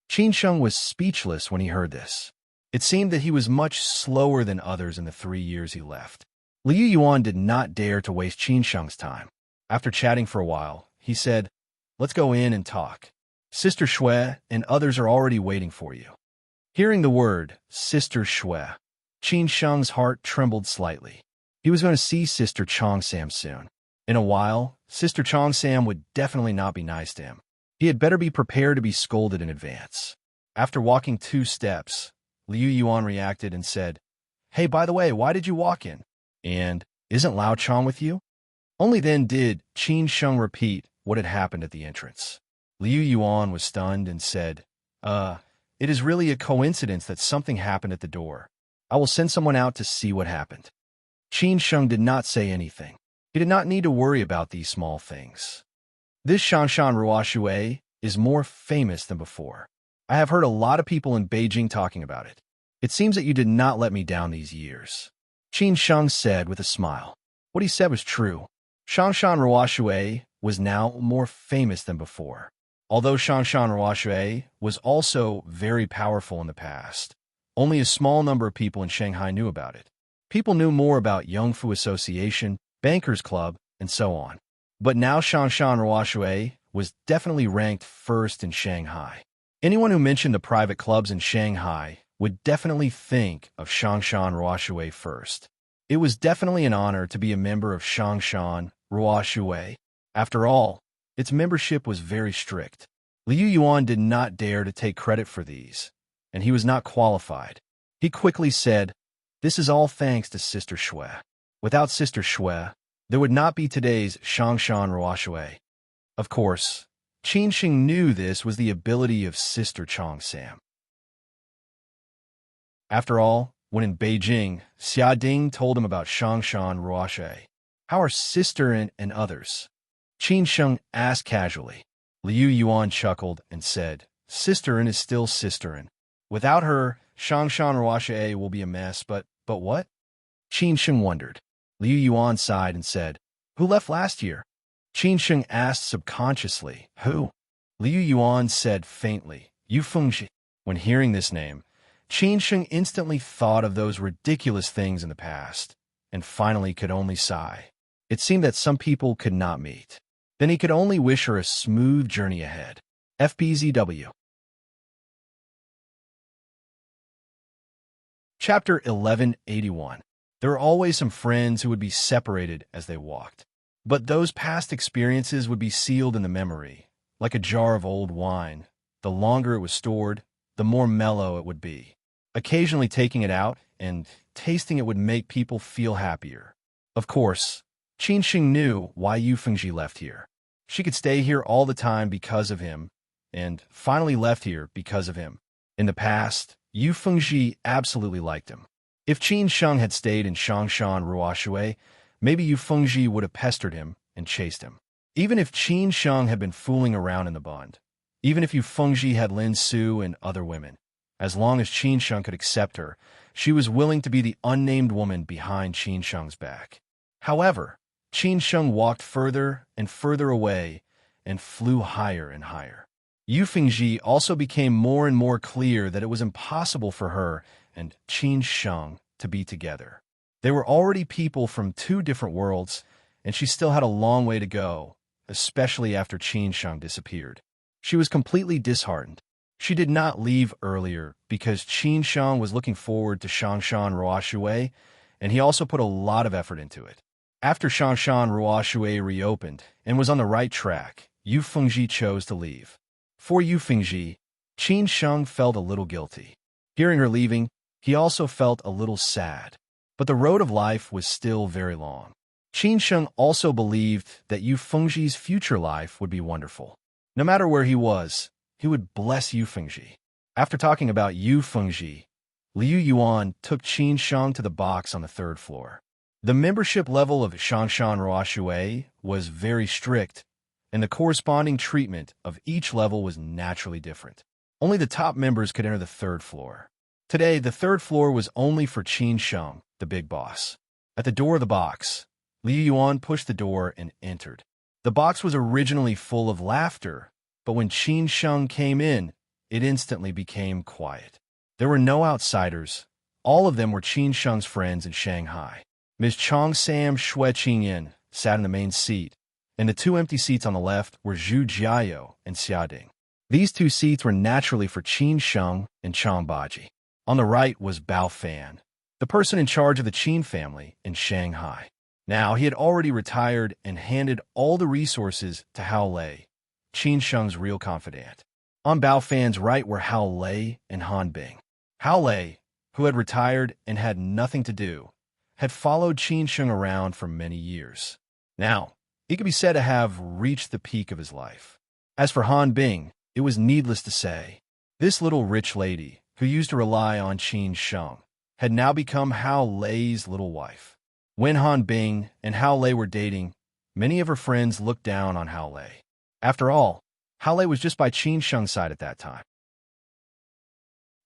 Qin Sheng was speechless when he heard this. It seemed that he was much slower than others in the 3 years he left. Liu Yuan did not dare to waste Qin Sheng's time. After chatting for a while, he said, Let's go in and talk. Sister Shui and others are already waiting for you. Hearing the word, Sister Shui, Qin Sheng's heart trembled slightly. He was going to see Sister Chongsam soon. In a while, Sister Chongsam would definitely not be nice to him. He had better be prepared to be scolded in advance. After walking 2 steps, Liu Yuan reacted and said, Hey, by the way, why did you walk in? And, isn't Lao Chong with you? Only then did Qin Sheng repeat what had happened at the entrance. Liu Yuan was stunned and said, It is really a coincidence that something happened at the door. I will send someone out to see what happened. Qin Sheng did not say anything. He did not need to worry about these small things. This Shangshan Ruoshui is more famous than before. I have heard a lot of people in Beijing talking about it. It seems that you did not let me down these years. Qin Sheng said with a smile. What he said was true. Shangshan Ruoshui was now more famous than before. Although Shangshan Ruoshui was also very powerful in the past, only a small number of people in Shanghai knew about it. People knew more about Yongfu Association, Bankers Club, and so on. But now Shangshan Ruoshui was definitely ranked first in Shanghai. Anyone who mentioned the private clubs in Shanghai would definitely think of Shangshan Ruoshui first. It was definitely an honor to be a member of Shangshan Ruoshui. After all, its membership was very strict. Liu Yuan did not dare to take credit for these, and he was not qualified. He quickly said, This is all thanks to Sister Shui. Without Sister Shui, there would not be today's Shangshan Ruoshui. Of course, Qin Sheng knew this was the ability of Sister Chongsam. After all, when in Beijing, Xia Ding told him about Shangshan Ruoshui. How are Sister and others? Qin Sheng asked casually. Liu Yuan chuckled and said, Sisterin is still Sisterin. Without her, Shangshan Ruoshui will be a mess, but what? Qin Sheng wondered. Liu Yuan sighed and said, Who left last year? Qin Sheng asked subconsciously, Who? Liu Yuan said faintly, Yu Fengji. When hearing this name, Qin Sheng instantly thought of those ridiculous things in the past, and finally could only sigh. It seemed that some people could not meet. Then he could only wish her a smooth journey ahead. FBZW. Chapter 1181. There are always some friends who would be separated as they walked. But those past experiences would be sealed in the memory, like a jar of old wine. The longer it was stored, the more mellow it would be. Occasionally taking it out and tasting it would make people feel happier. Of course, Qin Sheng knew why Yu Fengji left here. She could stay here all the time because of him, and finally left here because of him. In the past, Yu Fengji absolutely liked him. If Qin Sheng had stayed in Shangshan Ruoshui, maybe Yu Fengji would have pestered him and chased him. Even if Qin Sheng had been fooling around in the bund, even if Yu Fengji had Lin Su and other women, As long as Qin Sheng could accept her, she was willing to be the unnamed woman behind Qin Sheng's back. However, Qin Sheng walked further and further away and flew higher and higher. Yu Fengji also became more and more clear that it was impossible for her and Qin Sheng to be together. They were already people from two different worlds, and she still had a long way to go, especially after Qin Sheng disappeared. She was completely disheartened. She did not leave earlier because Qin Sheng was looking forward to Shangshan Ruoshui, and he also put a lot of effort into it. After Shangshan Ruoshui reopened and was on the right track, Yu Fengji chose to leave. For Yu Fengji, Qin Sheng felt a little guilty. Hearing her leaving, he also felt a little sad. But the road of life was still very long. Qin Sheng also believed that Yu Fengji's future life would be wonderful. No matter where he was, he would bless Yu Fengji. After talking about Yu Fengji, Liu Yuan took Qin Sheng to the box on the third floor. The membership level of Shangshan Ruoshui was very strict, and the corresponding treatment of each level was naturally different. Only the top members could enter the third floor. Today, the third floor was only for Qin Sheng, the big boss. At the door of the box, Liu Yuan pushed the door and entered. The box was originally full of laughter, but when Qin Sheng came in, it instantly became quiet. There were no outsiders. All of them were Qin Sheng's friends in Shanghai. Ms. Chong Sam Shui Qingyin sat in the main seat, and the two empty seats on the left were Zhu Jiao and Xia Ding. These two seats were naturally for Qin Sheng and Chang Baji. On the right was Bao Fan, the person in charge of the Qin family in Shanghai. Now, he had already retired and handed all the resources to Hao Lei, Qin Sheng's real confidant. On Bao Fan's right were Hao Lei and Han Bing. Hao Lei, who had retired and had nothing to do, had followed Qin Sheng around for many years. Now, he could be said to have reached the peak of his life. As for Han Bing, it was needless to say. This little rich lady, who used to rely on Qin Sheng, had now become Hao Lei's little wife. When Han Bing and Hao Lei were dating, many of her friends looked down on Hao Lei. After all, Hao Lei was just by Qin Sheng's side at that time.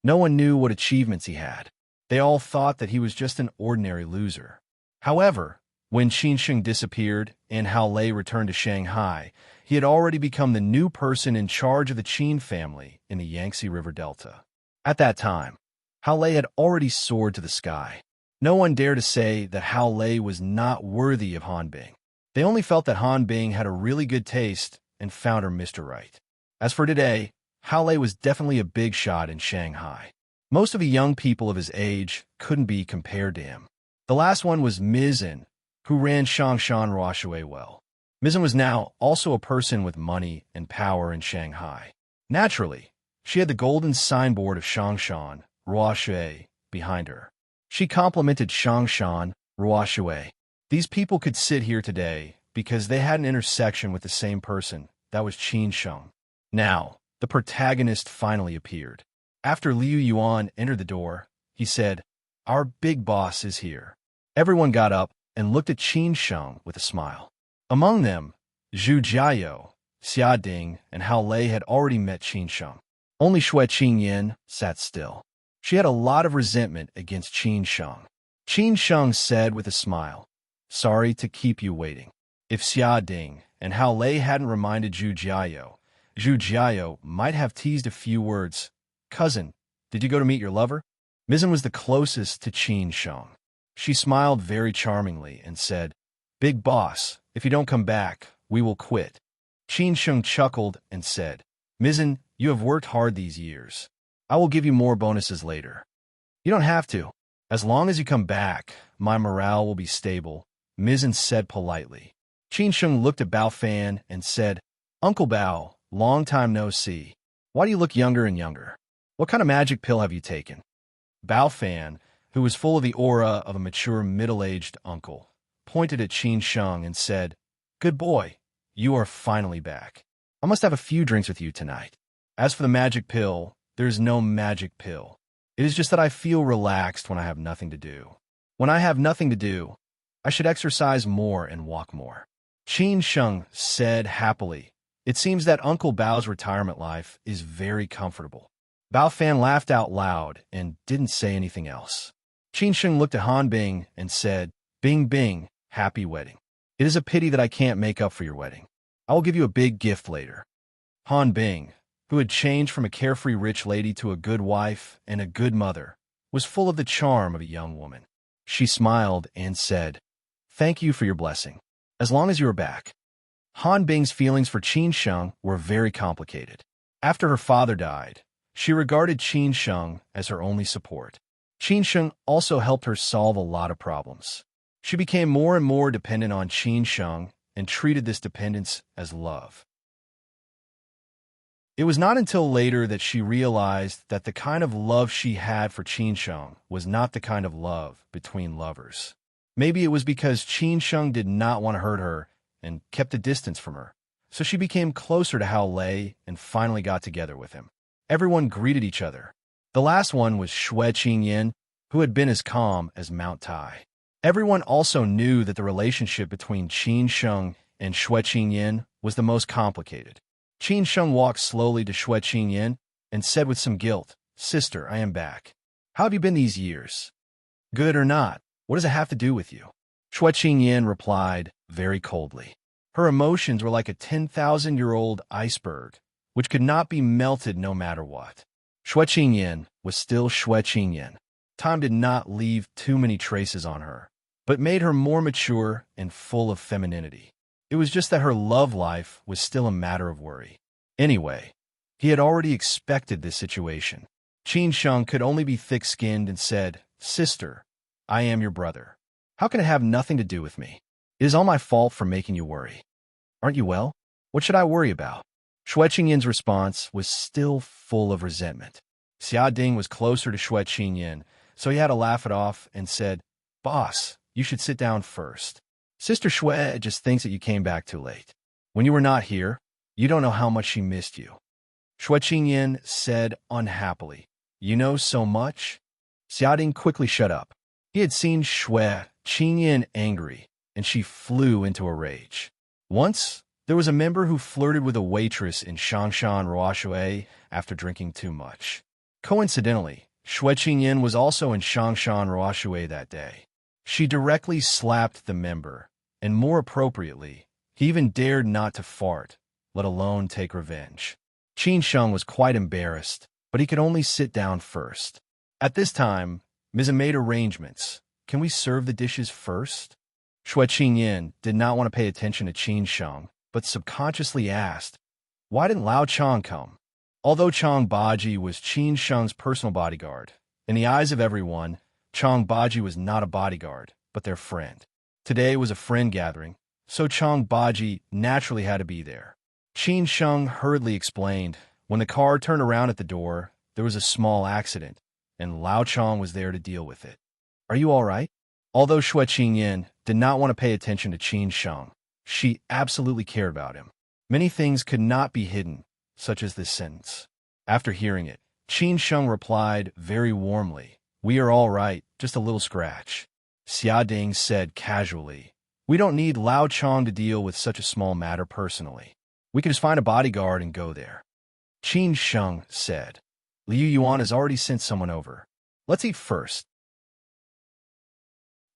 No one knew what achievements he had. They all thought that he was just an ordinary loser. However, when Qin Sheng disappeared and Hao Lei returned to Shanghai, he had already become the new person in charge of the Qin family in the Yangtze River Delta. At that time, Hao Lei had already soared to the sky. No one dared to say that Hao Lei was not worthy of Han Bing. They only felt that Han Bing had a really good taste and found her Mr. Right. As for today, Hao Lei was definitely a big shot in Shanghai. Most of the young people of his age couldn't be compared to him. The last one was Mizan, who ran Shangshan Ruoshui well. Mizan was now also a person with money and power in Shanghai. Naturally, she had the golden signboard of Shangshan Ruoshui behind her. She complimented Shangshan Ruoshui. These people could sit here today because they had an intersection with the same person, that was Qin Sheng. Now, the protagonist finally appeared. After Liu Yuan entered the door, he said, "Our big boss is here." Everyone got up and looked at Qin Sheng with a smile. Among them, Zhu Jiao, Xia Ding, and Hao Lei had already met Qin Sheng. Only Shui Qingyin sat still. She had a lot of resentment against Qin Sheng. Qin Sheng said with a smile, "Sorry to keep you waiting." If Xia Ding and Hao Lei hadn't reminded Zhu Jiao might have teased a few words. "Cousin, did you go to meet your lover?" Mizan was the closest to Qin Sheng. She smiled very charmingly and said, "Big boss, if you don't come back, we will quit." Qin Sheng chuckled and said, "Mizan, you have worked hard these years. I will give you more bonuses later." "You don't have to. As long as you come back, my morale will be stable," Mizan said politely. Qin Sheng looked at Bao Fan and said, "Uncle Bao, long time no see. Why do you look younger and younger? What kind of magic pill have you taken?" Bao Fan, who was full of the aura of a mature middle-aged uncle, pointed at Qin Sheng and said, "Good boy, you are finally back. I must have a few drinks with you tonight. As for the magic pill, there is no magic pill. It is just that I feel relaxed when I have nothing to do. When I have nothing to do, I should exercise more and walk more." Qin Sheng said happily, "It seems that Uncle Bao's retirement life is very comfortable." Bao Fan laughed out loud and didn't say anything else. Qin Sheng looked at Han Bing and said, Bing Bing, happy wedding. It is a pity that I can't make up for your wedding. I will give you a big gift later. Han Bing, who had changed from a carefree rich lady to a good wife and a good mother, was full of the charm of a young woman. She smiled and said, Thank you for your blessing. As long as you are back. Han Bing's feelings for Qin Sheng were very complicated. After her father died, she regarded Qin Sheng as her only support. Qin Sheng also helped her solve a lot of problems. She became more and more dependent on Qin Sheng and treated this dependence as love. It was not until later that she realized that the kind of love she had for Qin Sheng was not the kind of love between lovers. Maybe it was because Qin Sheng did not want to hurt her and kept a distance from her, so she became closer to Hao Lei and finally got together with him. Everyone greeted each other. The last one was Xue Qingyan, who had been as calm as Mount Tai. Everyone also knew that the relationship between Qin Sheng and Xue Qingyan was the most complicated. Qin Sheng walked slowly to Xue Qingyan and said with some guilt, Sister, I am back. How have you been these years? Good or not, what does it have to do with you? Xue Qingyan replied very coldly. Her emotions were like a 10,000-year-old iceberg, which could not be melted no matter what. Xue Qingyan was still Xue Qingyan. Time did not leave too many traces on her, but made her more mature and full of femininity. It was just that her love life was still a matter of worry. Anyway, he had already expected this situation. Qin Sheng could only be thick-skinned and said, Sister, I am your brother. How can it have nothing to do with me? It is all my fault for making you worry. Aren't you well? What should I worry about? Xue Qingyan's response was still full of resentment. Xia Ding was closer to Xue Qingyan, so he had to laugh it off and said, Boss, you should sit down first. Sister Xue just thinks that you came back too late. When you were not here, you don't know how much she missed you. Xue Qingyan said unhappily, You know so much? Xia Ding quickly shut up. He had seen Xue Qingyan angry, and she flew into a rage. Once, there was a member who flirted with a waitress in Shangshan Ruoshui after drinking too much. Coincidentally, Xue Qingyan was also in Shangshan Ruoshui that day. She directly slapped the member, and more appropriately, he even dared not to fart, let alone take revenge. Qin Sheng was quite embarrassed, but he could only sit down first. At this time, Ms. made arrangements. Can we serve the dishes first? Xue Qingyan did not want to pay attention to Qin Sheng, but subconsciously asked, Why didn't Lao Chang come? Although Chang Baji was Qin Sheng's personal bodyguard, in the eyes of everyone, Chang Baji was not a bodyguard, but their friend. Today was a friend gathering, so Chang Baji naturally had to be there. Qin Sheng hurriedly explained, when the car turned around at the door, there was a small accident, and Lao Chang was there to deal with it. Are you all right? Although Xue Qingyan did not want to pay attention to Qin Sheng, she absolutely cared about him. Many things could not be hidden, such as this sentence. After hearing it, Qin Sheng replied very warmly, We are all right, just a little scratch. Xia Ding said casually, We don't need Lao Chang to deal with such a small matter personally. We can just find a bodyguard and go there. Qin Sheng said, Liu Yuan has already sent someone over. Let's eat first.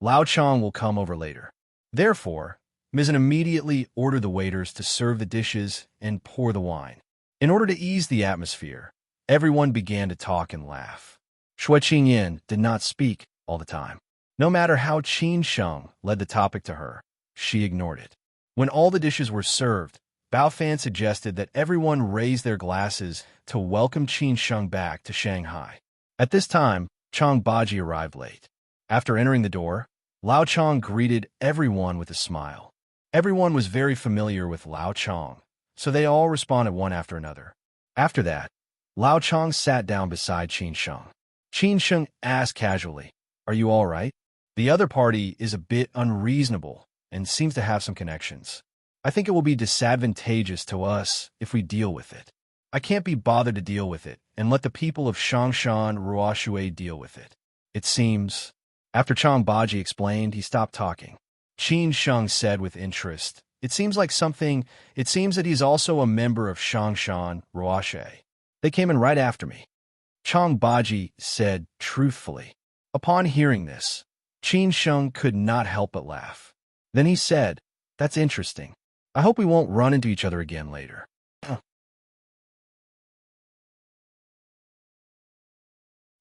Lao Chang will come over later. Therefore, Mizzen immediately ordered the waiters to serve the dishes and pour the wine. In order to ease the atmosphere, everyone began to talk and laugh. Xue Qingyan did not speak all the time. No matter how Qin Sheng led the topic to her, she ignored it. When all the dishes were served, Bao Fan suggested that everyone raise their glasses to welcome Qin Sheng back to Shanghai. At this time, Chang Baji arrived late. After entering the door, Lao Chang greeted everyone with a smile. Everyone was very familiar with Lao Chang, so they all responded one after another. After that, Lao Chang sat down beside Qin Sheng. Qin Sheng asked casually, Are you all right? The other party is a bit unreasonable and seems to have some connections. I think it will be disadvantageous to us if we deal with it. I can't be bothered to deal with it and let the people of Shangshan Ruoshui deal with it. It seems. After Chang Baji explained, he stopped talking. Qin Sheng said with interest, It seems that he's also a member of Shangshan Ruoshui. They came in right after me. Chang Baji said truthfully. Upon hearing this, Qin Sheng could not help but laugh. Then he said, "That's interesting. I hope we won't run into each other again later."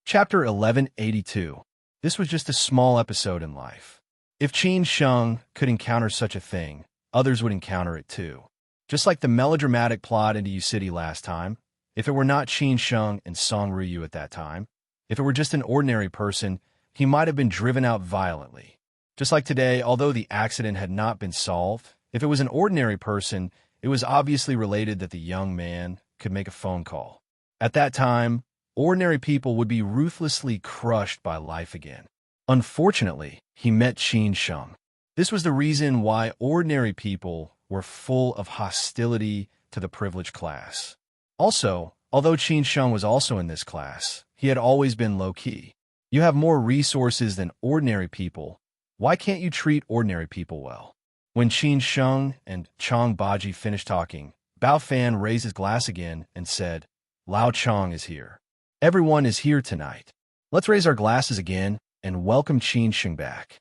Chapter 1182. This was just a small episode in life. If Qin Sheng could encounter such a thing, others would encounter it too. Just like the melodramatic plot into U City last time, if it were not Qin Sheng and Song Ruyu at that time, if it were just an ordinary person, he might have been driven out violently. Just like today, although the accident had not been solved, if it was an ordinary person, it was obviously related that the young man could make a phone call. At that time, ordinary people would be ruthlessly crushed by life again. Unfortunately, he met Qin Sheng. This was the reason why ordinary people were full of hostility to the privileged class. Also, although Qin Sheng was also in this class, he had always been low-key. You have more resources than ordinary people. Why can't you treat ordinary people well? When Qin Sheng and Chang Baji finished talking, Bao Fan raised his glass again and said, "Lao Chang is here. Everyone is here tonight. Let's raise our glasses again and welcome Qin Sheng back."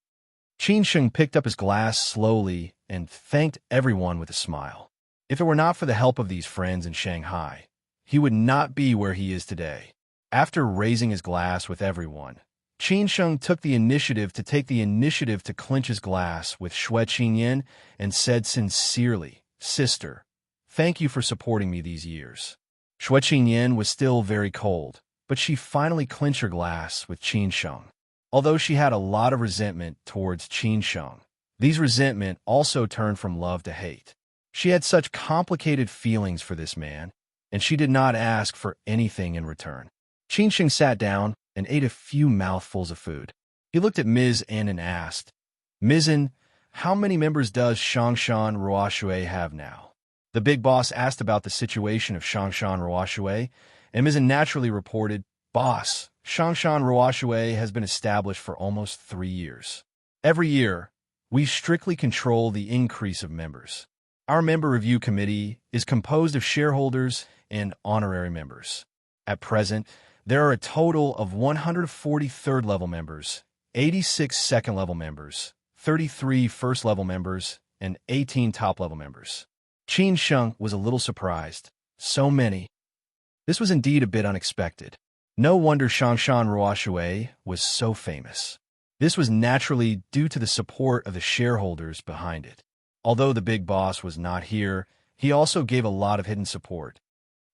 Qin Sheng picked up his glass slowly and thanked everyone with a smile. If it were not for the help of these friends in Shanghai, he would not be where he is today. After raising his glass with everyone, Qin Sheng took the initiative to clinch his glass with Xue Qinyan and said sincerely, "Sister, thank you for supporting me these years." Xue Qinyan was still very cold, but she finally clinched her glass with Qin Sheng. Although she had a lot of resentment towards Qin Sheng, these resentment also turned from love to hate. She had such complicated feelings for this man, and she did not ask for anything in return. Qin Sheng sat down and ate a few mouthfuls of food. He looked at Ms. N and asked, "Ms. N, how many members does Shangshan Ruoshui have now?" The big boss asked about the situation of Shangshan Ruoshui, and Ms. N naturally reported, "Boss, Shangshan Ruoshui has been established for almost 3 years. Every year, we strictly control the increase of members. Our member review committee is composed of shareholders and honorary members. At present, there are a total of 140 third-level members, 86 second-level members, 33 first-level members, and 18 top-level members." Qin Sheng was a little surprised. So many. This was indeed a bit unexpected. No wonder Shangshan Ruoshui was so famous. This was naturally due to the support of the shareholders behind it. Although the big boss was not here, he also gave a lot of hidden support.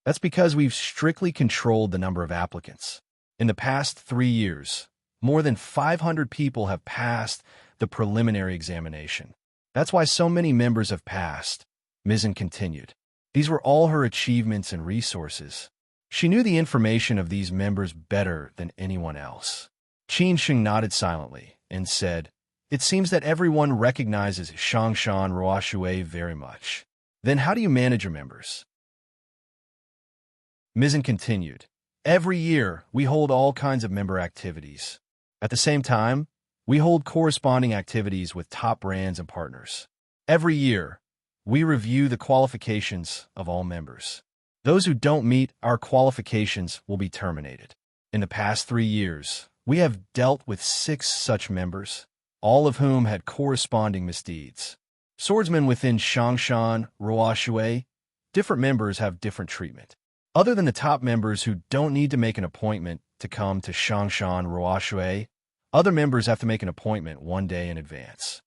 That's because we've strictly controlled the number of applicants. In the past 3 years, more than 500 people have passed the preliminary examination. That's why so many members have passed. Mizzen continued. These were all her achievements and resources. She knew the information of these members better than anyone else. Qin Sheng nodded silently and said, "It seems that everyone recognizes Shangshan Ruoshui very much. Then how do you manage your members?" Mizzen continued, "Every year, we hold all kinds of member activities. At the same time, we hold corresponding activities with top brands and partners. Every year, we review the qualifications of all members. Those who don't meet our qualifications will be terminated. In the past 3 years, we have dealt with 6 such members, all of whom had corresponding misdeeds. Swordsmen within Shangshan Ruoshui, different members have different treatment. Other than the top members who don't need to make an appointment to come to Shangshan Ruoshui, other members have to make an appointment 1 day in advance."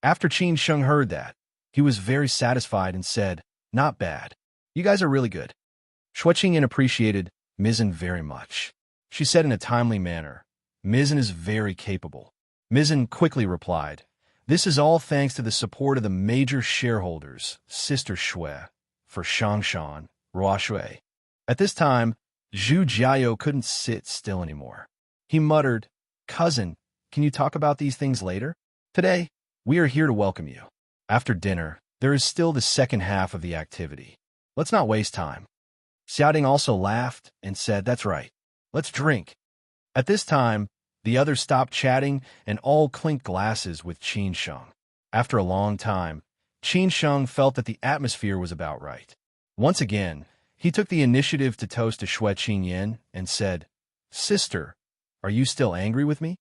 After Qin Sheng heard that, he was very satisfied and said, "Not bad. You guys are really good." Xue Qingyan appreciated Mizzen very much. She said in a timely manner, "Mizzen is very capable." Mizzen quickly replied, "This is all thanks to the support of the major shareholders, Sister Xue, for Shangshan Ruoshui." At this time, Zhu Jiao couldn't sit still anymore. He muttered, "Cousin, can you talk about these things later? Today, we are here to welcome you. After dinner, there is still the second half of the activity. Let's not waste time." Xiaoding also laughed and said, "That's right. Let's drink." At this time, the others stopped chatting and all clinked glasses with Qin Sheng. After a long time, Qin Sheng felt that the atmosphere was about right. Once again, he took the initiative to toast to Xue Qinyan and said, "Sister, are you still angry with me?"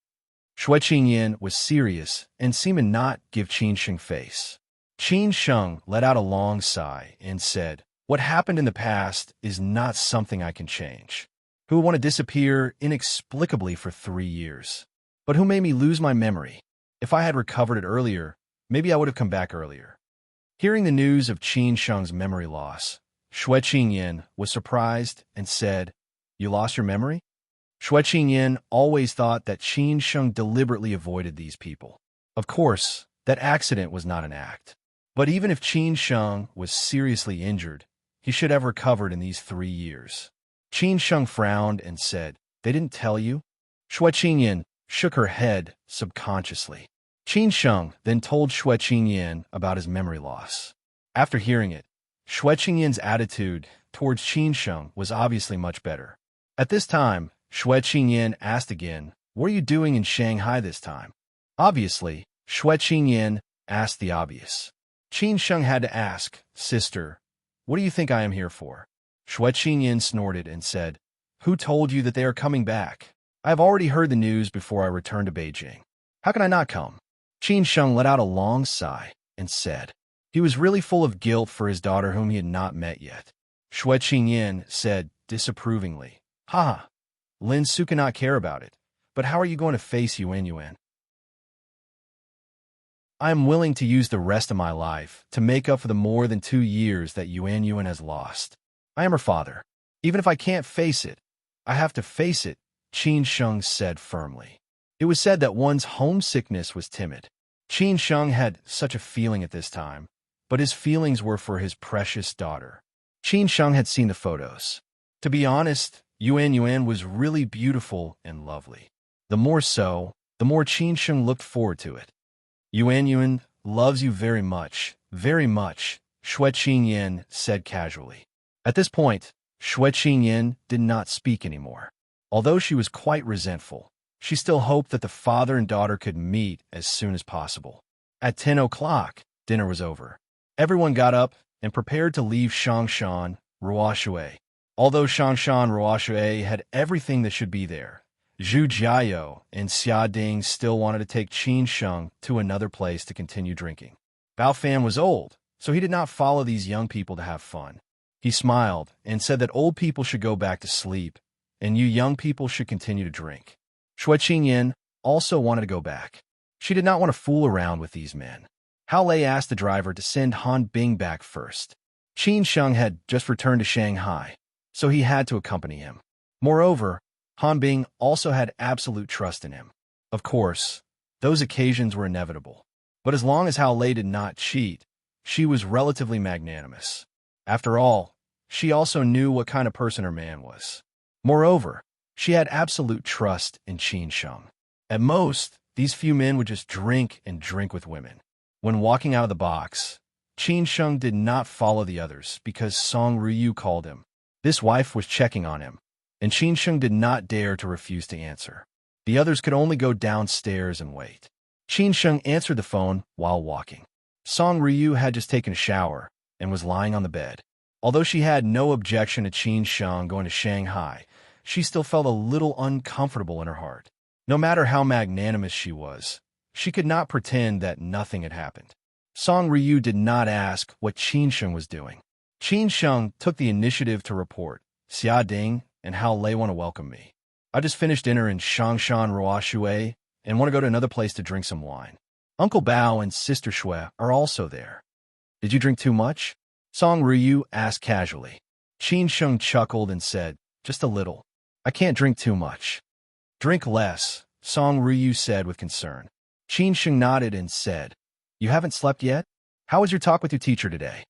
Shui Qingyan was serious and seemed not give Qin Sheng face. Qin Sheng let out a long sigh and said, "What happened in the past is not something I can change. Who would want to disappear inexplicably for 3 years? But who made me lose my memory? If I had recovered it earlier, maybe I would have come back earlier." Hearing the news of Qin Sheng's memory loss, Shui Qingyan was surprised and said, "You lost your memory?" Shui Qingyan always thought that Qin Sheng deliberately avoided these people. Of course, that accident was not an act. But even if Qin Sheng was seriously injured, he should have recovered in these 3 years. Qin Sheng frowned and said, "They didn't tell you?" Shui Qingyan shook her head subconsciously. Qin Sheng then told Shui Qingyan about his memory loss. After hearing it, Shui Qingyan's attitude towards Qin Sheng was obviously much better. At this time, Shui Qingyan asked again, "What are you doing in Shanghai this time?" Obviously, Shui Qingyan asked the obvious. Qin Sheng had to ask, "Sister, what do you think I am here for?" Shui Qingyan snorted and said, "Who told you that they are coming back? I have already heard the news before I returned to Beijing. How can I not come?" Qin Sheng let out a long sigh and said, he was really full of guilt for his daughter whom he had not met yet. Shui Qingyan said disapprovingly, "Ha! Lin Su cannot care about it, but how are you going to face Yuan Yuan? I am willing to use the rest of my life to make up for the more than 2 years that Yuan Yuan has lost. I am her father. Even if I can't face it, I have to face it," Qin Sheng said firmly. It was said that one's homesickness was timid. Qin Sheng had such a feeling at this time, but his feelings were for his precious daughter. Qin Sheng had seen the photos. To be honest, Yuan Yuan was really beautiful and lovely. The more so, the more Qin Sheng looked forward to it. "Yuan Yuan loves you very much, Shui Qingyan said casually. At this point, Shui Qingyan did not speak anymore. Although she was quite resentful, she still hoped that the father and daughter could meet as soon as possible. At 10 o'clock, dinner was over. Everyone got up and prepared to leave Shangshan, Ruoshui. Although Shangshan Ruoshui had everything that should be there, Zhu Jiao and Xia Ding still wanted to take Qin Sheng to another place to continue drinking. Bao Fan was old, so he did not follow these young people to have fun. He smiled and said that old people should go back to sleep, and you young people should continue to drink. Shui Qingyan also wanted to go back. She did not want to fool around with these men. Hao Lei asked the driver to send Han Bing back first. Qin Sheng had just returned to Shanghai, so he had to accompany him. Moreover, Han Bing also had absolute trust in him. Of course, those occasions were inevitable. But as long as Hao Lei did not cheat, she was relatively magnanimous. After all, she also knew what kind of person her man was. Moreover, she had absolute trust in Qin Sheng. At most, these few men would just drink and drink with women. When walking out of the box, Qin Sheng did not follow the others because Song Ruyu called him. This wife was checking on him, and Qin Sheng did not dare to refuse to answer. The others could only go downstairs and wait. Qin Sheng answered the phone while walking. Song Ruyu had just taken a shower and was lying on the bed. Although she had no objection to Qin Sheng going to Shanghai, she still felt a little uncomfortable in her heart. No matter how magnanimous she could not pretend that nothing had happened. Song Ryu did not ask what Qin Sheng was doing. Qin Sheng took the initiative to report, "Xia Ding and Hao Lei want to welcome me. I just finished dinner in Shangshan Ruoshui and want to go to another place to drink some wine. Uncle Bao and Sister Shui are also there." "Did you drink too much?" Song Ryu asked casually. Qin Sheng chuckled and said, "Just a little. I can't drink too much." "Drink less," Song Ryu said with concern. Qin Sheng nodded and said, "You haven't slept yet? How was your talk with your teacher today?"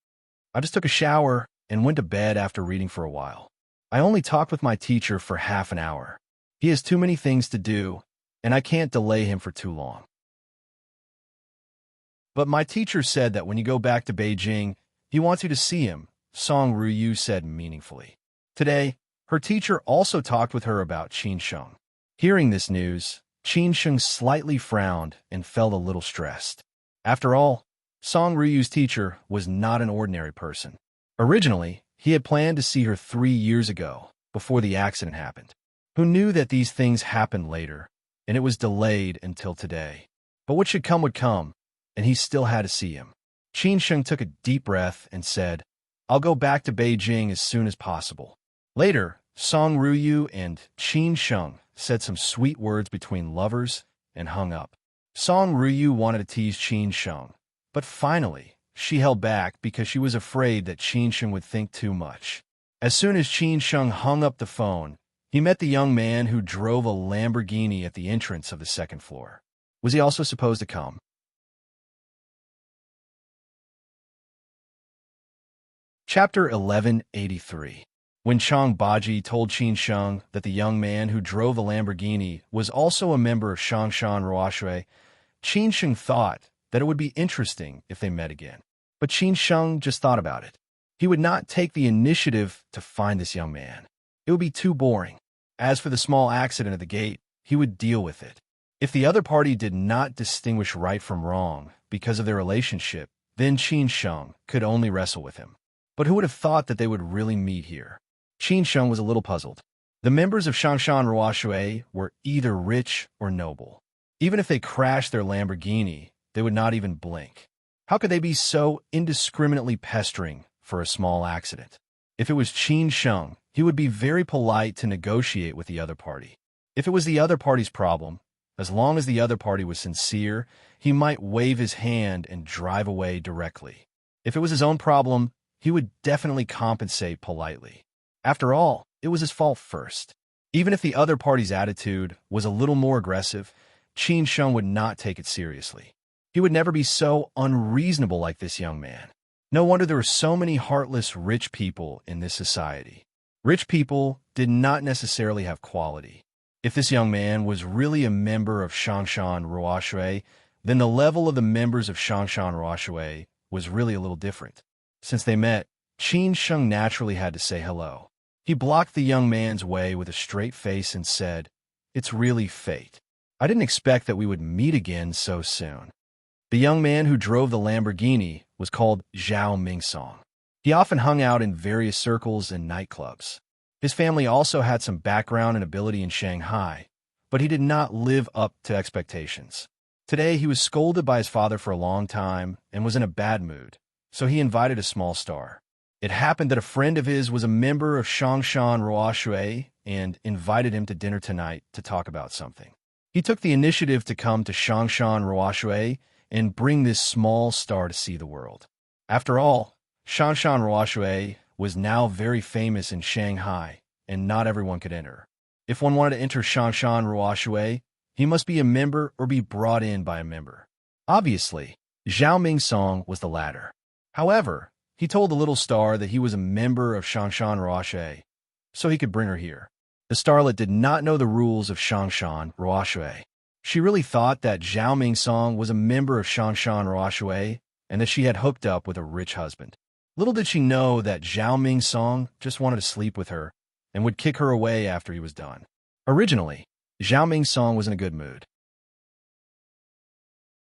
"I just took a shower and went to bed after reading for a while. I only talked with my teacher for half an hour. He has too many things to do, and I can't delay him for too long. But my teacher said that when you go back to Beijing, he wants you to see him," Song Ryu said meaningfully. Today, her teacher also talked with her about Qin Sheng. Hearing this news, Qin Sheng slightly frowned and felt a little stressed. After all, Song Ryu's teacher was not an ordinary person. Originally, he had planned to see her 3 years ago, before the accident happened. who knew that these things happened later, and it was delayed until today. But what should come would come, and he still had to see him. Qin Sheng took a deep breath and said, "I'll go back to Beijing as soon as possible." Later, Song Ruyu and Qin Sheng said some sweet words between lovers and hung up. Song Ruyu wanted to tease Qin Sheng, but finally, she held back because she was afraid that Qin Sheng would think too much. As soon as Qin Sheng hung up the phone, he met the young man who drove a Lamborghini at the entrance of the second floor. Was he also supposed to come? Chapter 1183. When Chang Baji told Qin Sheng that the young man who drove the Lamborghini was also a member of Shangshan Ruoshui, Qin Sheng thought that it would be interesting if they met again. But Qin Sheng just thought about it. He would not take the initiative to find this young man. It would be too boring. As for the small accident at the gate, he would deal with it. If the other party did not distinguish right from wrong because of their relationship, then Qin Sheng could only wrestle with him. But who would have thought that they would really meet here? Qin Sheng was a little puzzled. The members of Shangshan Ruoshui were either rich or noble. Even if they crashed their Lamborghini, they would not even blink. How could they be so indiscriminately pestering for a small accident? If it was Qin Sheng, he would be very polite to negotiate with the other party. If it was the other party's problem, as long as the other party was sincere, he might wave his hand and drive away directly. If it was his own problem, he would definitely compensate politely. After all, it was his fault first. Even if the other party's attitude was a little more aggressive, Qin Sheng would not take it seriously. He would never be so unreasonable like this young man. No wonder there were so many heartless rich people in this society. Rich people did not necessarily have quality. If this young man was really a member of Shangshan Ruoshui, then the level of the members of Shangshan Ruoshui was really a little different. Since they met, Qin Sheng naturally had to say hello. He blocked the young man's way with a straight face and said, "It's really fate. I didn't expect that we would meet again so soon." The young man who drove the Lamborghini was called Zhao Mingsong. He often hung out in various circles and nightclubs. His family also had some background and ability in Shanghai, but he did not live up to expectations. Today, he was scolded by his father for a long time and was in a bad mood, so he invited a small star. It happened that a friend of his was a member of Shangshan Ruoshui and invited him to dinner tonight to talk about something. He took the initiative to come to Shangshan Ruoshui and bring this small star to see the world. After all, Shangshan Ruoshui was now very famous in Shanghai, and not everyone could enter. If one wanted to enter Shangshan Ruoshui, he must be a member or be brought in by a member. Obviously, Zhao Mingsong was the latter. However, he told the little star that he was a member of Shangshan Ruoshui, so he could bring her here. The starlet did not know the rules of Shangshan Ruoshui. She really thought that Zhao Mingsong was a member of Shangshan Ruoshui and that she had hooked up with a rich husband. Little did she know that Zhao Mingsong just wanted to sleep with her and would kick her away after he was done. Originally, Zhao Mingsong was in a good mood.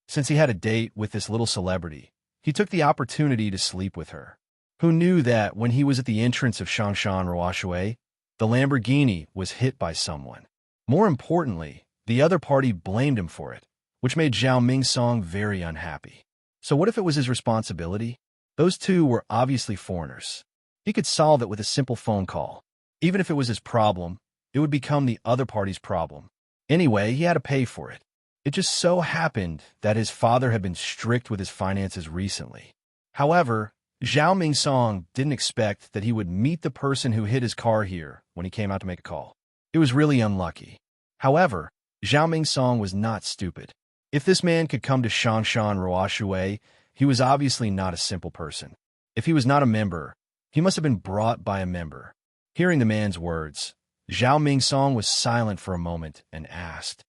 Since he had a date with this little celebrity, he took the opportunity to sleep with her. Who knew that when he was at the entrance of Shangshan Ruoshui, the Lamborghini was hit by someone? More importantly, the other party blamed him for it, which made Zhao Mingsong very unhappy. So what if it was his responsibility? Those two were obviously foreigners. He could solve it with a simple phone call. Even if it was his problem, it would become the other party's problem. Anyway, he had to pay for it. It just so happened that his father had been strict with his finances recently. However, Zhao Mingsong didn't expect that he would meet the person who hit his car here when he came out to make a call. It was really unlucky. However, Zhao Mingsong was not stupid. If this man could come to Shangshan Ruoshui, he was obviously not a simple person. If he was not a member, he must have been brought by a member. Hearing the man's words, Zhao Mingsong was silent for a moment and asked,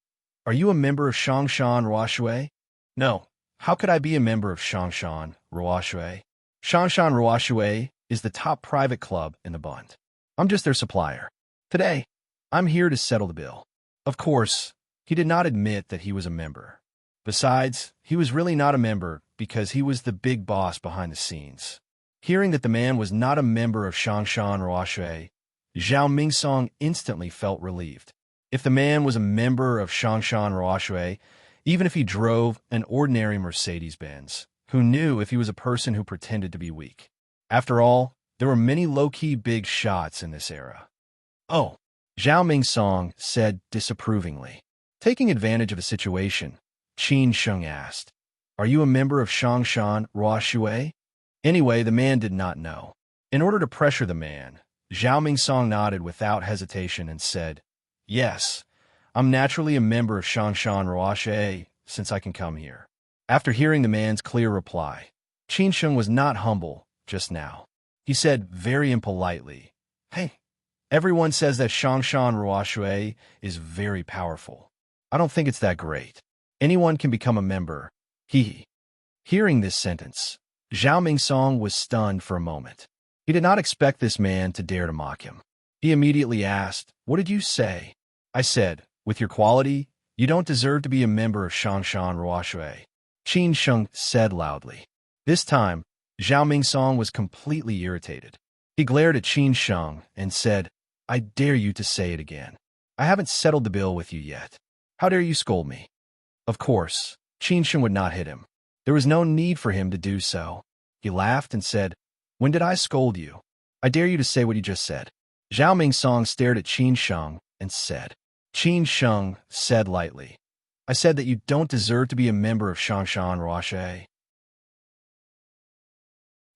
"Are you a member of Shangshan Ruoshui?" "No. How could I be a member of Shangshan Ruoshui? Shangshan Ruoshui is the top private club in the Bund. I'm just their supplier. Today, I'm here to settle the bill." Of course, he did not admit that he was a member. Besides, he was really not a member because he was the big boss behind the scenes. Hearing that the man was not a member of Shangshan Ruoshui, Zhao Mingsong instantly felt relieved. If the man was a member of Shangshan Ruoshui, even if he drove an ordinary Mercedes-Benz, who knew if he was a person who pretended to be weak? After all, there were many low-key big shots in this era. Oh, Zhao Mingsong said disapprovingly. Taking advantage of a situation, Qin Sheng asked, "Are you a member of Shangshan Ruoshui?" Anyway, the man did not know. In order to pressure the man, Zhao Mingsong nodded without hesitation and said, "Yes, I'm naturally a member of Shangshan Ruoshui since I can come here." After hearing the man's clear reply, Qin Sheng was not humble just now. He said very impolitely, "Hey, everyone says that Shangshan Ruoshui is very powerful. I don't think it's that great. Anyone can become a member." He. Hearing this sentence, Zhao Mingsong was stunned for a moment. He did not expect this man to dare to mock him. He immediately asked, "What did you say?" "I said, with your quality, you don't deserve to be a member of Shangshan Ruoshui," Qin Sheng said loudly. This time, Zhao Mingsong was completely irritated. He glared at Qin Sheng and said, "I dare you to say it again. I haven't settled the bill with you yet. How dare you scold me?" Of course, Qin Sheng would not hit him. There was no need for him to do so. He laughed and said, "When did I scold you? I dare you to say what you just said." Zhao Mingsong stared at Qin Sheng and said. Qin Sheng said lightly, "I said that you don't deserve to be a member of Shangshan Ruoshui.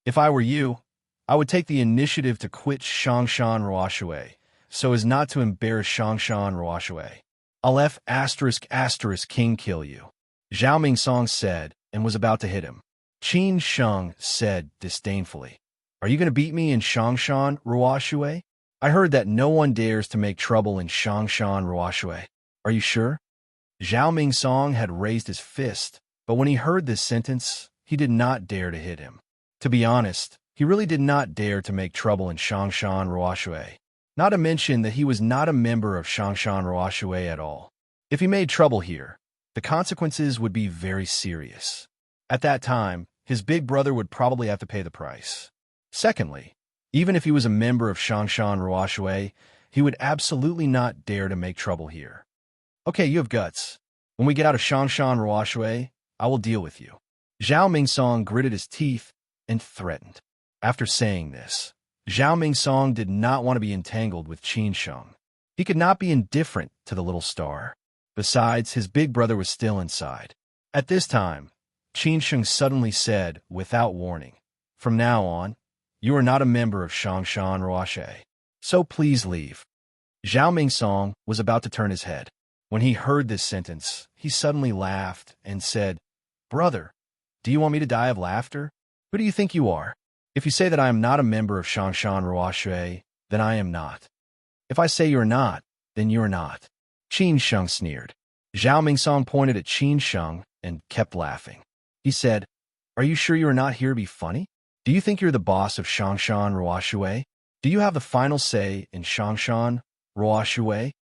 If I were you, I would take the initiative to quit Shangshan Ruoshui, so as not to embarrass Shangshan Ruoshui. I'll *** king kill you," Zhao Mingsong said, and was about to hit him. Qin Sheng said disdainfully, "Are you going to beat me in Shangshan Ruoshui? I heard that no one dares to make trouble in Shangshan Ruoshui. Are you sure?" Zhao Mingsong had raised his fist, but when he heard this sentence, he did not dare to hit him. To be honest, he really did not dare to make trouble in Shangshan Ruoshui. Not to mention that he was not a member of Shangshan Ruoshui at all. If he made trouble here, the consequences would be very serious. At that time, his big brother would probably have to pay the price. Secondly, even if he was a member of Shangshan Ruoshui, he would absolutely not dare to make trouble here. "Okay, you have guts. When we get out of Shangshan Ruoshui, I will deal with you." Zhao Mingsong gritted his teeth and threatened. After saying this, Zhao Mingsong did not want to be entangled with Qin Sheng. He could not be indifferent to the little star. Besides, his big brother was still inside. At this time, Qin Sheng suddenly said, without warning, "From now on, you are not a member of Shangshan Ruoshui, so please leave." Zhao Mingsong was about to turn his head. When he heard this sentence, he suddenly laughed and said, "Brother, do you want me to die of laughter? Who do you think you are? If you say that I am not a member of Shangshan Ruoshui, then I am not. If I say you're not, then you're not." Qin Sheng sneered. Zhao Mingsong pointed at Qin Sheng and kept laughing. He said, "Are you sure you are not here to be funny? Do you think you're the boss of Shangshan Ruoshui? Do you have the final say in Shangshan Ruoshui?"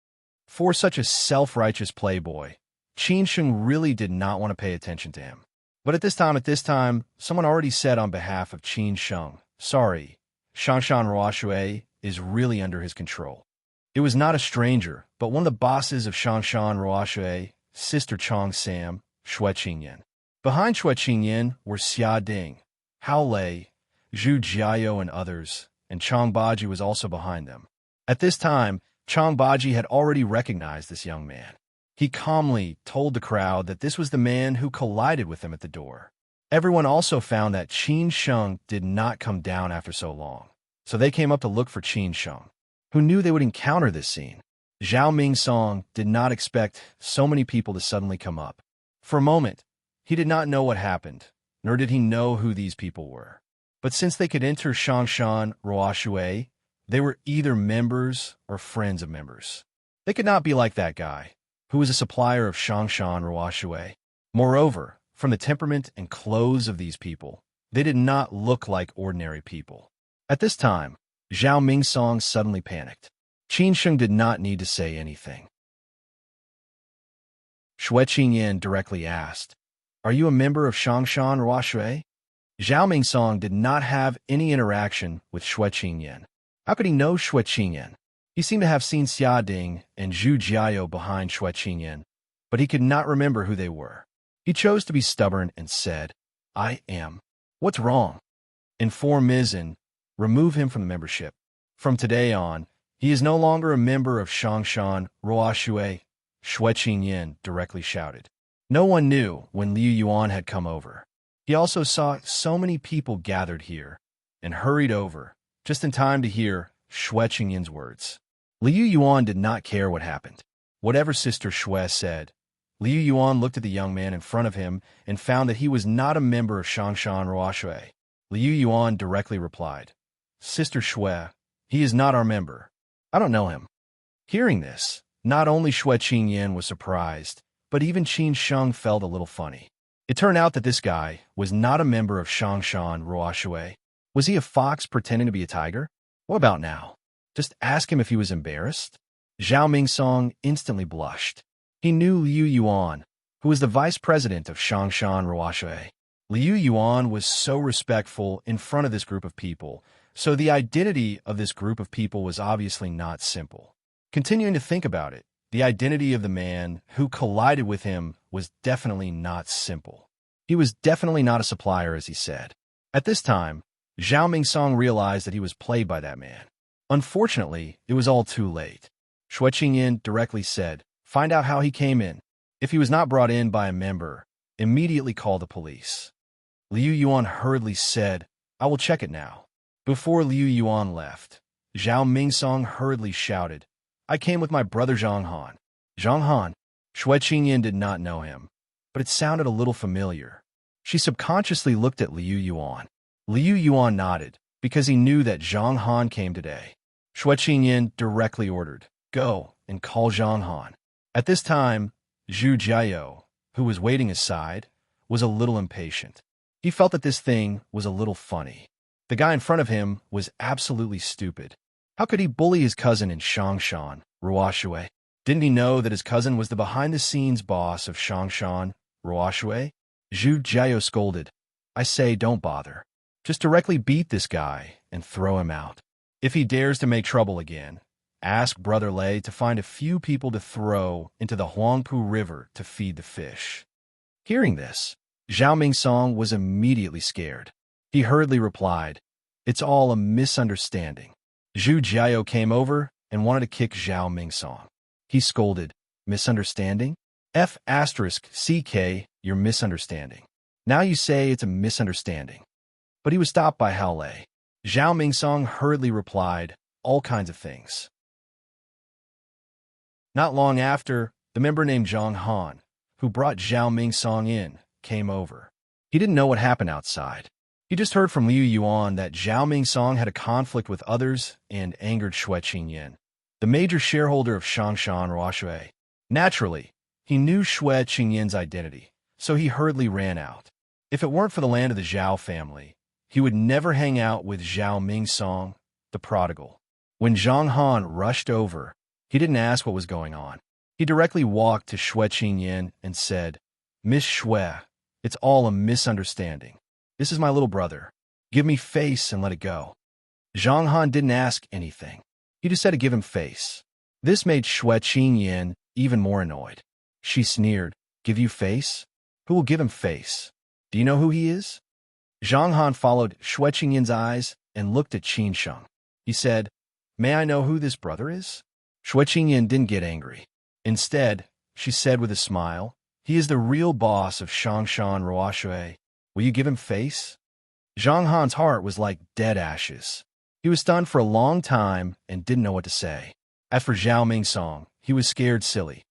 For such a self-righteous playboy, Qin Sheng really did not want to pay attention to him. But at this time, someone already said on behalf of Qin Sheng, "Sorry, Shangshan Ruoshui is really under his control." It was not a stranger, but one of the bosses of Shangshan Ruoshui, Sister Chong Sam, Xue Qingyan. Behind Xue Qingyan were Xia Ding, Hao Lei, Zhu Jiao and others, and Chong Baji was also behind them. At this time, Chong Baji had already recognized this young man. He calmly told the crowd that this was the man who collided with him at the door. Everyone also found that Qin Sheng did not come down after so long, so they came up to look for Qin Sheng, who knew they would encounter this scene. Zhao Mingsong did not expect so many people to suddenly come up. For a moment, he did not know what happened, nor did he know who these people were. But since they could enter Shangshan Ruoshui, they were either members or friends of members. They could not be like that guy, who was a supplier of Shangshan Ruoshui. Moreover, from the temperament and clothes of these people, they did not look like ordinary people. At this time, Zhao Mingsong suddenly panicked. Qin Sheng did not need to say anything. Xue Qingyan directly asked, "Are you a member of Shangshan Ruoshui?" Zhao Mingsong did not have any interaction with Xue Qingyan. How could he know Xue Qingyan? He seemed to have seen Xia Ding and Zhu Jiao behind Shui Qingyan, but he could not remember who they were. He chose to be stubborn and said, I am. What's wrong? Inform Mizan, remove him from the membership. From today on, he is no longer a member of Shangshan Ruoshui, Shui Qingyan directly shouted. No one knew when Liu Yuan had come over. He also saw so many people gathered here and hurried over, just in time to hear Shui Qingyan's words. Liu Yuan did not care what happened. Whatever Sister Shui said, Liu Yuan looked at the young man in front of him and found that he was not a member of Shangshan Ruoshui. Liu Yuan directly replied, Sister Shui, he is not our member. I don't know him. Hearing this, not only Shui Qingyan was surprised, but even Qin Sheng felt a little funny. It turned out that this guy was not a member of Shangshan Ruoshui. Was he a fox pretending to be a tiger? What about now? Just ask him if he was embarrassed? Zhao Mingsong instantly blushed. He knew Liu Yuan, who was the vice president of Shangshan Ruoshui. Liu Yuan was so respectful in front of this group of people, so the identity of this group of people was obviously not simple. Continuing to think about it, the identity of the man who collided with him was definitely not simple. He was definitely not a supplier, as he said. At this time, Zhao Mingsong realized that he was played by that man. Unfortunately, it was all too late. Shui Qingyan directly said, find out how he came in. If he was not brought in by a member, immediately call the police. Liu Yuan hurriedly said, I will check it now. Before Liu Yuan left, Zhao Mingsong hurriedly shouted, I came with my brother Zhang Han. Zhang Han? Shui Qingyan did not know him, but it sounded a little familiar. She subconsciously looked at Liu Yuan. Liu Yuan nodded, because he knew that Zhang Han came today. Shui Qingyan directly ordered, go and call Zhang Han. At this time, Zhu Jiao, who was waiting aside, was a little impatient. He felt that this thing was a little funny. The guy in front of him was absolutely stupid. How could he bully his cousin in Shangshan, Ruoshui? Didn't he know that his cousin was the behind-the-scenes boss of Shangshan, Ruoshui? Zhu Jiao scolded, I say, don't bother. Just directly beat this guy and throw him out. If he dares to make trouble again, ask Brother Lei to find a few people to throw into the Huangpu River to feed the fish. Hearing this, Zhao Mingsong was immediately scared. He hurriedly replied, it's all a misunderstanding. Zhu Jiao came over and wanted to kick Zhao Mingsong. He scolded, misunderstanding? F***CK, you're misunderstanding. Now you say it's a misunderstanding. But he was stopped by Hao Lei. Zhao Mingsong hurriedly replied, all kinds of things. Not long after, the member named Zhang Han, who brought Zhao Mingsong in, came over. He didn't know what happened outside. He just heard from Liu Yuan that Zhao Mingsong had a conflict with others and angered Shui Qingyan, the major shareholder of Shangshan Ruoshui. Naturally, he knew Shui Qingyan's identity, so he hurriedly ran out. If it weren't for the land of the Zhao family, he would never hang out with Zhao Mingsong, the prodigal. When Zhang Han rushed over, he didn't ask what was going on. He directly walked to Shui Qingyan and said, Miss Shui, it's all a misunderstanding. This is my little brother. Give me face and let it go. Zhang Han didn't ask anything. He just said to give him face. This made Shui Qingyan even more annoyed. She sneered, give you face? Who will give him face? Do you know who he is? Zhang Han followed Shui Qingyan's eyes and looked at Qin Sheng. He said, may I know who this brother is? Shui Qingyan didn't get angry. Instead, she said with a smile, he is the real boss of Shangshan Ruoshui. Will you give him face? Zhang Han's heart was like dead ashes. He was stunned for a long time and didn't know what to say. As for Zhao Mingsong, he was scared silly.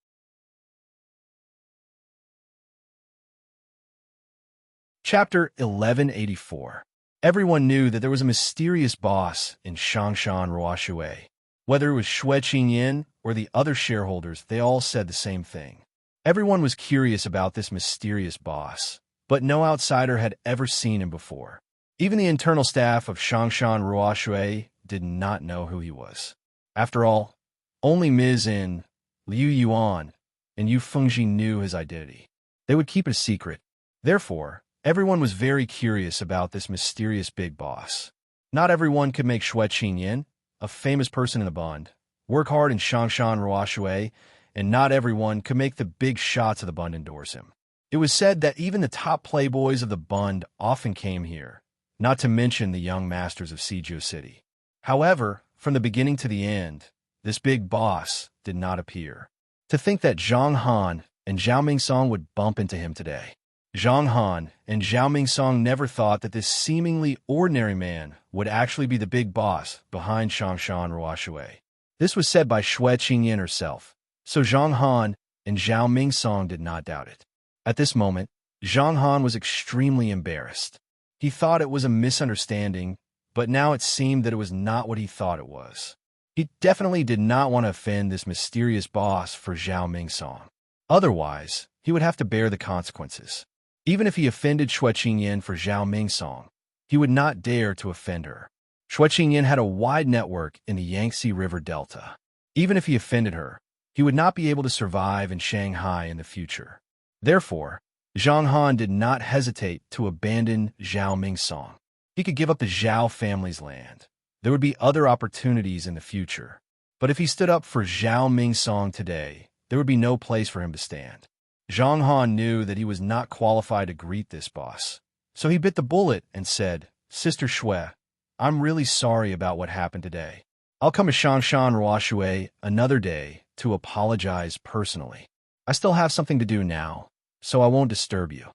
Chapter 1184. Everyone knew that there was a mysterious boss in Shangshan Ruoshui. Whether it was Shui Qingyan or the other shareholders, they all said the same thing. Everyone was curious about this mysterious boss, but no outsider had ever seen him before. Even the internal staff of Shangshan Ruoshui did not know who he was. After all, only Mizan, Liu Yuan, and Yu Fengji knew his identity. They would keep it a secret. Therefore, everyone was very curious about this mysterious big boss. Not everyone could make Shui Qingyan, a famous person in the bund, work hard in Shangshan Ruoshui, and not everyone could make the big shots of the Bund endorse him. It was said that even the top playboys of the Bund often came here, not to mention the young masters of Seijo City. However, from the beginning to the end, this big boss did not appear. To think that Zhang Han and Zhao Mingsong would bump into him today. Zhang Han and Zhao Mingsong never thought that this seemingly ordinary man would actually be the big boss behind Shangshan Ruoshui. This was said by Xue Qingyan herself, so Zhang Han and Zhao Mingsong did not doubt it. At this moment, Zhang Han was extremely embarrassed. He thought it was a misunderstanding, but now it seemed that it was not what he thought it was. He definitely did not want to offend this mysterious boss for Zhao Mingsong. Otherwise, he would have to bear the consequences. Even if he offended Xue Qingyan for Zhao Mingsong, he would not dare to offend her. Xue Qingyan had a wide network in the Yangtze River Delta. Even if he offended her, he would not be able to survive in Shanghai in the future. Therefore, Zhang Han did not hesitate to abandon Zhao Mingsong. He could give up the Zhao family's land. There would be other opportunities in the future. But if he stood up for Zhao Mingsong today, there would be no place for him to stand. Zhang Han knew that he was not qualified to greet this boss. So he bit the bullet and said, "Sister Xue, I'm really sorry about what happened today. I'll come to Shangshan Ruoshui another day to apologize personally. I still have something to do now, so I won't disturb you."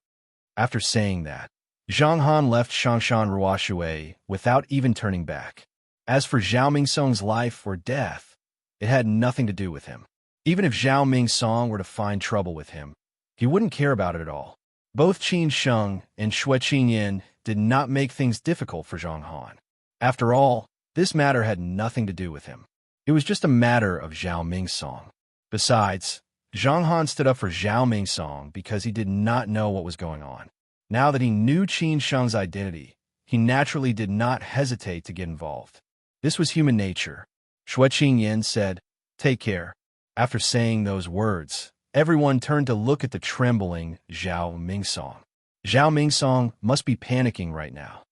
After saying that, Zhang Han left Shangshan Ruoshui without even turning back. As for Zhao Mingsong's life or death, it had nothing to do with him. Even if Zhao Mingsong were to find trouble with him, he wouldn't care about it at all. Both Qin Sheng and Xue Qingyan did not make things difficult for Zhang Han. After all, this matter had nothing to do with him. It was just a matter of Zhao Mingsong. Besides, Zhang Han stood up for Zhao Mingsong because he did not know what was going on. Now that he knew Qin Sheng's identity, he naturally did not hesitate to get involved. This was human nature. Xue Qingyan said, "Take care." After saying those words, everyone turned to look at the trembling Zhao Mingsong. Zhao Mingsong must be panicking right now.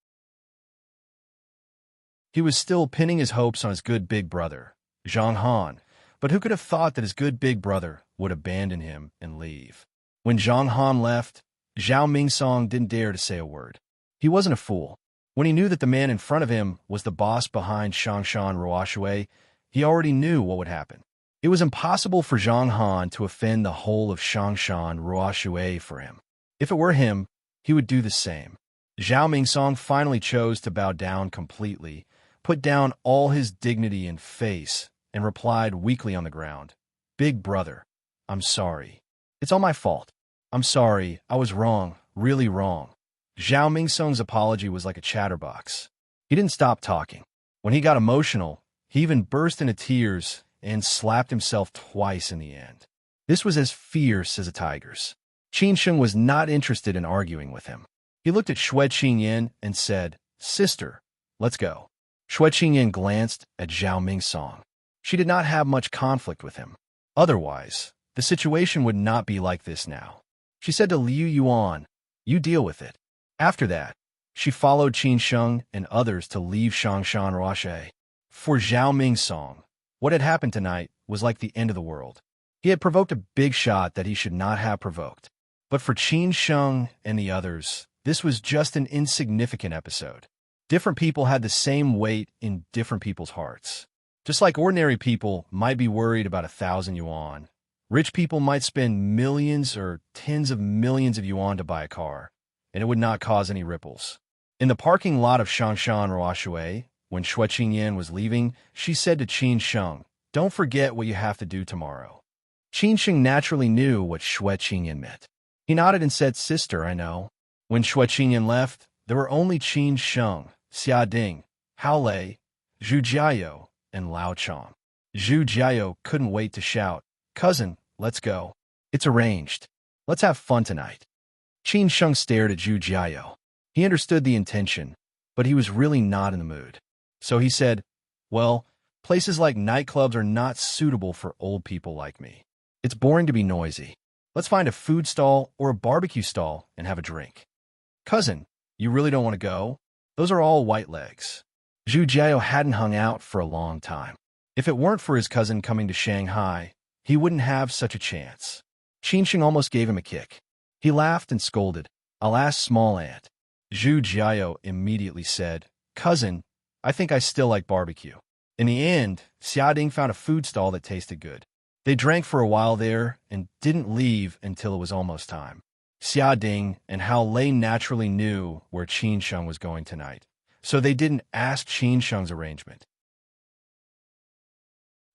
He was still pinning his hopes on his good big brother, Zhang Han, but who could have thought that his good big brother would abandon him and leave? When Zhang Han left, Zhao Mingsong didn't dare to say a word. He wasn't a fool. When he knew that the man in front of him was the boss behind Shangshan Ruoshui, he already knew what would happen. It was impossible for Zhang Han to offend the whole of Shangshan Ruoshui for him. If it were him, he would do the same. Zhao Mingsong finally chose to bow down completely, put down all his dignity and face, and replied weakly on the ground, "Big brother, I'm sorry. It's all my fault. I'm sorry, I was wrong, really wrong." Zhao Mingsong's apology was like a chatterbox. He didn't stop talking. When he got emotional, he even burst into tears and slapped himself twice in the end. This was as fierce as a tiger's. Qin Sheng was not interested in arguing with him. He looked at Xue Qingyan and said, "Sister, let's go." Xue Qingyan glanced at Zhao Mingsong. She did not have much conflict with him. Otherwise, the situation would not be like this now. She said to Liu Yuan, "You deal with it." After that, she followed Qin Sheng and others to leave Shangshan Ruoshui. For Zhao Mingsong, what had happened tonight was like the end of the world. He had provoked a big shot that he should not have provoked. But for Qin Sheng and the others, this was just an insignificant episode. Different people had the same weight in different people's hearts. Just like ordinary people might be worried about 1,000 yuan, rich people might spend millions or tens of millions of yuan to buy a car, and it would not cause any ripples. In the parking lot of Shangshan Ruoshui, when Xue Qingyan was leaving, she said to Qin Sheng, "Don't forget what you have to do tomorrow." Qin Sheng naturally knew what Xue Qingyan meant. He nodded and said, "Sister, I know." When Xue Qingyan left, there were only Qin Sheng, Xia Ding, Hao Lei, Zhu Jiao, and Lao Chong. Zhu Jiao couldn't wait to shout, "Cousin, let's go. It's arranged. Let's have fun tonight." Qin Sheng stared at Zhu Jiao. He understood the intention, but he was really not in the mood. So he said, "Well, places like nightclubs are not suitable for old people like me. It's boring to be noisy. Let's find a food stall or a barbecue stall and have a drink." "Cousin, you really don't want to go? Those are all white legs." Zhu Jiao hadn't hung out for a long time. If it weren't for his cousin coming to Shanghai, he wouldn't have such a chance. Qinsheng almost gave him a kick. He laughed and scolded. Alas, small ant. Zhu Jiao immediately said, Cousin, I think I still like barbecue. In the end, Xiaoding found a food stall that tasted good. They drank for a while there and didn't leave until it was almost time. Xiaoding and Hao Lei naturally knew where Qinsheng was going tonight, so they didn't ask Qinsheng's arrangement.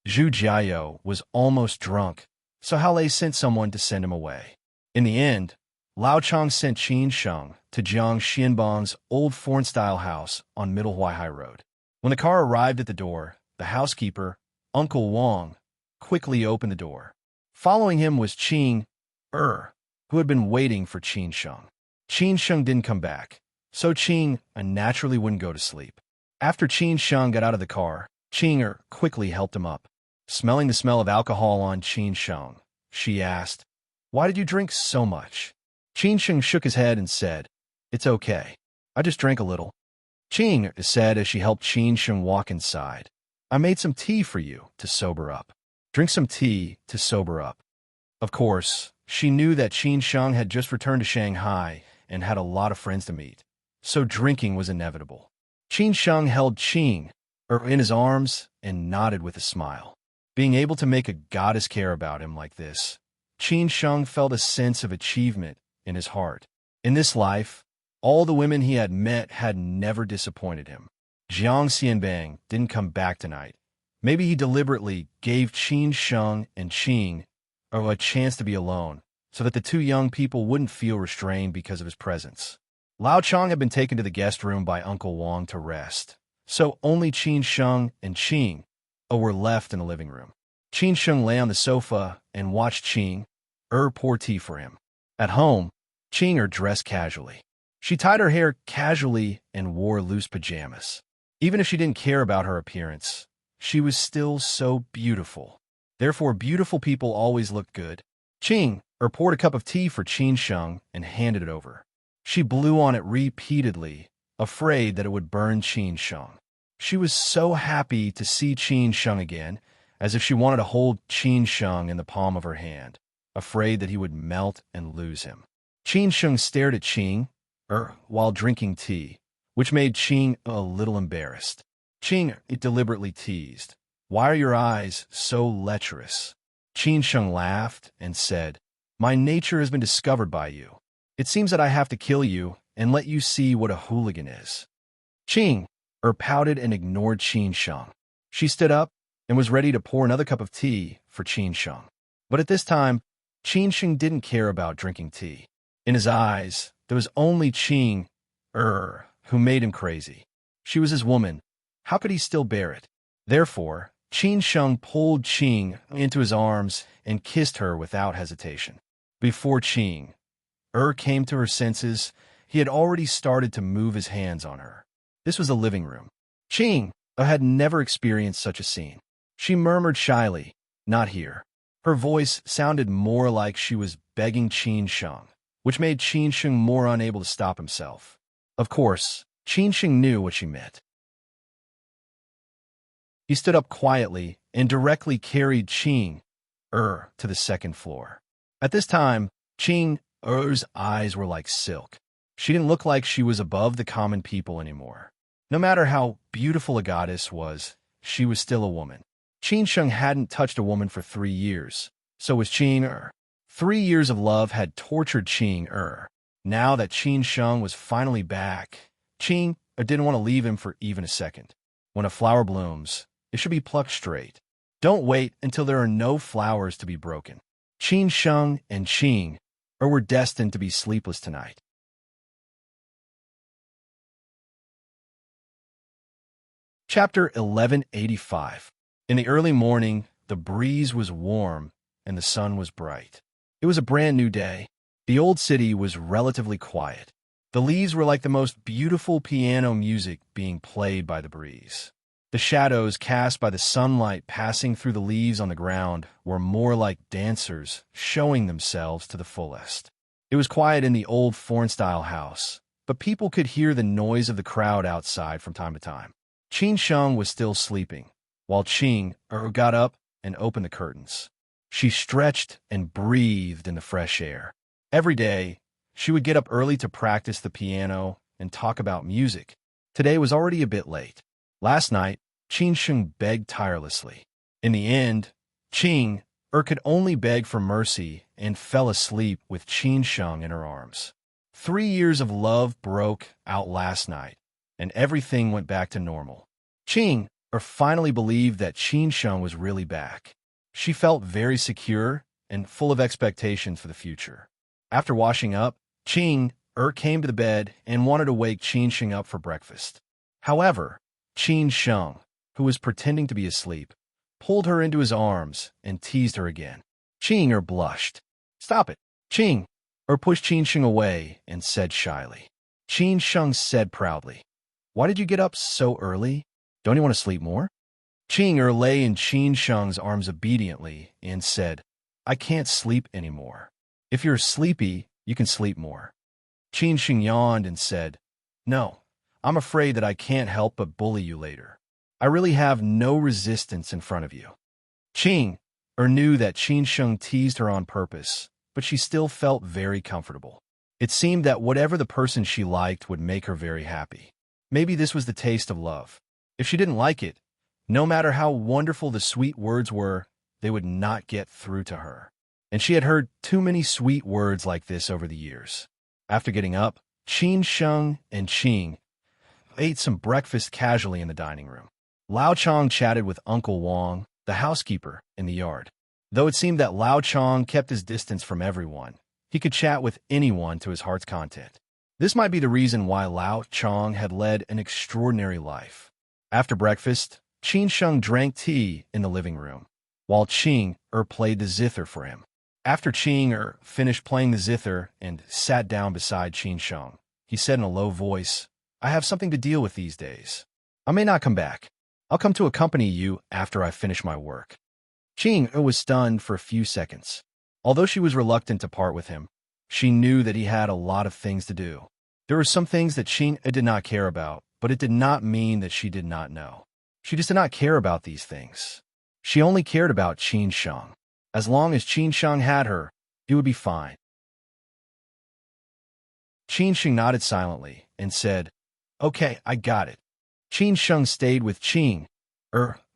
Zhu Jiao was almost drunk, so Hao Lei sent someone to send him away. In the end, Lao Chong sent Qinsheng to Jiang Xianbang's old foreign-style house on Middle Huaihai Road. When the car arrived at the door, the housekeeper, Uncle Wang, quickly opened the door. Following him was Qing who had been waiting for Qinsheng. Qinsheng didn't come back, so Qing naturally wouldn't go to sleep. After Qinsheng got out of the car, Qing quickly helped him up. Smelling the smell of alcohol on Qinsheng, she asked, Why did you drink so much? Qinsheng shook his head and said, It's okay. I just drank a little. Qing said as she helped Qinsheng walk inside. I made some tea for you to sober up. Drink some tea to sober up. Of course, she knew that Qinsheng had just returned to Shanghai and had a lot of friends to meet, so drinking was inevitable. Qinsheng held Qing in his arms and nodded with a smile. Being able to make a goddess care about him like this, Qinsheng felt a sense of achievement in his heart. In this life, all the women he had met had never disappointed him. Jiang Xianbang didn't come back tonight. Maybe he deliberately gave Qinsheng and Qing a chance to be alone, so that the two young people wouldn't feel restrained because of his presence. Lao Chong had been taken to the guest room by Uncle Wang to rest, so only Qinsheng and Qing were left in the living room. Qinsheng lay on the sofa and watched Qing pour tea for him. At home, Qing dressed casually. She tied her hair casually and wore loose pajamas. Even if she didn't care about her appearance, she was still so beautiful. Therefore, beautiful people always looked good. Qing poured a cup of tea for Qinsheng and handed it over. She blew on it repeatedly, afraid that it would burn Qinsheng. She was so happy to see Qinsheng again, as if she wanted to hold Qinsheng in the palm of her hand, afraid that he would melt and lose him. Qinsheng stared at Qing while drinking tea, which made Qing a little embarrassed. Qing deliberately teased, Why are your eyes so lecherous? Qinsheng laughed and said, My nature has been discovered by you. It seems that I have to kill you and let you see what a hooligan is. Qing pouted and ignored Qinsheng. She stood up and was ready to pour another cup of tea for Qinsheng. But at this time, Qinsheng didn't care about drinking tea. In his eyes, there was only Qing who made him crazy. She was his woman. How could he still bear it? Therefore, Qinsheng pulled Qing into his arms and kissed her without hesitation. Before Qing came to her senses, he had already started to move his hands on her. This was the living room. Qing had never experienced such a scene. She murmured shyly, Not here. Her voice sounded more like she was begging Qinsheng, which made Qinsheng more unable to stop himself. Of course, Qinsheng knew what she meant. He stood up quietly and directly carried Qing to the second floor. At this time, Qing's eyes were like silk. She didn't look like she was above the common people anymore. No matter how beautiful a goddess was, she was still a woman. Qinsheng hadn't touched a woman for 3 years. So was Qing 3 years of love had tortured Qing Now that Qinsheng was finally back, Qing didn't want to leave him for even a second. When a flower blooms, it should be plucked straight. Don't wait until there are no flowers to be broken. Qinsheng and Qing were destined to be sleepless tonight. Chapter 1185. In the early morning, the breeze was warm and the sun was bright. It was a brand new day. The old city was relatively quiet. The leaves were like the most beautiful piano music being played by the breeze. The shadows cast by the sunlight passing through the leaves on the ground were more like dancers showing themselves to the fullest. It was quiet in the old foreign-style house, but people could hear the noise of the crowd outside from time to time. Qinsheng was still sleeping, while Qing got up and opened the curtains. She stretched and breathed in the fresh air. Every day, she would get up early to practice the piano and talk about music. Today was already a bit late. Last night, Qing begged tirelessly. In the end, Qing could only beg for mercy and fell asleep with Qing in her arms. 3 years of love broke out last night, and everything went back to normal. Qing finally believed that Qing was really back. She felt very secure and full of expectations for the future. After washing up, Qing came to the bed and wanted to wake Qing up for breakfast. However, Qing, who was pretending to be asleep, pulled her into his arms and teased her again. Qing blushed. "Stop it, Qing," pushed Qing away and said shyly. Qing said proudly, "Why did you get up so early? Don't you want to sleep more?" Qing lay in Qing's arms obediently and said, "I can't sleep anymore. If you're sleepy, you can sleep more." Qing yawned and said, "No, I'm afraid that I can't help but bully you later. I really have no resistance in front of you." Qing knew that Qing teased her on purpose, but she still felt very comfortable. It seemed that whatever the person she liked would make her very happy. Maybe this was the taste of love. If she didn't like it, no matter how wonderful the sweet words were, they would not get through to her. And she had heard too many sweet words like this over the years. After getting up, Qing and Qing ate some breakfast casually in the dining room. Lao Chong chatted with Uncle Wang, the housekeeper, in the yard. Though it seemed that Lao Chong kept his distance from everyone, he could chat with anyone to his heart's content. This might be the reason why Lao Chong had led an extraordinary life. After breakfast, Qing drank tea in the living room, while Qing played the zither for him. After Qing finished playing the zither and sat down beside Qing, he said in a low voice, "I have something to deal with these days. I may not come back. I'll come to accompany you after I finish my work." Qing was stunned for a few seconds. Although she was reluctant to part with him, she knew that he had a lot of things to do. There were some things that Qing did not care about, but it did not mean that she did not know. She just did not care about these things. She only cared about Qing. As long as Qing had her, it would be fine. Qing nodded silently and said, "Okay, I got it." Qing stayed with Qing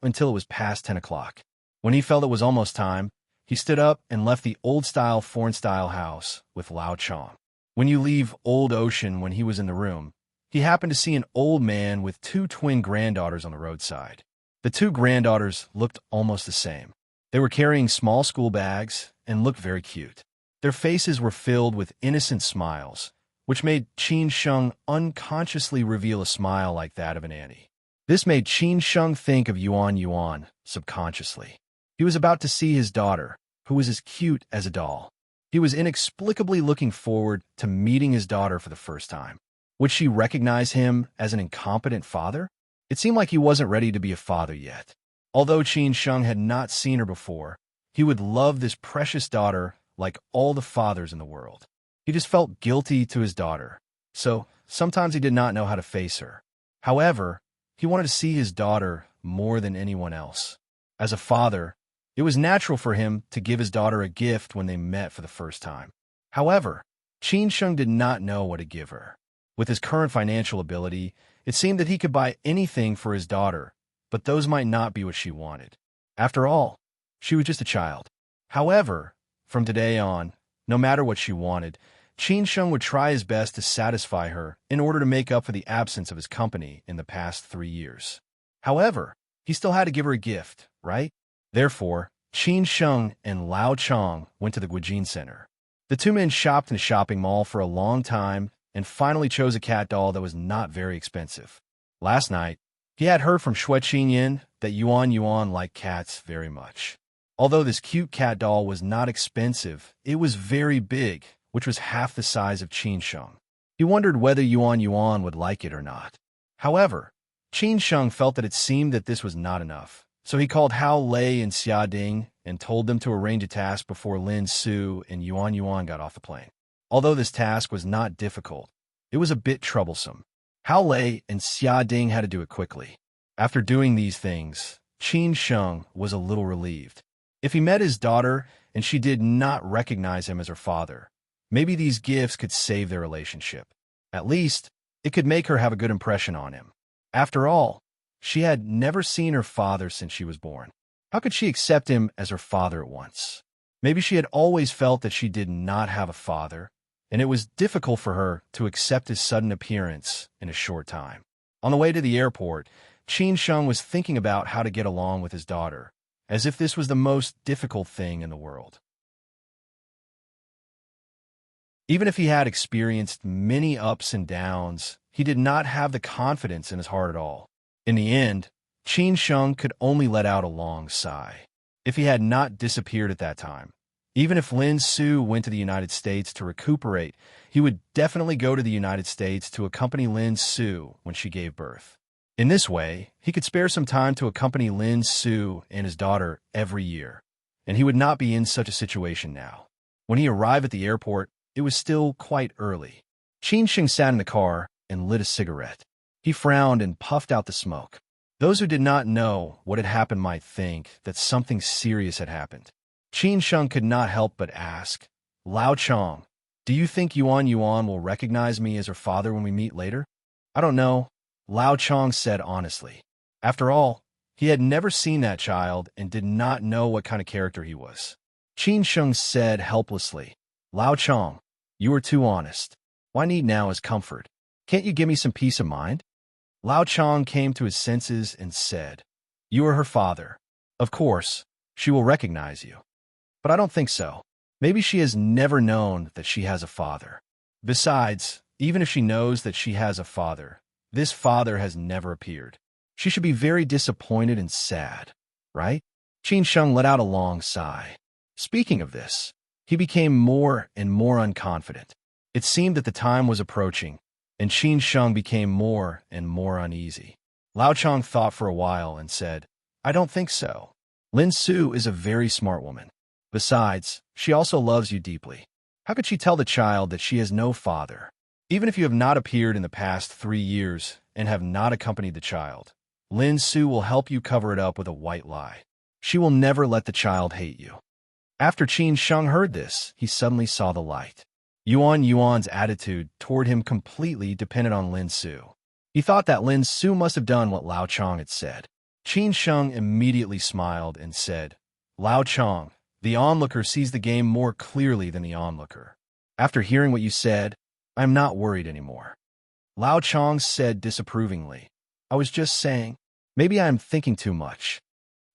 until it was past 10 o'clock. When he felt it was almost time, he stood up and left the old-style, foreign-style house with Lao Chong. When you leave Old Ocean when he was in the room, he happened to see an old man with 2 twin granddaughters on the roadside. The 2 granddaughters looked almost the same. They were carrying small school bags and looked very cute. Their faces were filled with innocent smiles, which made Qing unconsciously reveal a smile like that of an Annie. This made Qing think of Yuan subconsciously. He was about to see his daughter, who was as cute as a doll. He was inexplicably looking forward to meeting his daughter for the first time. Would she recognize him as an incompetent father? It seemed like he wasn't ready to be a father yet. Although Qing had not seen her before, he would love this precious daughter like all the fathers in the world. He just felt guilty to his daughter, so sometimes he did not know how to face her. However, he wanted to see his daughter more than anyone else. As a father, it was natural for him to give his daughter a gift when they met for the first time. However, Qing did not know what to give her. With his current financial ability, it seemed that he could buy anything for his daughter, but those might not be what she wanted. After all, she was just a child. However, from today on, no matter what she wanted, Qing would try his best to satisfy her in order to make up for the absence of his company in the past 3 years. However, he still had to give her a gift, right? Therefore, Qing and Lao Chong went to the Guijin Center. The 2 men shopped in a shopping mall for a long time and finally chose a cat doll that was not very expensive. Last night, he had heard from Xue Qingyin that Yuan liked cats very much. Although this cute cat doll was not expensive, it was very big, which was half the size of Qing. He wondered whether Yuan would like it or not. However, Qing felt that it seemed that this was not enough, so he called Hao Lei and Xia Ding and told them to arrange a task before Lin Su and Yuan got off the plane. Although this task was not difficult, it was a bit troublesome. Hao Lei and Xia Ding had to do it quickly. After doing these things, Qin Sheng was a little relieved. If he met his daughter and she did not recognize him as her father, maybe these gifts could save their relationship. At least, it could make her have a good impression on him. After all, she had never seen her father since she was born. How could she accept him as her father at once? Maybe she had always felt that she did not have a father, and it was difficult for her to accept his sudden appearance in a short time. On the way to the airport, Qin Sheng was thinking about how to get along with his daughter, as if this was the most difficult thing in the world. Even if he had experienced many ups and downs, he did not have the confidence in his heart at all. In the end, Qin Sheng could only let out a long sigh. If he had not disappeared at that time, even if Lin Su went to the United States to recuperate, he would definitely go to the United States to accompany Lin Su when she gave birth. In this way, he could spare some time to accompany Lin Su and his daughter every year, and he would not be in such a situation now. When he arrived at the airport, it was still quite early. Qin Sheng sat in the car and lit a cigarette. He frowned and puffed out the smoke. Those who did not know what had happened might think that something serious had happened. Qin Sheng could not help but ask, "Lao Chong, do you think Yuan Yuan will recognize me as her father when we meet later?" "I don't know," Lao Chong said honestly. After all, he had never seen that child and did not know what kind of character he was. Qin Sheng said helplessly, "Lao Chong, you are too honest. What I need now is comfort. Can't you give me some peace of mind?" Lao Chong came to his senses and said, "You are her father. Of course, she will recognize you. But I don't think so. Maybe she has never known that she has a father. Besides, even if she knows that she has a father, this father has never appeared. She should be very disappointed and sad, right?" Qin Sheng let out a long sigh. Speaking of this, he became more and more unconfident. It seemed that the time was approaching, and Qin Sheng became more and more uneasy. Lao Chong thought for a while and said, "I don't think so. Lin Su is a very smart woman. Besides, she also loves you deeply. How could she tell the child that she has no father? Even if you have not appeared in the past 3 years and have not accompanied the child, Lin Su will help you cover it up with a white lie. She will never let the child hate you." After Qin Sheng heard this, he suddenly saw the light. Yuan Yuan's attitude toward him completely depended on Lin Su. He thought that Lin Su must have done what Lao Chong had said. Qin Sheng immediately smiled and said, "Lao Chong, the onlooker sees the game more clearly than the onlooker. After hearing what you said, I am not worried anymore." Lao Chong said disapprovingly, "I was just saying, maybe I am thinking too much."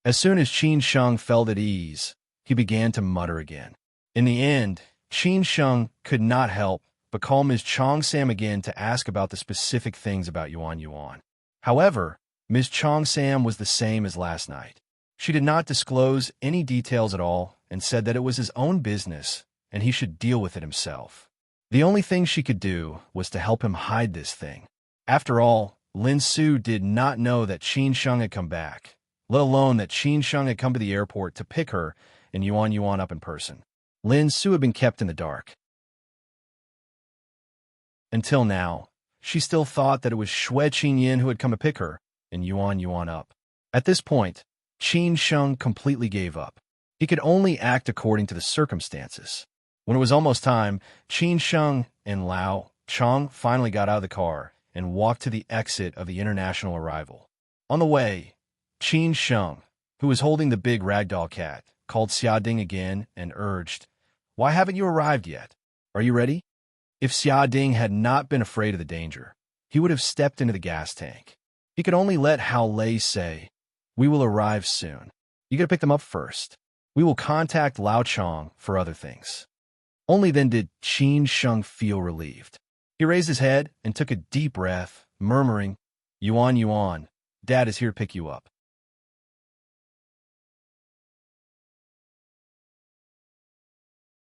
As soon as Qin Sheng felt at ease, he began to mutter again. In the end, Qin Sheng could not help but call Ms. Chong Sam again to ask about the specific things about Yuan Yuan. However, Ms. Chong Sam was the same as last night. She did not disclose any details at all and said that it was his own business and he should deal with it himself. The only thing she could do was to help him hide this thing. After all, Lin Su did not know that Qin Sheng had come back, let alone that Qin Sheng had come to the airport to pick her and Yuan Yuan up in person. Lin Su had been kept in the dark. Until now, she still thought that it was Xue Qinyin who had come to pick her and Yuan Yuan up. At this point, Qin Sheng completely gave up. He could only act according to the circumstances. When it was almost time, Qin Sheng and Lao Chong finally got out of the car and walked to the exit of the international arrival. On the way, Qin Sheng, who was holding the big ragdoll cat, called Xia Ding again and urged, "Why haven't you arrived yet? Are you ready?" If Xia Ding had not been afraid of the danger, he would have stepped into the gas tank. He could only let Hao Lei say, "We will arrive soon. You gotta pick them up first. We will contact Lao Chong for other things." Only then did Qin Sheng feel relieved. He raised his head and took a deep breath, murmuring, "Yuan Yuan, Dad is here to pick you up."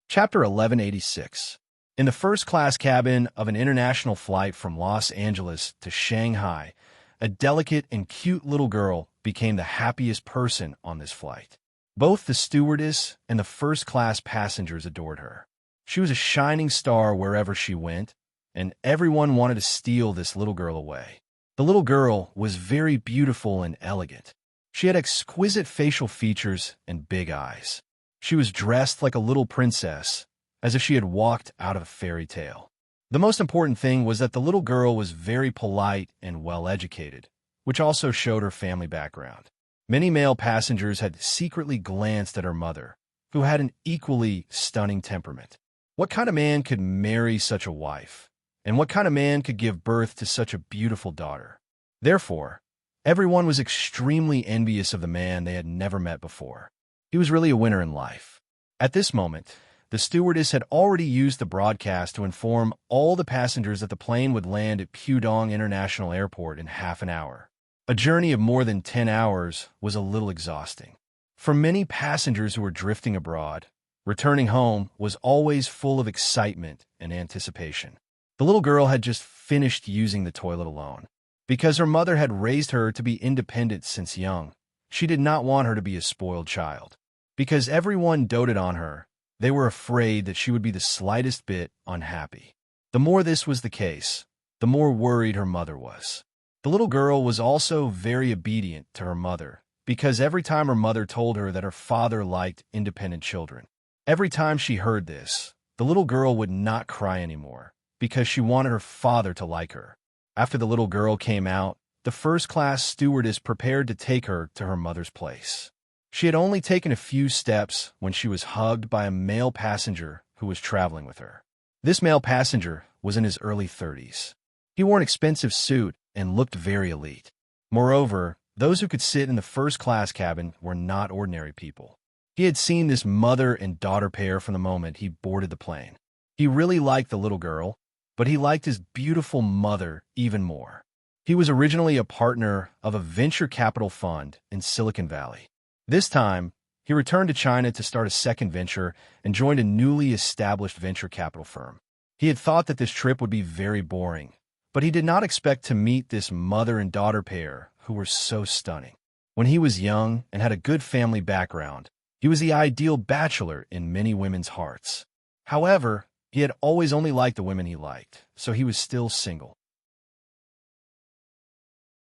Chapter 1186. In the first-class cabin of an international flight from Los Angeles to Shanghai, a delicate and cute little girl became the happiest person on this flight. Both the stewardess and the first-class passengers adored her. She was a shining star wherever she went, and everyone wanted to steal this little girl away. The little girl was very beautiful and elegant. She had exquisite facial features and big eyes. She was dressed like a little princess, as if she had walked out of a fairy tale. The most important thing was that the little girl was very polite and well-educated, which also showed her family background. Many male passengers had secretly glanced at her mother, who had an equally stunning temperament. What kind of man could marry such a wife? And what kind of man could give birth to such a beautiful daughter? Therefore, everyone was extremely envious of the man they had never met before. He was really a winner in life. At this moment, the stewardess had already used the broadcast to inform all the passengers that the plane would land at Pudong International Airport in half an hour. A journey of more than 10 hours was a little exhausting. For many passengers who were drifting abroad, returning home was always full of excitement and anticipation. The little girl had just finished using the toilet alone. Because her mother had raised her to be independent since young, she did not want her to be a spoiled child. Because everyone doted on her, they were afraid that she would be the slightest bit unhappy. The more this was the case, the more worried her mother was. The little girl was also very obedient to her mother, because every time her mother told her that her father liked independent children, every time she heard this, the little girl would not cry anymore, because she wanted her father to like her. After the little girl came out, the first-class stewardess prepared to take her to her mother's place. She had only taken a few steps when she was hugged by a male passenger who was traveling with her. This male passenger was in his early 30s. He wore an expensive suit and looked very elite. Moreover, those who could sit in the first-class cabin were not ordinary people. He had seen this mother and daughter pair from the moment he boarded the plane. He really liked the little girl, but he liked his beautiful mother even more. He was originally a partner of a venture capital fund in Silicon Valley. This time, he returned to China to start a second venture and joined a newly established venture capital firm. He had thought that this trip would be very boring, but he did not expect to meet this mother and daughter pair who were so stunning. When he was young and had a good family background, he was the ideal bachelor in many women's hearts. However, he had always only liked the women he liked, so he was still single.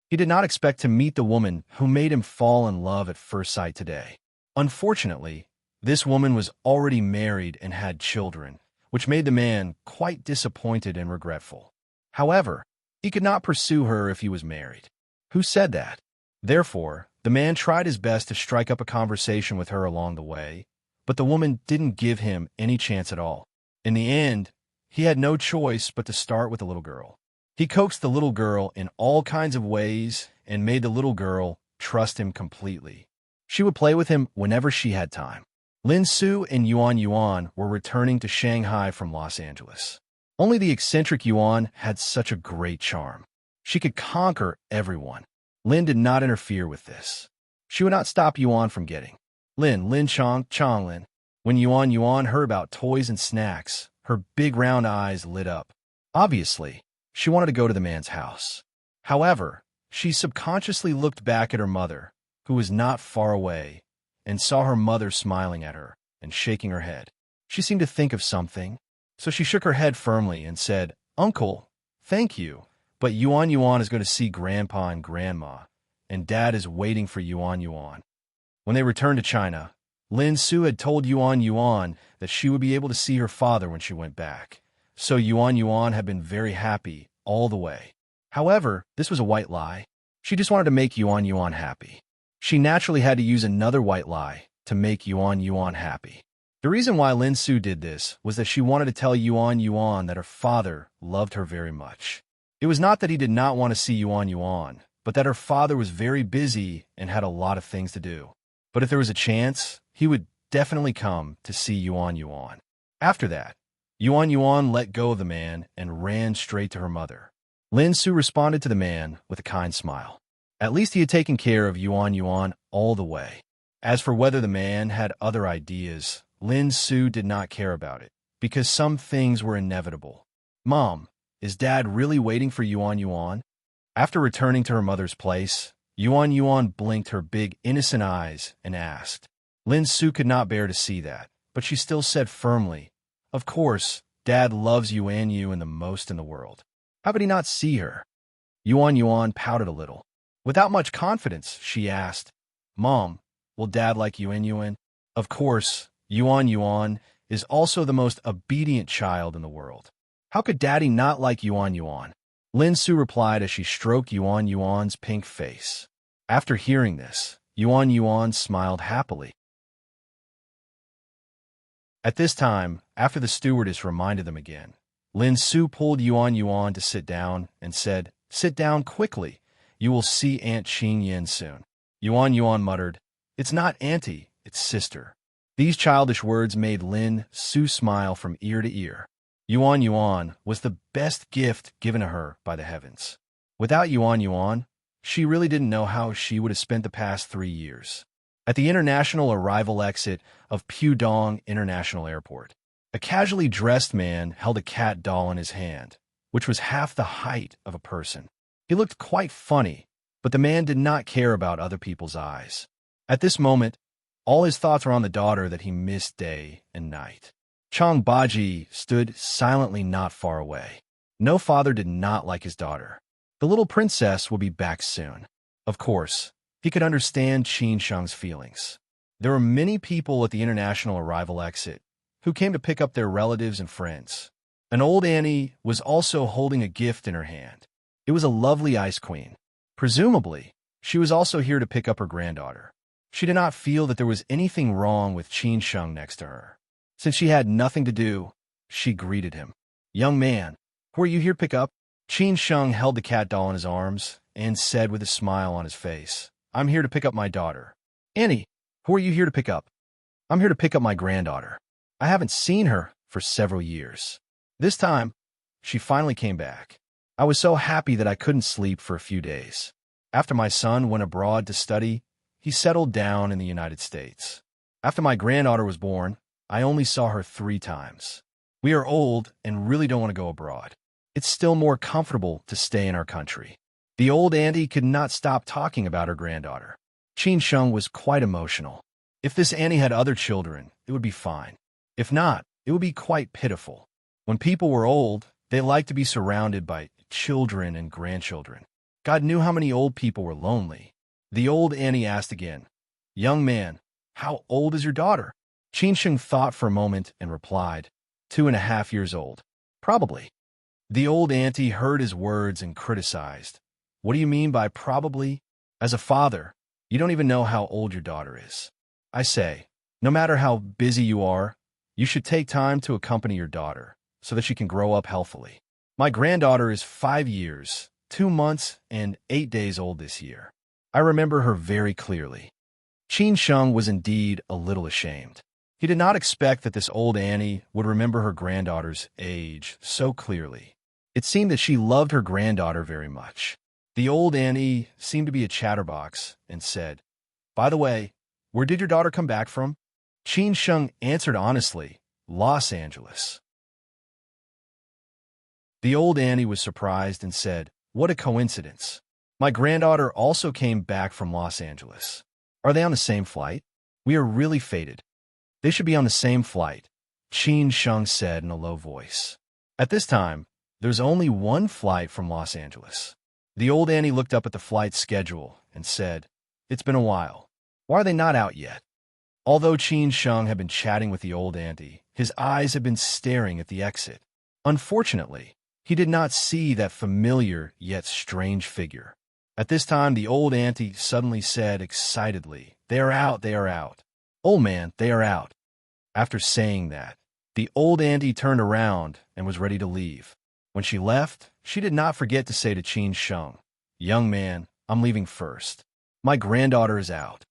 He did not expect to meet the woman who made him fall in love at first sight today. Unfortunately, this woman was already married and had children, which made the man quite disappointed and regretful. However, he could not pursue her if he was married. Who said that? Therefore, the man tried his best to strike up a conversation with her along the way, but the woman didn't give him any chance at all. In the end, he had no choice but to start with the little girl. He coaxed the little girl in all kinds of ways and made the little girl trust him completely. She would play with him whenever she had time. Lin Su and Yuan Yuan were returning to Shanghai from Los Angeles. Only the eccentric Yuan had such a great charm. She could conquer everyone. Lin did not interfere with this. She would not stop Yuan from getting. Lin Chong Lin. When Yuan Yuan heard about toys and snacks, her big round eyes lit up. Obviously, she wanted to go to the man's house. However, she subconsciously looked back at her mother, who was not far away, and saw her mother smiling at her and shaking her head. She seemed to think of something, so she shook her head firmly and said, "Uncle, thank you, but Yuan Yuan is going to see Grandpa and Grandma, and Dad is waiting for Yuan Yuan." When they returned to China, Lin Su had told Yuan Yuan that she would be able to see her father when she went back, so Yuan Yuan had been very happy all the way. However, this was a white lie. She just wanted to make Yuan Yuan happy. She naturally had to use another white lie to make Yuan Yuan happy. The reason why Lin Su did this was that she wanted to tell Yuan Yuan that her father loved her very much. It was not that he did not want to see Yuan Yuan, but that her father was very busy and had a lot of things to do. But if there was a chance, he would definitely come to see Yuan Yuan. After that, Yuan Yuan let go of the man and ran straight to her mother. Lin Su responded to the man with a kind smile. At least he had taken care of Yuan Yuan all the way. As for whether the man had other ideas, Lin Su did not care about it, because some things were inevitable. "Mom, is Dad really waiting for Yuan Yuan?" After returning to her mother's place, Yuan Yuan blinked her big, innocent eyes and asked. Lin Su could not bear to see that, but she still said firmly, "Of course, Dad loves Yuan Yu the most in the world. How could he not see her?" Yuan Yuan pouted a little. Without much confidence, she asked, Mom, will Dad like Yuan Yuan? Of course, Yuan Yuan is also the most obedient child in the world. How could Daddy not like Yuan Yuan? Lin Su replied as she stroked Yuan Yuan's pink face. After hearing this, Yuan Yuan smiled happily. At this time, after the stewardess reminded them again, Lin Su pulled Yuan Yuan to sit down and said, "Sit down quickly. You will see Aunt Qing Yin soon." Yuan Yuan muttered, "It's not auntie, it's sister." These childish words made Lin Su smile from ear to ear. Yuan Yuan was the best gift given to her by the heavens. Without Yuan Yuan, she really didn't know how she would have spent the past 3 years. At the international arrival exit of Pudong International Airport, a casually dressed man held a cat doll in his hand, which was half the height of a person. He looked quite funny, but the man did not care about other people's eyes. At this moment, all his thoughts were on the daughter that he missed day and night. Chang Baji stood silently not far away. No father did not like his daughter. The little princess will be back soon. Of course, he could understand Qin Sheng's feelings. There were many people at the international arrival exit who came to pick up their relatives and friends. An old Annie was also holding a gift in her hand. It was a lovely ice queen. Presumably, she was also here to pick up her granddaughter. She did not feel that there was anything wrong with Qin Sheng next to her. Since she had nothing to do, she greeted him. "Young man, who are you here to pick up?" Qin Sheng held the cat doll in his arms and said with a smile on his face, "I'm here to pick up my daughter." "Annie, who are you here to pick up?" "I'm here to pick up my granddaughter. I haven't seen her for several years." This time, she finally came back. "I was so happy that I couldn't sleep for a few days. After my son went abroad to study, he settled down in the United States. After my granddaughter was born, I only saw her 3 times. We are old and really don't want to go abroad. It's still more comfortable to stay in our country." The old auntie could not stop talking about her granddaughter. Qin Sheng was quite emotional. If this auntie had other children, it would be fine. If not, it would be quite pitiful. When people were old, they liked to be surrounded by children and grandchildren. God knew how many old people were lonely. The old auntie asked again, "Young man, how old is your daughter?" Qin Sheng thought for a moment and replied, 2.5 years old. "Probably." The old auntie heard his words and criticized. "What do you mean by probably? As a father, you don't even know how old your daughter is. I say, no matter how busy you are, you should take time to accompany your daughter so that she can grow up healthily. My granddaughter is 5 years, 2 months, and 8 days old this year. I remember her very clearly." Qin Sheng was indeed a little ashamed. He did not expect that this old auntie would remember her granddaughter's age so clearly. It seemed that she loved her granddaughter very much. The old auntie seemed to be a chatterbox and said, "By the way, where did your daughter come back from?" Qin Sheng answered honestly, "Los Angeles." The old auntie was surprised and said, "What a coincidence. My granddaughter also came back from Los Angeles. Are they on the same flight? We are really fated. They should be on the same flight," Qin Sheng said in a low voice. At this time, there's only one flight from Los Angeles. The old auntie looked up at the flight schedule and said, "It's been a while. Why are they not out yet?" Although Qin Sheng had been chatting with the old auntie, his eyes had been staring at the exit. Unfortunately, he did not see that familiar yet strange figure. At this time, the old auntie suddenly said excitedly, "They are out, they are out. Old man, they are out." After saying that, the old auntie turned around and was ready to leave. When she left, she did not forget to say to Qin Sheng, "Young man, I'm leaving first. My granddaughter is out."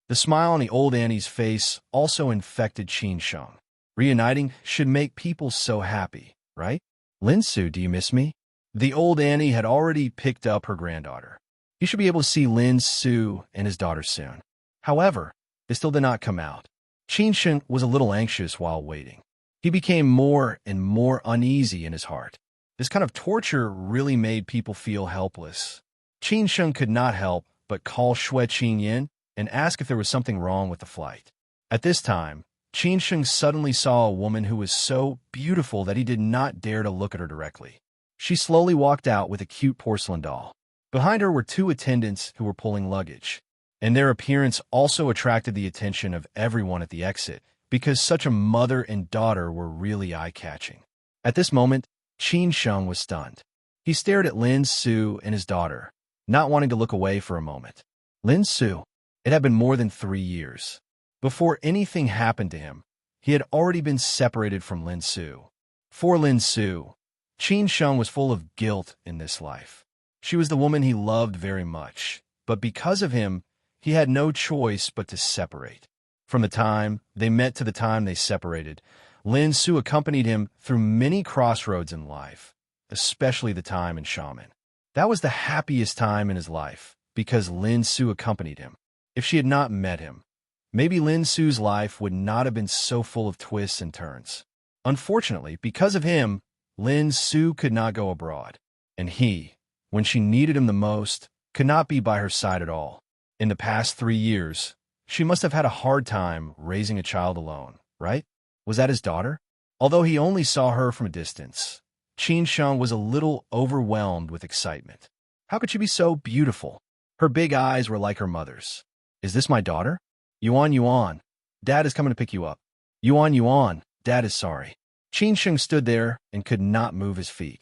The smile on the old auntie's face also infected Qin Sheng. Reuniting should make people so happy, right? "Lin Su, do you miss me?" The old auntie had already picked up her granddaughter. He should be able to see Lin Su and his daughter soon. However, they still did not come out. Qin Sheng was a little anxious while waiting. He became more and more uneasy in his heart. This kind of torture really made people feel helpless. Qin Sheng could not help but call Xue Qingyin and ask if there was something wrong with the flight. At this time, Qin Sheng suddenly saw a woman who was so beautiful that he did not dare to look at her directly. She slowly walked out with a cute porcelain doll. Behind her were 2 attendants who were pulling luggage. and their appearance also attracted the attention of everyone at the exit because such a mother and daughter were really eye-catching. At this moment, Qin Sheng was stunned. He stared at Lin Su and his daughter, not wanting to look away for a moment. Lin Su. It had been more than 3 years. Before anything happened to him, he had already been separated from Lin Su. For Lin Su, Qin Sheng was full of guilt in this life. She was the woman he loved very much, but because of him, he had no choice but to separate. From the time they met to the time they separated, Lin Su accompanied him through many crossroads in life, especially the time in Shaman. That was the happiest time in his life, because Lin Su accompanied him. If she had not met him, maybe Lin Su's life would not have been so full of twists and turns. Unfortunately, because of him, Lin Su could not go abroad, and he, when she needed him the most, could not be by her side at all. In the past 3 years, she must have had a hard time raising a child alone, right? Was that his daughter? Although he only saw her from a distance, Qin Sheng was a little overwhelmed with excitement. How could she be so beautiful? Her big eyes were like her mother's. Is this my daughter? Yuan Yuan, Dad is coming to pick you up. Yuan Yuan, Dad is sorry. Qin Sheng stood there and could not move his feet.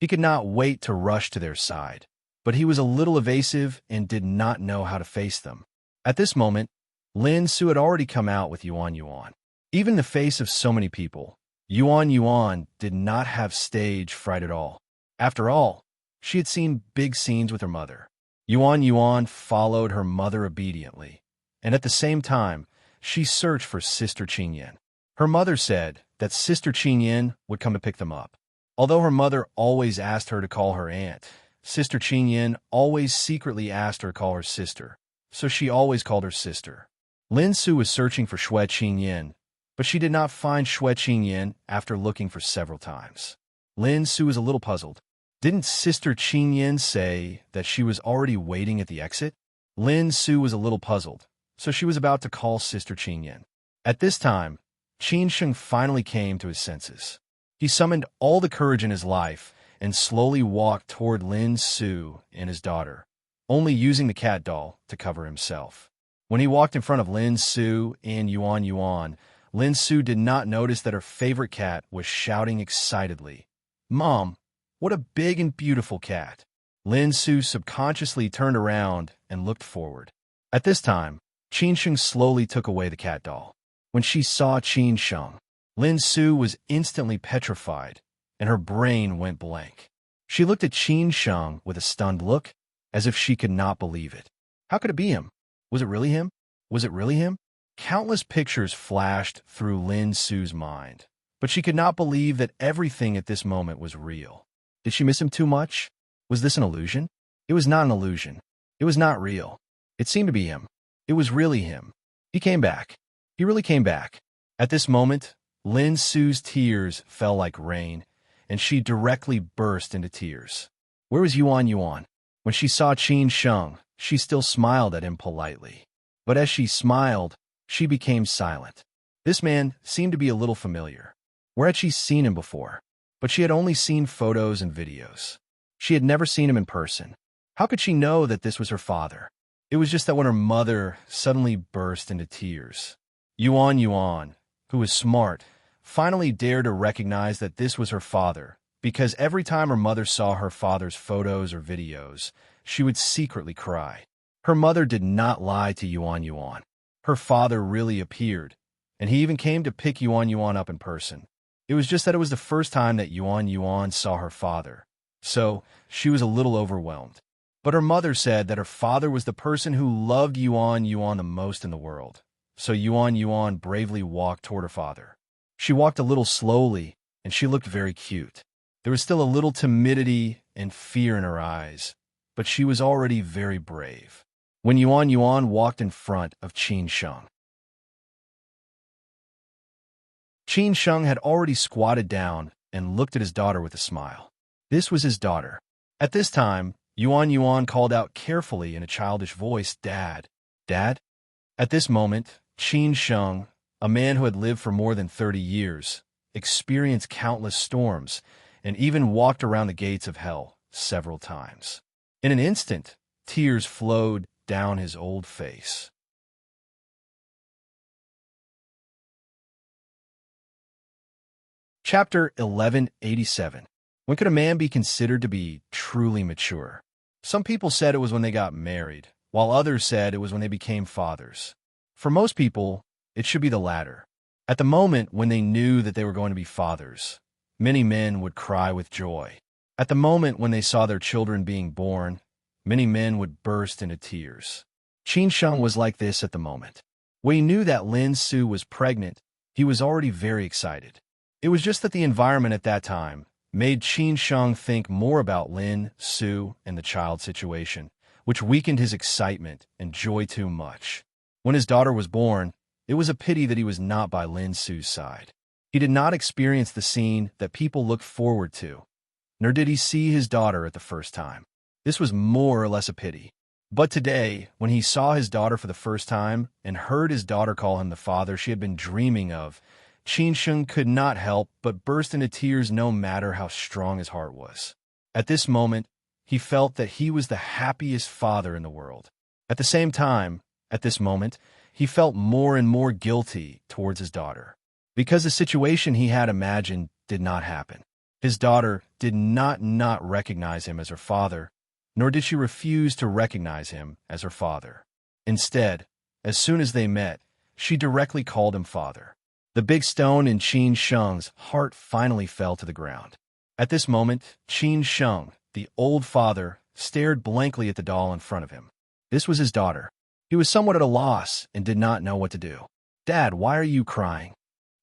He could not wait to rush to their side, but he was a little evasive and did not know how to face them. At this moment, Lin Su had already come out with Yuan Yuan. Even in the face of so many people, Yuan Yuan did not have stage fright at all. After all, she had seen big scenes with her mother. Yuan Yuan followed her mother obediently, and at the same time, she searched for Sister Qingyan. Her mother said that Sister Qingyan would come to pick them up. Although her mother always asked her to call her aunt, Sister Qingyan always secretly asked her to call her sister, so she always called her sister. Lin Su was searching for Xue Qingyan, but she did not find Xue Qingyan after looking for several times. Lin Su was a little puzzled. Didn't Sister Qingyan say that she was already waiting at the exit? Lin Su was a little puzzled, so she was about to call Sister Qingyan. At this time, Qin Sheng finally came to his senses. He summoned all the courage in his life and slowly walked toward Lin Su and his daughter, only using the cat doll to cover himself. When he walked in front of Lin Su and Yuan Yuan, Lin Su did not notice that her favorite cat was shouting excitedly, "Mom, what a big and beautiful cat!" Lin Su subconsciously turned around and looked forward. At this time, Qin Sheng slowly took away the cat doll. When she saw Qin Sheng, Lin Su was instantly petrified, and her brain went blank. She looked at Qin Sheng with a stunned look, as if she could not believe it. How could it be him? Was it really him? Was it really him? Countless pictures flashed through Lin Su's mind, but she could not believe that everything at this moment was real. Did she miss him too much? Was this an illusion? It was not an illusion. It was not real. It seemed to be him. It was really him. He came back. He really came back. At this moment, Lin Su's tears fell like rain, and she directly burst into tears. Where was Yuan Yuan? When she saw Qin Sheng, she still smiled at him politely. But as she smiled, she became silent. This man seemed to be a little familiar. Where had she seen him before? But she had only seen photos and videos. She had never seen him in person. How could she know that this was her father? It was just that when her mother suddenly burst into tears, Yuan Yuan, who was smart, finally dared to recognize that this was her father, because every time her mother saw her father's photos or videos, she would secretly cry. Her mother did not lie to Yuan Yuan. Her father really appeared, and he even came to pick Yuan Yuan up in person. It was just that it was the first time that Yuan Yuan saw her father, so she was a little overwhelmed. But her mother said that her father was the person who loved Yuan Yuan the most in the world, so Yuan Yuan bravely walked toward her father. She walked a little slowly, and she looked very cute. There was still a little timidity and fear in her eyes, but she was already very brave. When Yuan Yuan walked in front of Qin Sheng, Qin Sheng had already squatted down and looked at his daughter with a smile. This was his daughter. At this time, Yuan Yuan called out carefully in a childish voice, "Dad, Dad?" At this moment, Qin Sheng, a man who had lived for more than 30 years, experienced countless storms, and even walked around the gates of hell several times. In an instant, Tears flowed down his old face. Chapter 1187. When could a man be considered to be truly mature? Some people said it was when they got married, while others said it was when they became fathers. For most people, it should be the latter. At the moment when they knew that they were going to be fathers, many men would cry with joy. At the moment when they saw their children being born, many men would burst into tears. Qin Sheng was like this at the moment. When he knew that Lin Su was pregnant, he was already very excited. It was just that the environment at that time made Qin Sheng think more about Lin Su and the child situation, which weakened his excitement and joy too much. When his daughter was born, it was a pity that he was not by Lin Su's side. He did not experience the scene that people looked forward to, nor did he see his daughter at the first time. This was more or less a pity. But today, when he saw his daughter for the first time and heard his daughter call him the father she had been dreaming of, Qin Sheng could not help but burst into tears no matter how strong his heart was. At this moment, he felt that he was the happiest father in the world. At the same time, at this moment, he felt more and more guilty towards his daughter, because the situation he had imagined did not happen. His daughter did not recognize him as her father, nor did she refuse to recognize him as her father. Instead, as soon as they met, she directly called him father. The big stone in Qin Sheng's heart finally fell to the ground. At this moment, Qin Sheng, the old father, stared blankly at the doll in front of him. This was his daughter. He was somewhat at a loss and did not know what to do. "Dad, why are you crying?"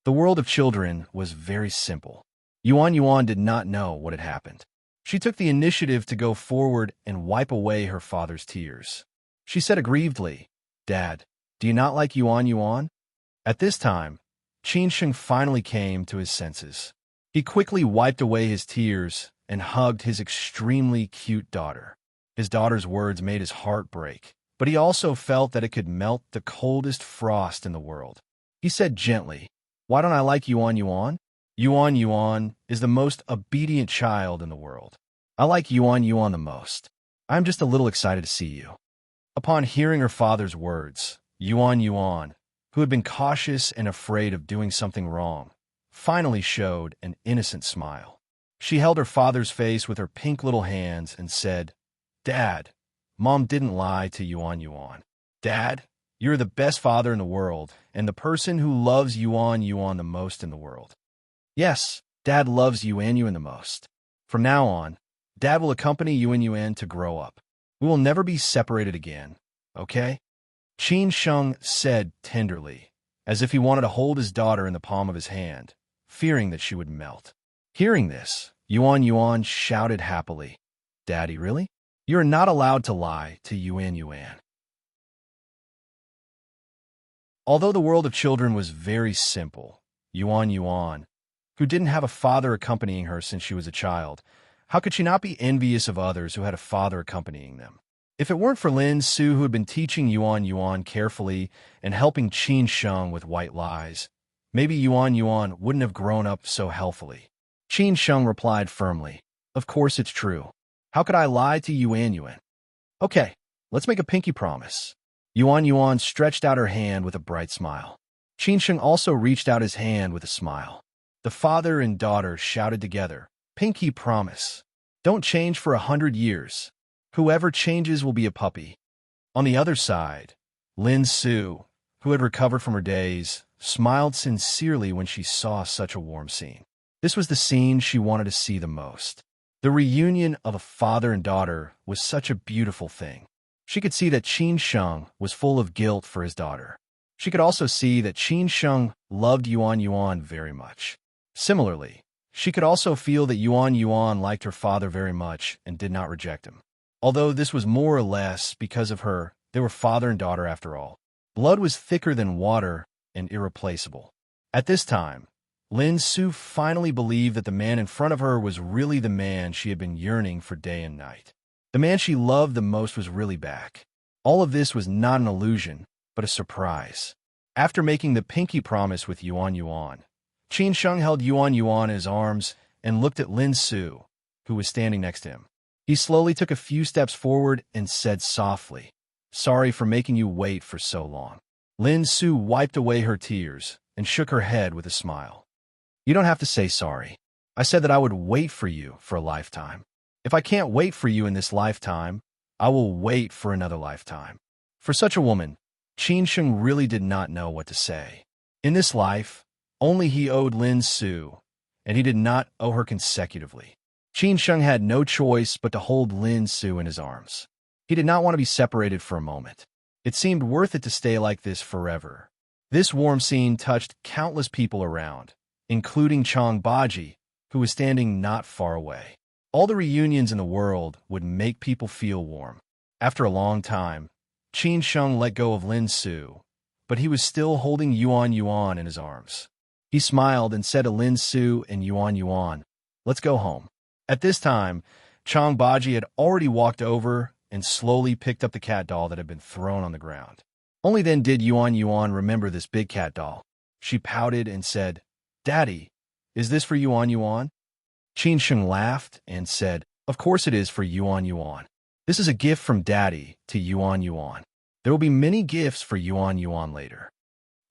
The world of children was very simple. Yuan did not know what had happened. She took the initiative to go forward and wipe away her father's tears. She said aggrievedly, "Dad, do you not like Yuan?" At this time, Qin Sheng finally came to his senses. He quickly wiped away his tears and hugged his extremely cute daughter. His daughter's words made his heart break, but he also felt that it could melt the coldest frost in the world. He said gently, "Why don't I like Yuan? Yuan is the most obedient child in the world. I like Yuan the most. I'm just a little excited to see you." Upon hearing her father's words, Yuan, who had been cautious and afraid of doing something wrong, finally showed an innocent smile. She held her father's face with her pink little hands and said, "Dad, Mom didn't lie to Yuan. Dad, you're the best father in the world and the person who loves Yuan the most in the world. Yes, Dad loves Yuan the most. From now on, Dad will accompany Yuan to grow up. We will never be separated again, okay?" Qin Sheng said tenderly, as if he wanted to hold his daughter in the palm of his hand, fearing that she would melt. Hearing this, Yuan shouted happily, "Daddy, really? You are not allowed to lie to Yuan." Although the world of children was very simple, Yuan, who didn't have a father accompanying her since she was a child, how could she not be envious of others who had a father accompanying them? If it weren't for Lin Su, who had been teaching Yuan carefully and helping Qin Sheng with white lies, maybe Yuan wouldn't have grown up so healthily. Qin Sheng replied firmly, "Of course it's true. How could I lie to Yuan? Okay, let's make a pinky promise." Yuan stretched out her hand with a bright smile. Qin Sheng also reached out his hand with a smile. The father and daughter shouted together, "Pinky promise. Don't change for 100 years. Whoever changes will be a puppy." On the other side, Lin Su, who had recovered from her daze, smiled sincerely when she saw such a warm scene. This was the scene she wanted to see the most. The reunion of a father and daughter was such a beautiful thing. She could see that Qin Sheng was full of guilt for his daughter. She could also see that Qin Sheng loved Yuan very much. Similarly, she could also feel that Yuan liked her father very much and did not reject him. Although this was more or less because of her, they were father and daughter after all. Blood was thicker than water and irreplaceable. At this time, Lin Su finally believed that the man in front of her was really the man she had been yearning for day and night. The man she loved the most was really back. All of this was not an illusion, but a surprise. After making the pinky promise with Yuan, Qin Sheng held Yuan in his arms and looked at Lin Su, who was standing next to him. He slowly took a few steps forward and said softly, "Sorry for making you wait for so long." Lin Su wiped away her tears and shook her head with a smile. "You don't have to say sorry. I said that I would wait for you for a lifetime. If I can't wait for you in this lifetime, I will wait for another lifetime." For such a woman, Qin Sheng really did not know what to say. In this life, only he owed Lin Su, and he did not owe her consecutively. Qin Sheng had no choice but to hold Lin Su in his arms. He did not want to be separated for a moment. It seemed worth it to stay like this forever. This warm scene touched countless people around, including Chang Baji, who was standing not far away. All the reunions in the world would make people feel warm. After a long time, Qin Sheng let go of Lin Su, but he was still holding Yuan Yuan in his arms. He smiled and said to Lin Su and Yuan Yuan, "Let's go home." At this time, Chang Baji had already walked over and slowly picked up the cat doll that had been thrown on the ground. Only then did Yuan Yuan remember this big cat doll. She pouted and said, "Daddy, is this for Yuan Yuan?" Qin Sheng laughed and said, "Of course it is for Yuan Yuan. This is a gift from Daddy to Yuan Yuan. There will be many gifts for Yuan Yuan later."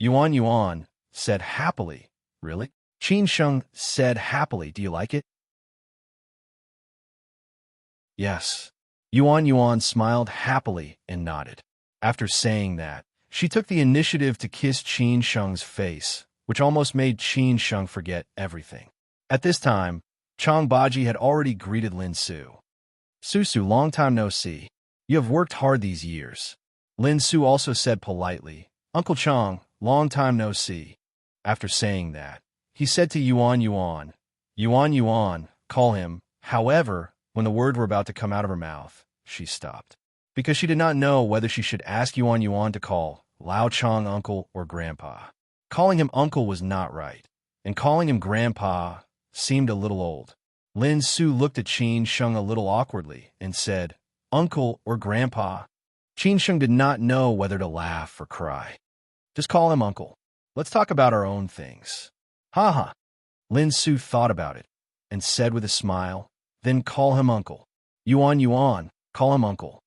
Yuan Yuan said happily, "Really?" Qin Sheng said happily, "Do you like it?" "Yes." Yuan Yuan smiled happily and nodded. After saying that, she took the initiative to kiss Qin Sheng's face, which almost made Qin Sheng forget everything. At this time, Chang Baji had already greeted Lin Su. "Susu, long time no see. You have worked hard these years." Lin Su also said politely, "Uncle Chang, long time no see." After saying that, he said to Yuan Yuan, "Yuan Yuan, call him." However, when the words were about to come out of her mouth, she stopped, because she did not know whether she should ask Yuan Yuan to call Lao Chang uncle or grandpa. Calling him uncle was not right, and calling him grandpa seemed a little old. Lin Su looked at Qin Sheng a little awkwardly and said, "Uncle or grandpa?" Qin Sheng did not know whether to laugh or cry. "Just call him uncle. Let's talk about our own things." "Ha ha." Lin Su thought about it and said with a smile, "Then call him uncle." "Yuan Yuan, call him uncle."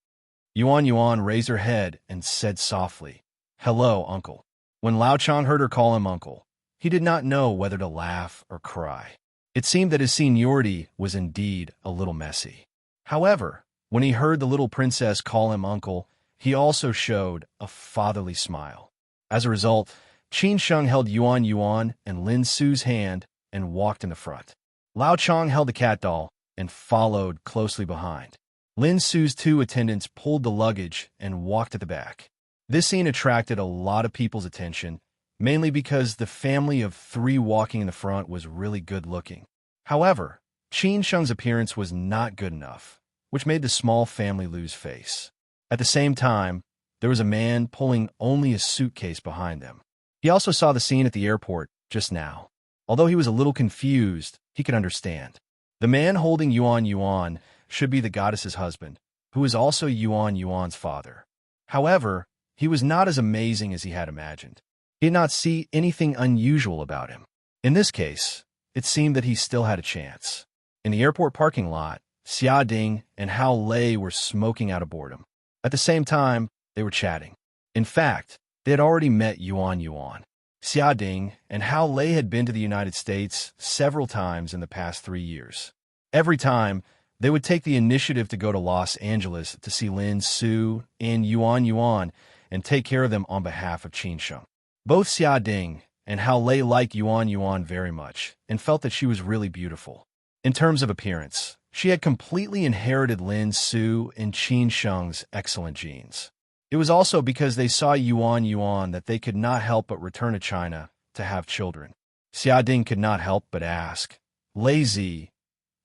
Yuan Yuan raised her head and said softly, "Hello, uncle." When Lao Chang heard her call him uncle, he did not know whether to laugh or cry. It seemed that his seniority was indeed a little messy. However, when he heard the little princess call him uncle, he also showed a fatherly smile. As a result, Qin Sheng held Yuan Yuan and Lin Su's hand and walked in the front. Lao Chang held the cat doll and followed closely behind. Lin Su's two attendants pulled the luggage and walked at the back. This scene attracted a lot of people's attention, mainly because the family of three walking in the front was really good looking. However, Qin Sheng's appearance was not good enough, which made the small family lose face. At the same time, there was a man pulling only a suitcase behind them. He also saw the scene at the airport just now. Although he was a little confused, he could understand. The man holding Yuan Yuan should be the goddess's husband, who is also Yuan Yuan's father. However, he was not as amazing as he had imagined. He did not see anything unusual about him. In this case, it seemed that he still had a chance. In the airport parking lot, Xia Ding and Hao Lei were smoking out of boredom. At the same time, they were chatting. In fact, they had already met Yuan Yuan. Xia Ding and Hao Lei had been to the United States several times in the past 3 years. Every time, they would take the initiative to go to Los Angeles to see Lin Su and Yuan Yuan and take care of them on behalf of Qin Sheng. Both Xia Ding and Hao Lei liked Yuan Yuan very much and felt that she was really beautiful. In terms of appearance, she had completely inherited Lin Su and Qin Sheng's excellent genes. It was also because they saw Yuan Yuan that they could not help but return to China to have children. Xia Ding could not help but ask, "Lei Zi,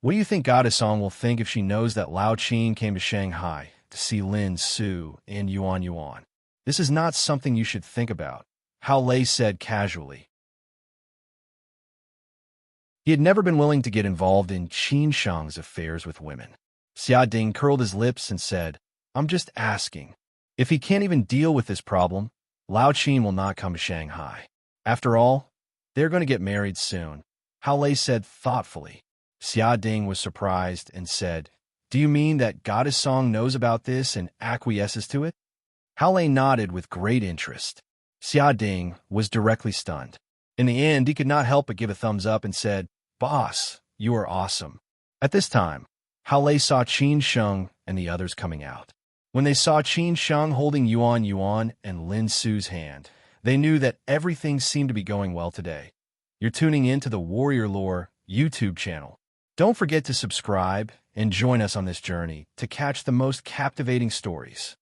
what do you think Goddess Song will think if she knows that Lao Qin came to Shanghai to see Lin Su and Yuan Yuan?" "This is not something you should think about," Hao Lei said casually. He had never been willing to get involved in Qin Sheng's affairs with women. Xia Ding curled his lips and said, "I'm just asking. If he can't even deal with this problem, Lao Qin will not come to Shanghai. After all, they're going to get married soon," Hao Lei said thoughtfully. Xia Ding was surprised and said, Do you mean that Goddess Song knows about this and acquiesces to it? Hao nodded with great interest. Xia Ding was directly stunned. In the end, he could not help but give a thumbs up and said, "Boss, you are awesome." At this time, Hao saw Qin Sheng and the others coming out. When they saw Qin Sheng holding Yuan Yuan and Lin Su's hand, they knew that everything seemed to be going well today. You're tuning in to the Warrior Lore YouTube channel. Don't forget to subscribe and join us on this journey to catch the most captivating stories.